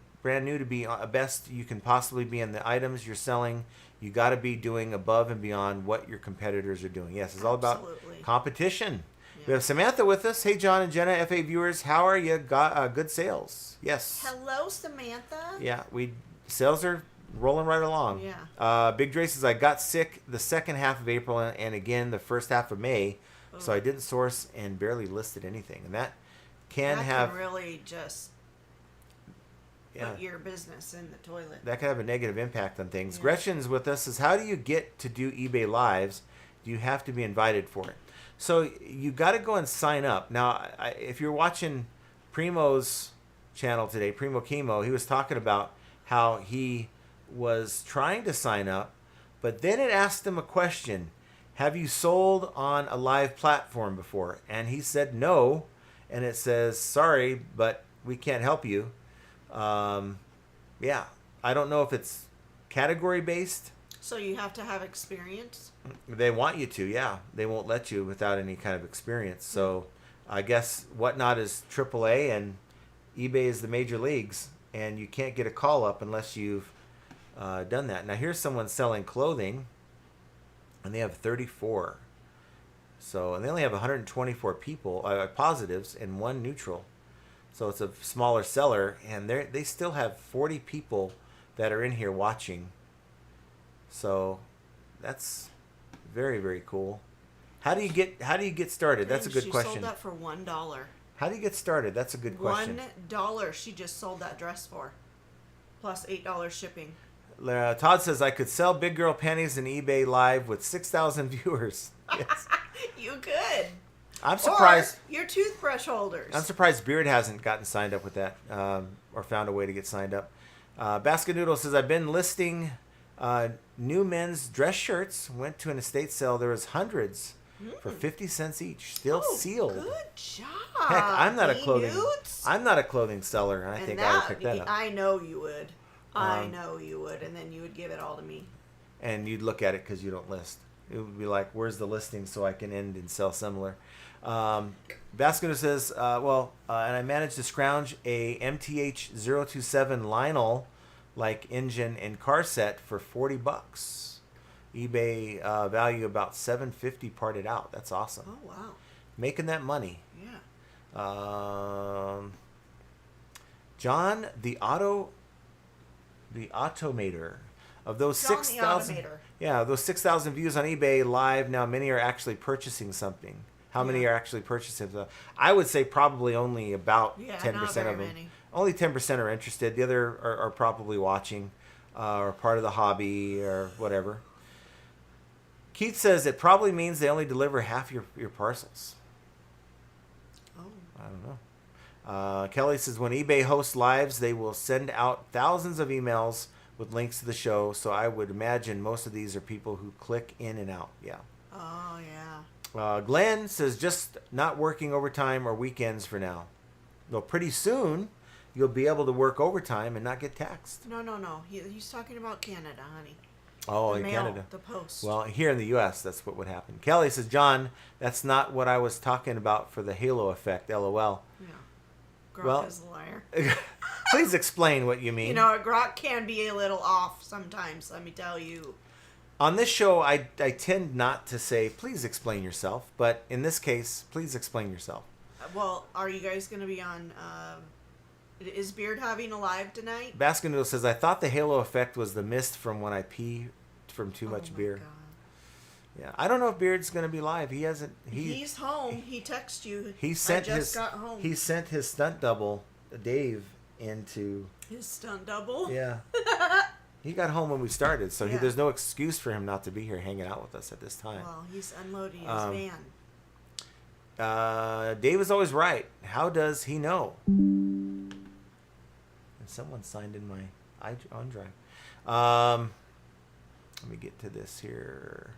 best you can possibly be in the items you're selling. You got to be doing above and beyond what your competitors are doing. Yes, it's all about competition. Yeah. We have Samantha with us. Hey, John and Jenna, FA viewers, how are you? Got good sales? Yes.
Hello, Samantha.
Yeah, sales are rolling right along.
Yeah.
Big Dre says I got sick the second half of April and again the first half of May, so I didn't source and barely listed anything, and that can
really just put your business in the toilet.
That can have a negative impact on things.
Yeah.
Gretchen's with us. Says, how do you get to do eBay Lives? Do you have to be invited for it? So you got to go and sign up. Now, if you're watching Primo's channel today, Primo Chemo, he was talking about how he was trying to sign up, but then it asked him a question. Have you sold on a live platform before? And he said no. And it says, sorry, but we can't help you. Yeah, I don't know if it's category based.
So you have to have experience?
They want you to, yeah. They won't let you without any kind of experience. So I guess Whatnot is AAA and eBay is the major leagues. And you can't get a call up unless you've done that. Now here's someone selling clothing, and they have 34. So, and they only have 124 people, positives, and 1 neutral. So it's a smaller seller, and they still have 40 people that are in here watching. So that's very, very cool. How do you get started? That's a good question.
She sold that for $1.
How do you get started? That's a good question.
$1 she just sold that dress for, plus $8 shipping.
Todd says I could sell big girl panties in eBay Live with 6,000 viewers. Yes.
You could.
I'm surprised.
Or your toothbrush holders.
I'm surprised Beard hasn't gotten signed up with that, or found a way to get signed up. Basket Noodle says I've been listing new men's dress shirts. Went to an estate sale. There was hundreds for 50 cents each, still sealed.
Good job.
Heck, I'm not
Newts.
a clothing seller, and I think I would pick that up.
I know you would. I know you would, and then you would give it all to me.
And you'd look at it because you don't list. It would be like, where's the listing so I can end and sell similar. Vascular says, and I managed to scrounge a MTH 027 Lionel like engine and car set for $40. eBay value about $750 parted out. That's awesome.
Oh wow,
making that money.
Yeah.
John, the automator of those
John
6,000.
the automator.
Yeah, those 6,000 views on eBay live. Now many are actually purchasing something. How many are actually purchasing? I would say probably only about 10% of them.
Many.
Only 10% are interested. The other are probably watching or part of the hobby or whatever. Keith says it probably means they only deliver half your parcels.
Oh.
I don't know. Kelly says when eBay hosts lives, they will send out thousands of emails with links to the show. So I would imagine most of these are people who click in and out. Yeah.
Oh yeah.
Glenn says just not working overtime or weekends for now. Well, pretty soon you'll be able to work overtime and not get taxed.
No. He's talking about Canada, honey.
Oh,
The
in
mail,
Canada.
the post.
Well, here in the U.S., that's what would happen. Kelly says, John, that's not what I was talking about for the halo effect, LOL.
Yeah. Grok
Well-
is a liar.
Please explain what you mean.
You know, Grok can be a little off sometimes, let me tell you.
On this show, I tend not to say, please explain yourself. But in this case, please explain yourself.
Well, are you guys going to be on... is Beard having a live tonight?
Baskin Noodle says, I thought the halo effect was the mist from when I pee from too much beer.
God.
Yeah, I don't know if Beard's going to be live. He hasn't.
He's home. He texted you.
He sent
I just
his.
got home.
He sent his stunt double, Dave, into.
His stunt double?
Yeah. He got home when we started, so
Yeah.
there's no excuse for him not to be here hanging out with us at this time.
Well, he's unloading his van.
Dave is always right. How does he know? And someone signed in my OneDrive. Let me get to this here.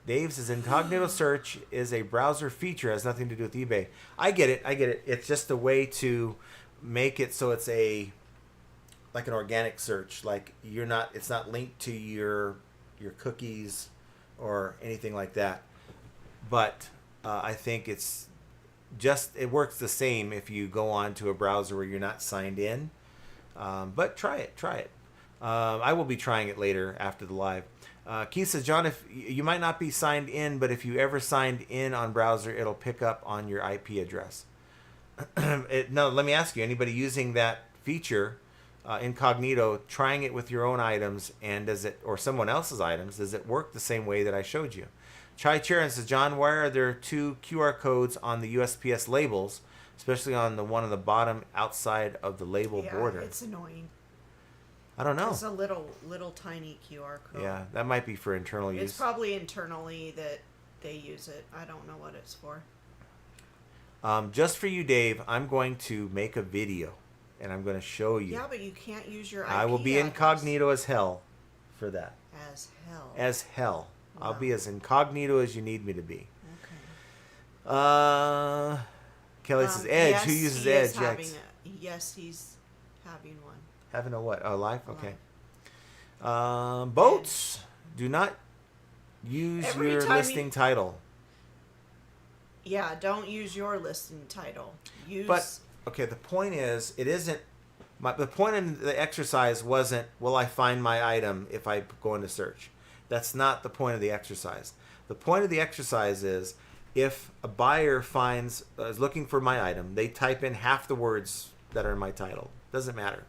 Dave says incognito search is a browser feature, has nothing to do with eBay. I get it. It's just a way to make it so it's like an organic search. Like it's not linked to your cookies or anything like that. But I think it works the same if you go on to a browser where you're not signed in. But try it. I will be trying it later after the live. Keith says, John, if you might not be signed in, but if you ever signed in on browser, it'll pick up on your IP address. No, let me ask you, anybody using that feature, incognito, trying it with your own items, and or someone else's items, does it work the same way that I showed you? Chai Charon says, John, why are there 2 QR codes on the USPS labels, especially on the one on the bottom outside of the label border?
It's annoying.
I don't know.
It's a little tiny QR code.
Yeah, that might be for internal use.
It's probably internally that they use it. I don't know what it's for.
Just for you, Dave, I'm going to make a video, and I'm going to show you.
Yeah, but you can't use your IP
I will be
address.
incognito as hell for that.
As hell.
As hell.
Wow.
I'll be as incognito as you need me to be.
Okay.
Kelly says, Edge.
Yes,
Who uses
he is
Edge?
yes, he's having one.
Having a what? Oh, live?
A
Okay. Boats. Do not use
Every
your
time
listing title.
Yeah, don't use your listing title.
But, okay, the point is, it isn't... the point in the exercise wasn't, will I find my item if I go into search? That's not the point of the exercise. The point of the exercise is, if a buyer is looking for my item, they type in half the words that are in my title. Doesn't matter.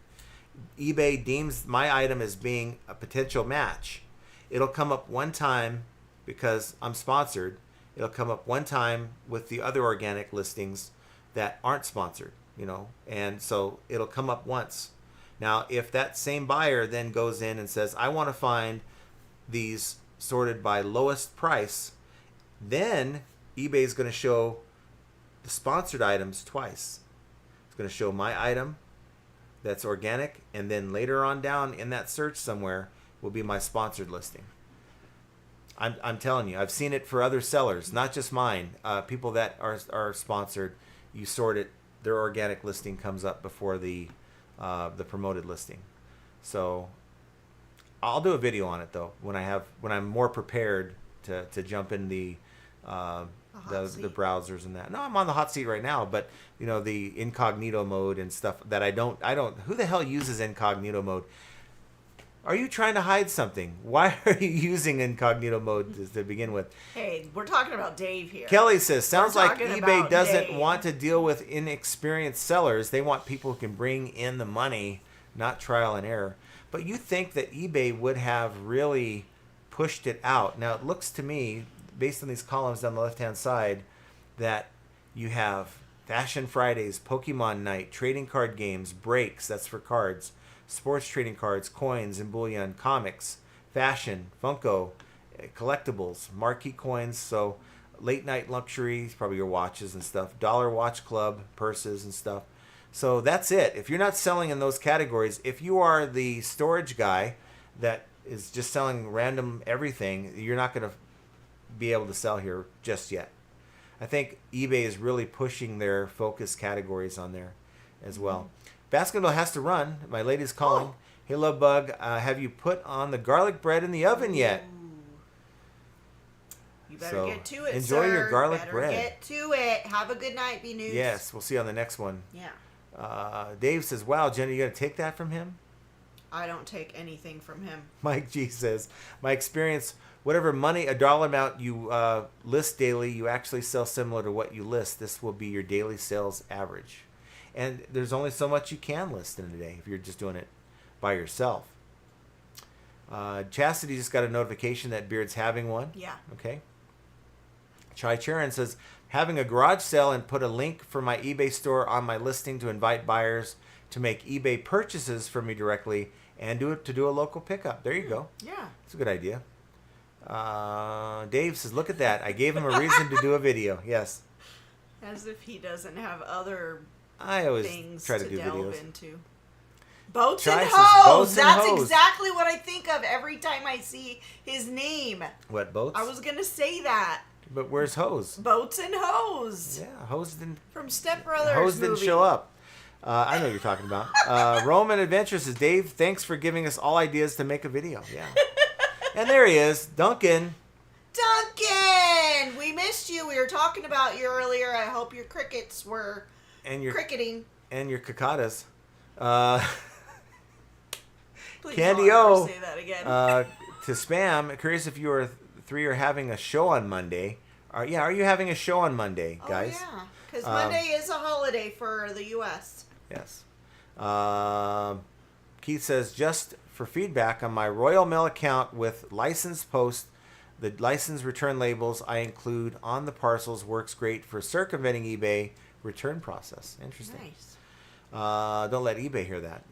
eBay deems my item as being a potential match. It'll come up one time because I'm sponsored. It'll come up one time with the other organic listings that aren't sponsored, and so it'll come up once. Now, if that same buyer then goes in and says, I want to find these sorted by lowest price, then eBay is going to show the sponsored items twice. It's going to show my item that's organic, and then later on down in that search somewhere will be my sponsored listing. I'm telling you, I've seen it for other sellers, not just mine. People that are sponsored, you sort it. Their organic listing comes up before the promoted listing. So I'll do a video on it though when I'm more prepared to jump in the browsers and that. No, I'm on the hot seat right now, but the incognito mode and stuff that I don't. Who the hell uses incognito mode? Are you trying to hide something? Why are you using incognito mode to begin with?
Hey, we're talking about Dave here.
Kelly says, sounds like
talking
eBay
about
doesn't
Dave.
want to deal with inexperienced sellers. They want people who can bring in the money, not trial and error. But you think that eBay would have really pushed it out. Now, it looks to me, based on these columns down the left-hand side, that you have Fashion Fridays, Pokemon Night, trading card games, breaks, that's for cards, sports trading cards, coins and bullion, comics, fashion, Funko, collectibles, marquee coins, so late night luxury, probably your watches and stuff, Dollar Watch Club, purses and stuff. So that's it. If you're not selling in those categories, if you are the storage guy that is just selling random everything, you're not going to be able to sell here just yet. I think eBay is really pushing their focus categories on there as well. Basketball has to run. My lady's calling. Hey, Love Bug, have you put on the garlic bread in the oven yet?
You better get to it,
enjoy
sir.
your garlic
better
bread.
Get to it. Have a good night, B News.
Yes, we'll see you on the next one.
Yeah.
Dave says, wow, Jenny, you going to take that from him?
I don't take anything from him.
Mike G says, my experience, whatever money, a dollar amount you list daily, you actually sell similar to what you list. This will be your daily sales average. And there's only so much you can list in a day if you're just doing it by yourself. Chastity just got a notification that Beard's having one.
Yeah.
Okay. Chai Charon says, having a garage sale and put a link for my eBay store on my listing to invite buyers to make eBay purchases from me directly and to do a local pickup. There you go.
Yeah.
It's a good idea. Dave says, look at that. I gave him a reason to do a video. Yes.
As if he doesn't have other
I always
things
try to do
delve
videos.
into. Boats
Chai
and
says,
Hoes.
boats and
That's
hoes.
exactly what I think of every time I see his name.
What, boats?
I was going to say that.
But where's Hose?
Boats and Hoes.
Yeah, Hose didn't.
From Step Brothers
Hose didn't
movie.
show up. I know what you're talking about. Roman Adventures says, Dave, thanks for giving us all ideas to make a video. Yeah. And there he is, Duncan.
Duncan! We missed you. We were talking about you earlier. I hope your crickets were cricketing.
And your cicadas.
Please
Candy
don't
O.
ever say that again.
To spam, curious if you three are having a show on Monday. Are you having a show on Monday, guys?
Oh, yeah. Because Monday is a holiday for the U.S.
Yes. Keith says, just for feedback on my Royal Mail account with license post, the license return labels I include on the parcels works great for circumventing eBay return process. Interesting.
Nice.
Don't let eBay hear that.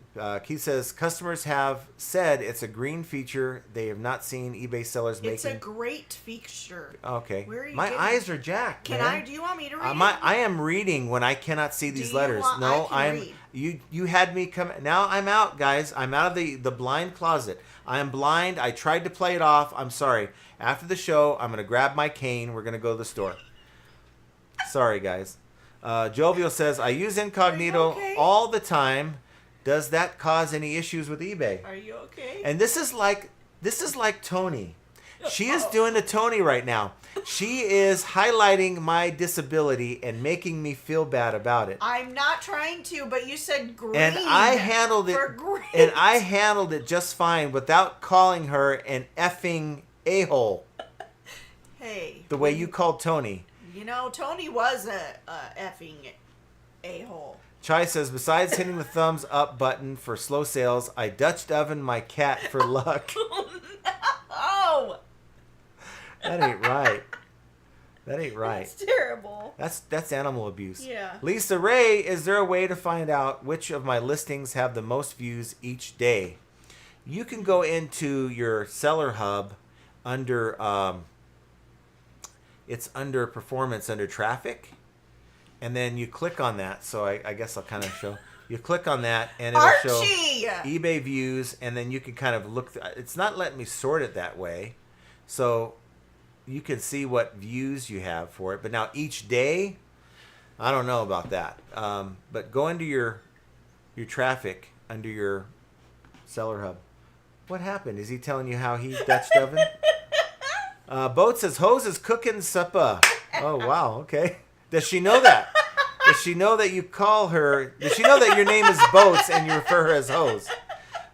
Keith says, customers have said it's a green feature. They have not seen eBay sellers making.
It's a great feature.
Okay.
Where are you
My
getting-
eyes are jacked.
Can
man.
I? Do you want me to read it?
I am reading when I cannot see these
you
letters.
want-
No,
I can
I'm.
read.
You had me come. Now I'm out, guys. I'm out of the blind closet. I am blind. I tried to play it off. I'm sorry. After the show, I'm gonna grab my cane. We're gonna go to the store. Sorry, guys. Jovial says, I use incognito
okay?
all the time. Does that cause any issues with eBay?
Are you okay?
And this is like Tony. She is doing a Tony right now. She is highlighting my disability and making me feel bad about it.
I'm not trying to, but you said green.
And I handled it
for green.
and I handled it just fine without calling her an effing a-hole.
Hey.
The way you called Tony.
You know, Tony was a effing a-hole.
Chai says, besides hitting the thumbs up button for slow sales, I Dutch oven my cat for luck.
Oh!
That ain't right. That ain't right.
That's terrible.
That's animal abuse.
Yeah.
Lisa Ray, is there a way to find out which of my listings have the most views each day? You can go into your seller hub under it's under performance under traffic, and then you click on that. So I guess I'll kind of show. You click on that, and it'll show
Archie!
eBay views, and then you can kind of look. It's not letting me sort it that way. So you can see what views you have for it. But now each day, I don't know about that. But go into your traffic under your Seller Hub. What happened? Is he telling you how he Dutch oven? Boat says, Hose is cooking supper. Oh, wow. Okay. Does she know that? Does she know that you call her? Does she know that your name is Boats and you refer her as Hose?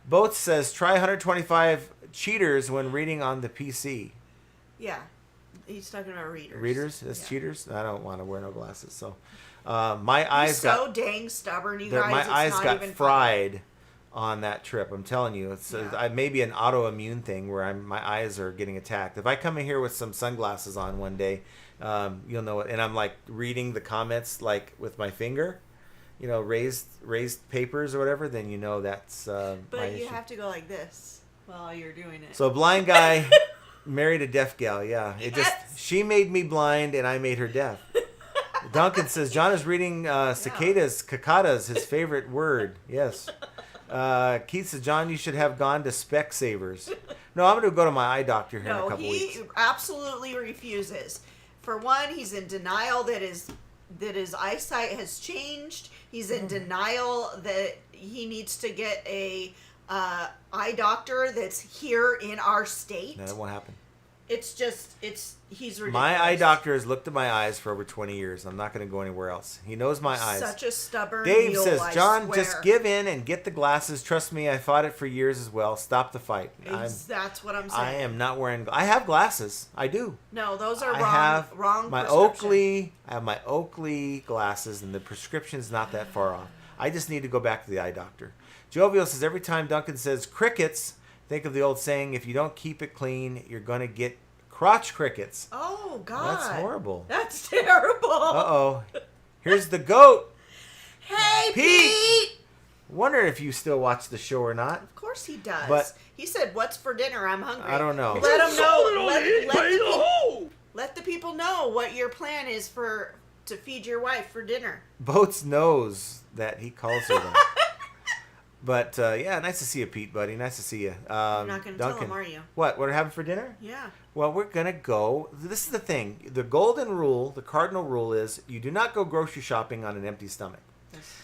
Boats says, try 125 cheaters when reading on the PC.
Yeah. He's talking about readers.
Readers? That's cheaters? I don't want to wear no glasses. So my eyes
so
got...
dang stubborn, you guys.
My
it's
eyes
not
got
even
fried on that trip. I'm telling you. It's
Yeah.
maybe an autoimmune thing where my eyes are getting attacked. If I come in here with some sunglasses on one day, you'll know it. And I'm like reading the comments like with my finger, raised papers or whatever, then you know that's my
But you
issue.
have to go like this while you're doing it.
So a blind guy married a deaf gal. Yeah, she made me blind and I made her deaf. Duncan says John is reading cicadas, his favorite word. Yes. Keith says John, you should have gone to Specsavers. No, I'm going to go to my eye doctor here in a couple weeks.
He absolutely refuses. For one, he's in denial that his eyesight has changed. He's in denial that he needs to get a eye doctor that's here in our state.
No, that won't happen.
He's ridiculous.
My eye doctor has looked at my eyes for over 20 years. I'm not going to go anywhere else. He knows my eyes.
Such a stubborn
Dave
mule,
says,
I
John,
swear.
just give in and get the glasses. Trust me, I fought it for years as well. Stop the fight.
That's what I'm saying.
I am not wearing... I have glasses. I do.
No, those are
I
wrong.
have
Wrong
my
prescription.
I have my Oakley glasses, and the prescription's not that far off. I just need to go back to the eye doctor. Jovial says, every time Duncan says crickets, think of the old saying, if you don't keep it clean, you're going to get crotch crickets.
Oh, God.
That's horrible.
That's terrible.
Uh-oh. Here's the goat.
Hey,
Pete!
Pete!
Wonder if you still watch the show or not.
Of course he does.
But-
he said, what's for dinner? I'm hungry.
I don't know.
Let him know. Let the people know what your plan is to feed your wife for dinner.
Boats knows that he calls her that. But, yeah, nice to see you, Pete, buddy. Nice to see you.
You're not going to tell him, are you?
What we're having for dinner?
Yeah.
Well, we're going to go. This is the thing. The golden rule, the cardinal rule is you do not go grocery shopping on an empty stomach.
Yes.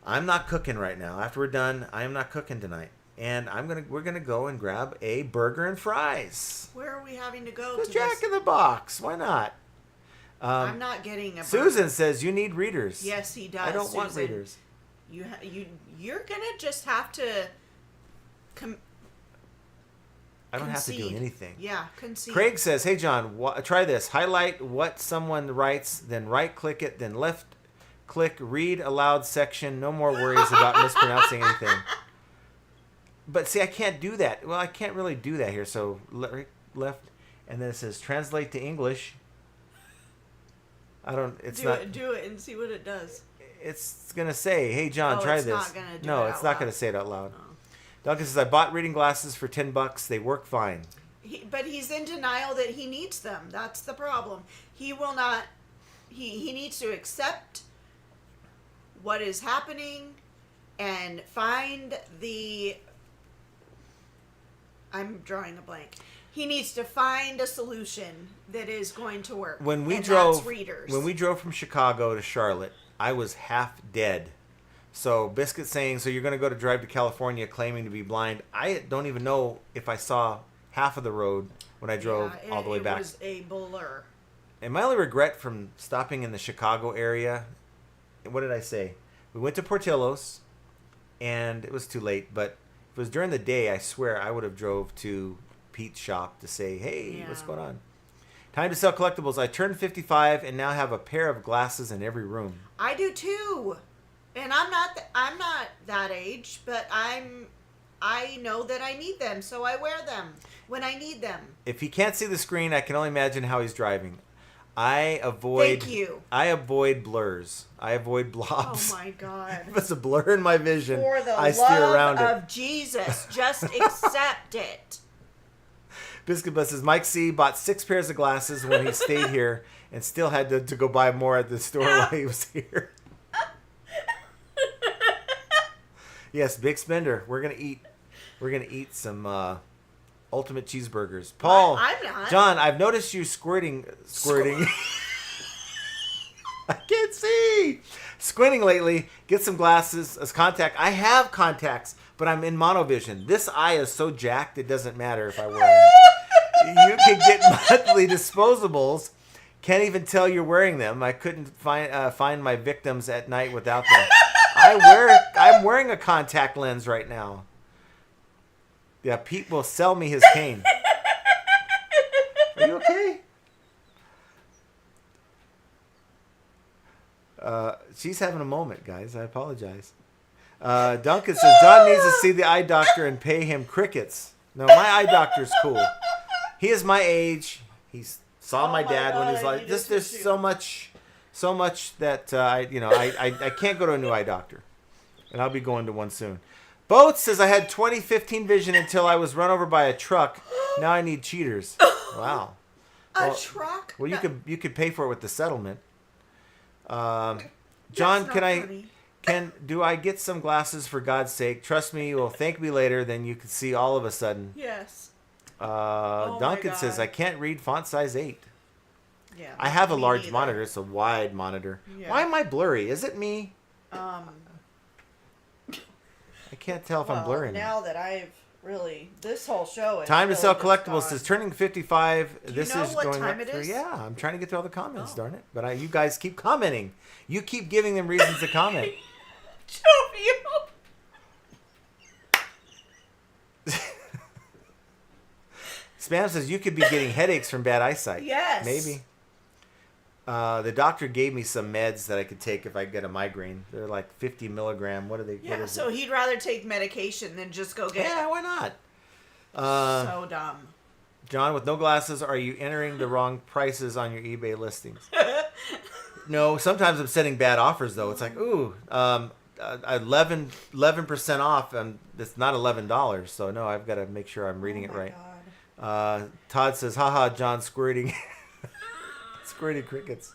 I'm not cooking right now. After we're done, I am not cooking tonight. And we're going to go and grab a burger and fries.
Where are we having to go
The
to
Jack in the Box. Why not?
I'm not getting a burger.
Susan says you need readers.
Yes, he does.
I don't want
Susan.
readers.
You're going to just have to
I don't have to do
concede.
anything.
Yeah, concede.
Craig says, hey, John, try this. Highlight what someone writes, then right-click it, then left-click read aloud section. No more worries about mispronouncing anything. But see, I can't do that. Well, I can't really do that here. So left, and then it says translate to English.
Do it and see what it does.
It's going to say, hey, John,
Oh,
try
it's
this.
not gonna do
no,
it
it's
out
not
loud.
going to say it out loud.
Oh.
Duncan says, I bought reading glasses for $10. They work fine.
But he's in denial that he needs them. That's the problem. He will not. He needs to accept what is happening and find the. I'm drawing a blank. He needs to find a solution that is going to work.
When we
and
drove,
that's readers.
when we drove from Chicago to Charlotte, I was half dead. So Biscuit saying, so you're going to go to drive to California claiming to be blind. I don't even know if I saw half of the road when I drove all the way back.
It was a blur.
And my only regret from stopping in the Chicago area, what did I say? We went to Portillo's, and it was too late. But if it was during the day, I swear I would have drove to Pete's shop to say, hey, what's going on? Time to sell collectibles. I turned 55 and now have a pair of glasses in every room.
I do too. And I'm not that age, but I know that I need them, so I wear them when I need them.
If he can't see the screen, I can only imagine how he's driving. I avoid blurs. I avoid blobs.
Oh my God.
If it's a blur in my vision,
For the
I steer around
love
it.
of Jesus, just accept it.
Biscuit Bus says Mike C bought 6 pairs of glasses when he stayed here and still had to go buy more at the store while he was here. Yes, big spender. We're gonna eat some Ultimate cheeseburgers. Paul.
I'm not.
John, I've noticed you squirting. I can't see. Squinting lately. Get some glasses as contact. I have contacts, but I'm in monovision. This eye is so jacked it doesn't matter if I wear them. You can get monthly disposables. Can't even tell you're wearing them. I couldn't find my victims at night without them. I'm wearing a contact lens right now. Yeah, Pete will sell me his cane. Are you okay? She's having a moment, guys. I apologize. Duncan says, John needs to see the eye doctor and pay him crickets. No, my eye doctor's cool. He is my age. He saw my dad when he was like, there's so much that, I can't go to a new eye doctor. And I'll be going to one soon. Boat says, I had 20/15 vision until I was run over by a truck. Now I need cheaters. Wow.
A truck?
Well, you could pay for it with the settlement. John, do I get some glasses for God's sake? Trust me, you will thank me later. Then you can see all of a sudden.
Yes.
Duncan says, I can't read font size 8.
Yeah.
I have a large monitor. It's a wide monitor. Yeah. Why am I blurry? Is it me? I can't tell if I'm blurring.
Now that I've this whole show is
time to sell collectibles says turning 55.
Do you know what time it is?
Yeah, I'm trying to get through all the comments, darn it. But you guys keep commenting. You keep giving them reasons to comment. Spam says you could be getting headaches from bad eyesight.
Yes.
Maybe. The doctor gave me some meds that I could take if I get a migraine. They're like 50 milligram. What are they?
Yeah, so he'd rather take medication than just go get.
Yeah, why not?
So dumb.
John, with no glasses, are you entering the wrong prices on your eBay listings? No, sometimes I'm setting bad offers though. It's like, ooh, 11% off, and it's not $11. So no, I've got to make sure I'm reading it right. God. Todd says, haha, John squirting. Squirting crickets.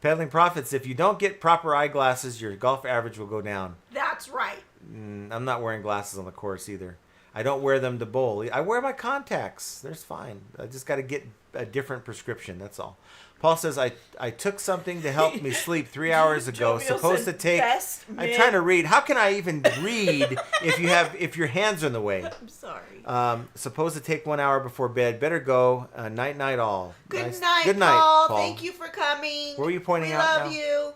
Peddling profits. If you don't get proper eyeglasses, your golf average will go down.
That's right.
I'm not wearing glasses on the course either. I don't wear them to bowl. I wear my contacts. There's fine. I just got to get a different prescription. That's all. Paul says, I took something to help me sleep 3 hours ago. Supposed to take. I'm trying to read. How can I even read if your hands are in the way?
I'm sorry.
Supposed to take 1 hour before bed. Better go. Night night all.
Good
night,
night, Paul.
Paul.
Thank you for coming.
What were you pointing out?
We love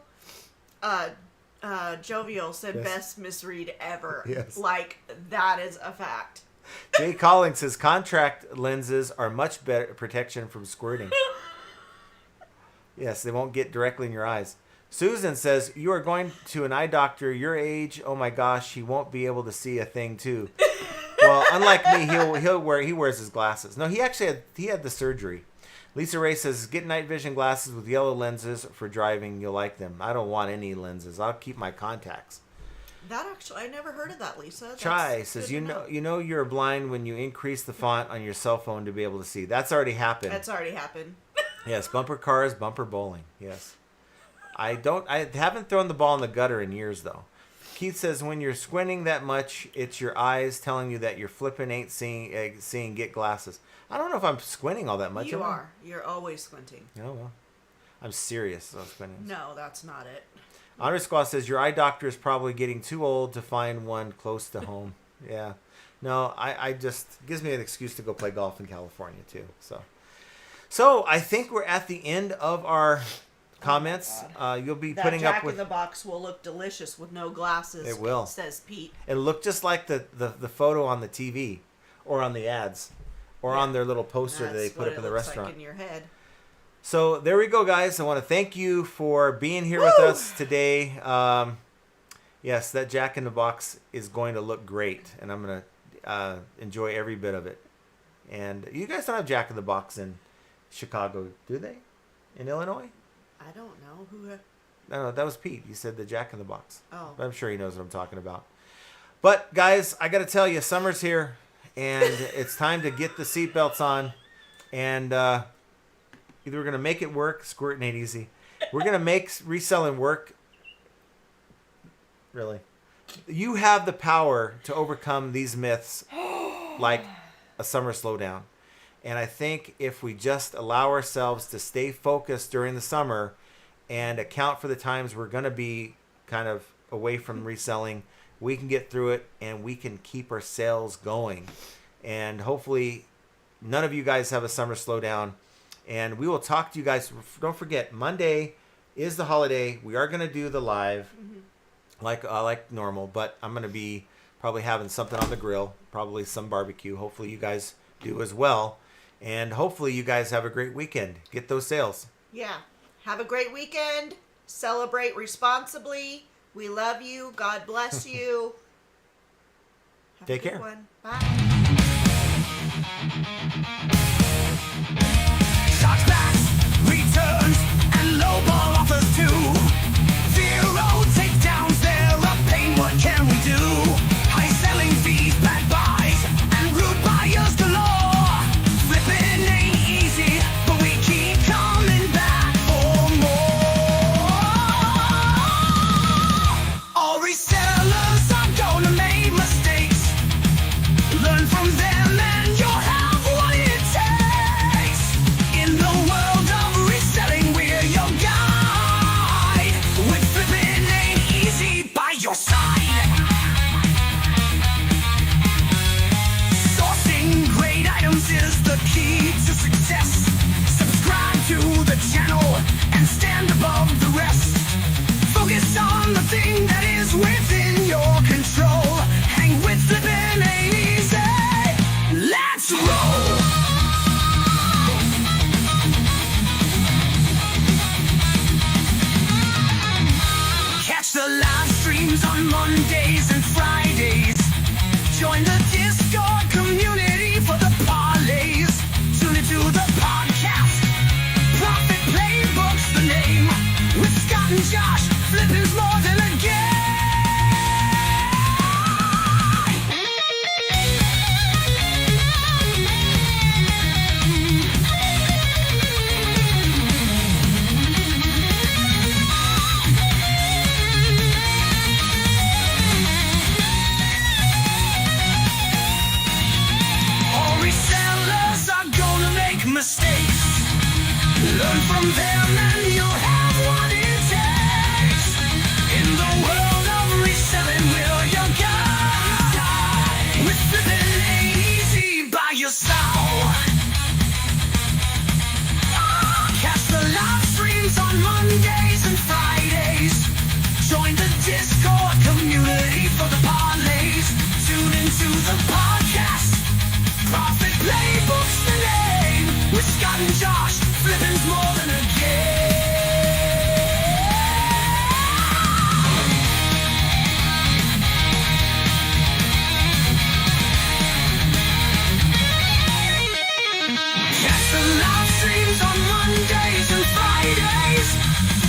you. Jovial said best misread ever.
Yes.
Like that is a fact.
Jay Collins says contact lenses are much better protection from squirting. Yes, they won't get directly in your eyes. Susan says, you are going to an eye doctor your age. Oh my gosh, he won't be able to see a thing too. Well, unlike me, he wears his glasses. No, he had the surgery. Lisa Ray says, get night vision glasses with yellow lenses for driving. You'll like them. I don't want any lenses. I'll keep my contacts.
That actually, I never heard of that, Lisa.
Chai says, you know you're blind when you increase the font on your cell phone to be able to see. That's already happened. Yes, bumper cars, bumper bowling. Yes. I haven't thrown the ball in the gutter in years though. Keith says when you're squinting that much, it's your eyes telling you that you're flipping ain't seeing get glasses. I don't know if I'm squinting all that much.
You are. You're always squinting.
Oh well. I'm serious about squinting.
No, that's not it.
Honor Squaw says your eye doctor is probably getting too old to find one close to home. Yeah. No, I just gives me an excuse to go play golf in California too. So I think we're at the end of our comments. You'll be putting up with.
Jack in the Box will look delicious with no glasses.
It will,
says Pete.
It'll look just like the photo on the TV, or on the ads, or on their little poster that they put up in the restaurant.
Like in your head.
So there we go, guys. I want to thank you for being here with us today. Yes, that Jack in the Box is going to look great, and I'm going to enjoy every bit of it. And you guys don't have Jack in the Box in Chicago, do they? In Illinois?
I don't know.
No, that was Pete. He said the Jack in the Box.
Oh.
I'm sure he knows what I'm talking about. But, guys, I got to tell you, summer's here, and it's time to get the seatbelts on. And either we're going to make it work, squirting ain't easy. We're going to make reselling work. Really. You have the power to overcome these myths like a summer slowdown. And I think if we just allow ourselves to stay focused during the summer and account for the times we're going to be kind of away from reselling, we can get through it and we can keep our sales going. And hopefully none of you guys have a summer slowdown. And we will talk to you guys. Don't forget, Monday is the holiday. We are going to do the live like normal, but I'm going to be probably having something on the grill, probably some barbecue. Hopefully you guys do as well. And hopefully you guys have a great weekend. Get those sales.
Yeah. Have a great weekend. Celebrate responsibly. We love you. God bless you. Have
Take
a good
care.
one. Bye.
Chargebacks, returns, and lowball offers too. Zero takedowns, they're a pain. What can we do? High selling fees, bad buys, and rude buyers galore. Flipping ain't easy, but we keep coming back for more. All resellers are gonna make mistakes. Learn from them and you'll have what it takes. In the world of reselling, we're your guide. With flipping ain't easy by your side. Sourcing great items is the key to success. Subscribe to the channel and stand above the rest. Focus on the thing that is within your control. Hang with flipping ain't easy. Let's roll. Catch the live streams on Mondays and Fridays. Join the Discord community for the parlays. Tune into the podcast. Profit Playbook's the name. With Scott and Josh, flipping's more than a game. All resellers are gonna make mistakes. Learn from them and you'll have what it takes. In the world of reselling, we're your guide. With flipping ain't easy by your side. Catch the live streams on Mondays and Fridays. Join the Discord community for the parlays. Tune into the podcast. Profit Playbook's the name. With Scott and Josh, flipping's more than a game. Catch the live streams on Mondays and Fridays.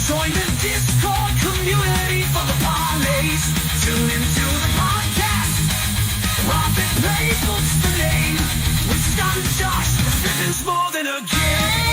Join the Discord community for the parlays. Tune into the podcast. Profit Playbook's the name. With Scott and Josh, flipping's more than a game.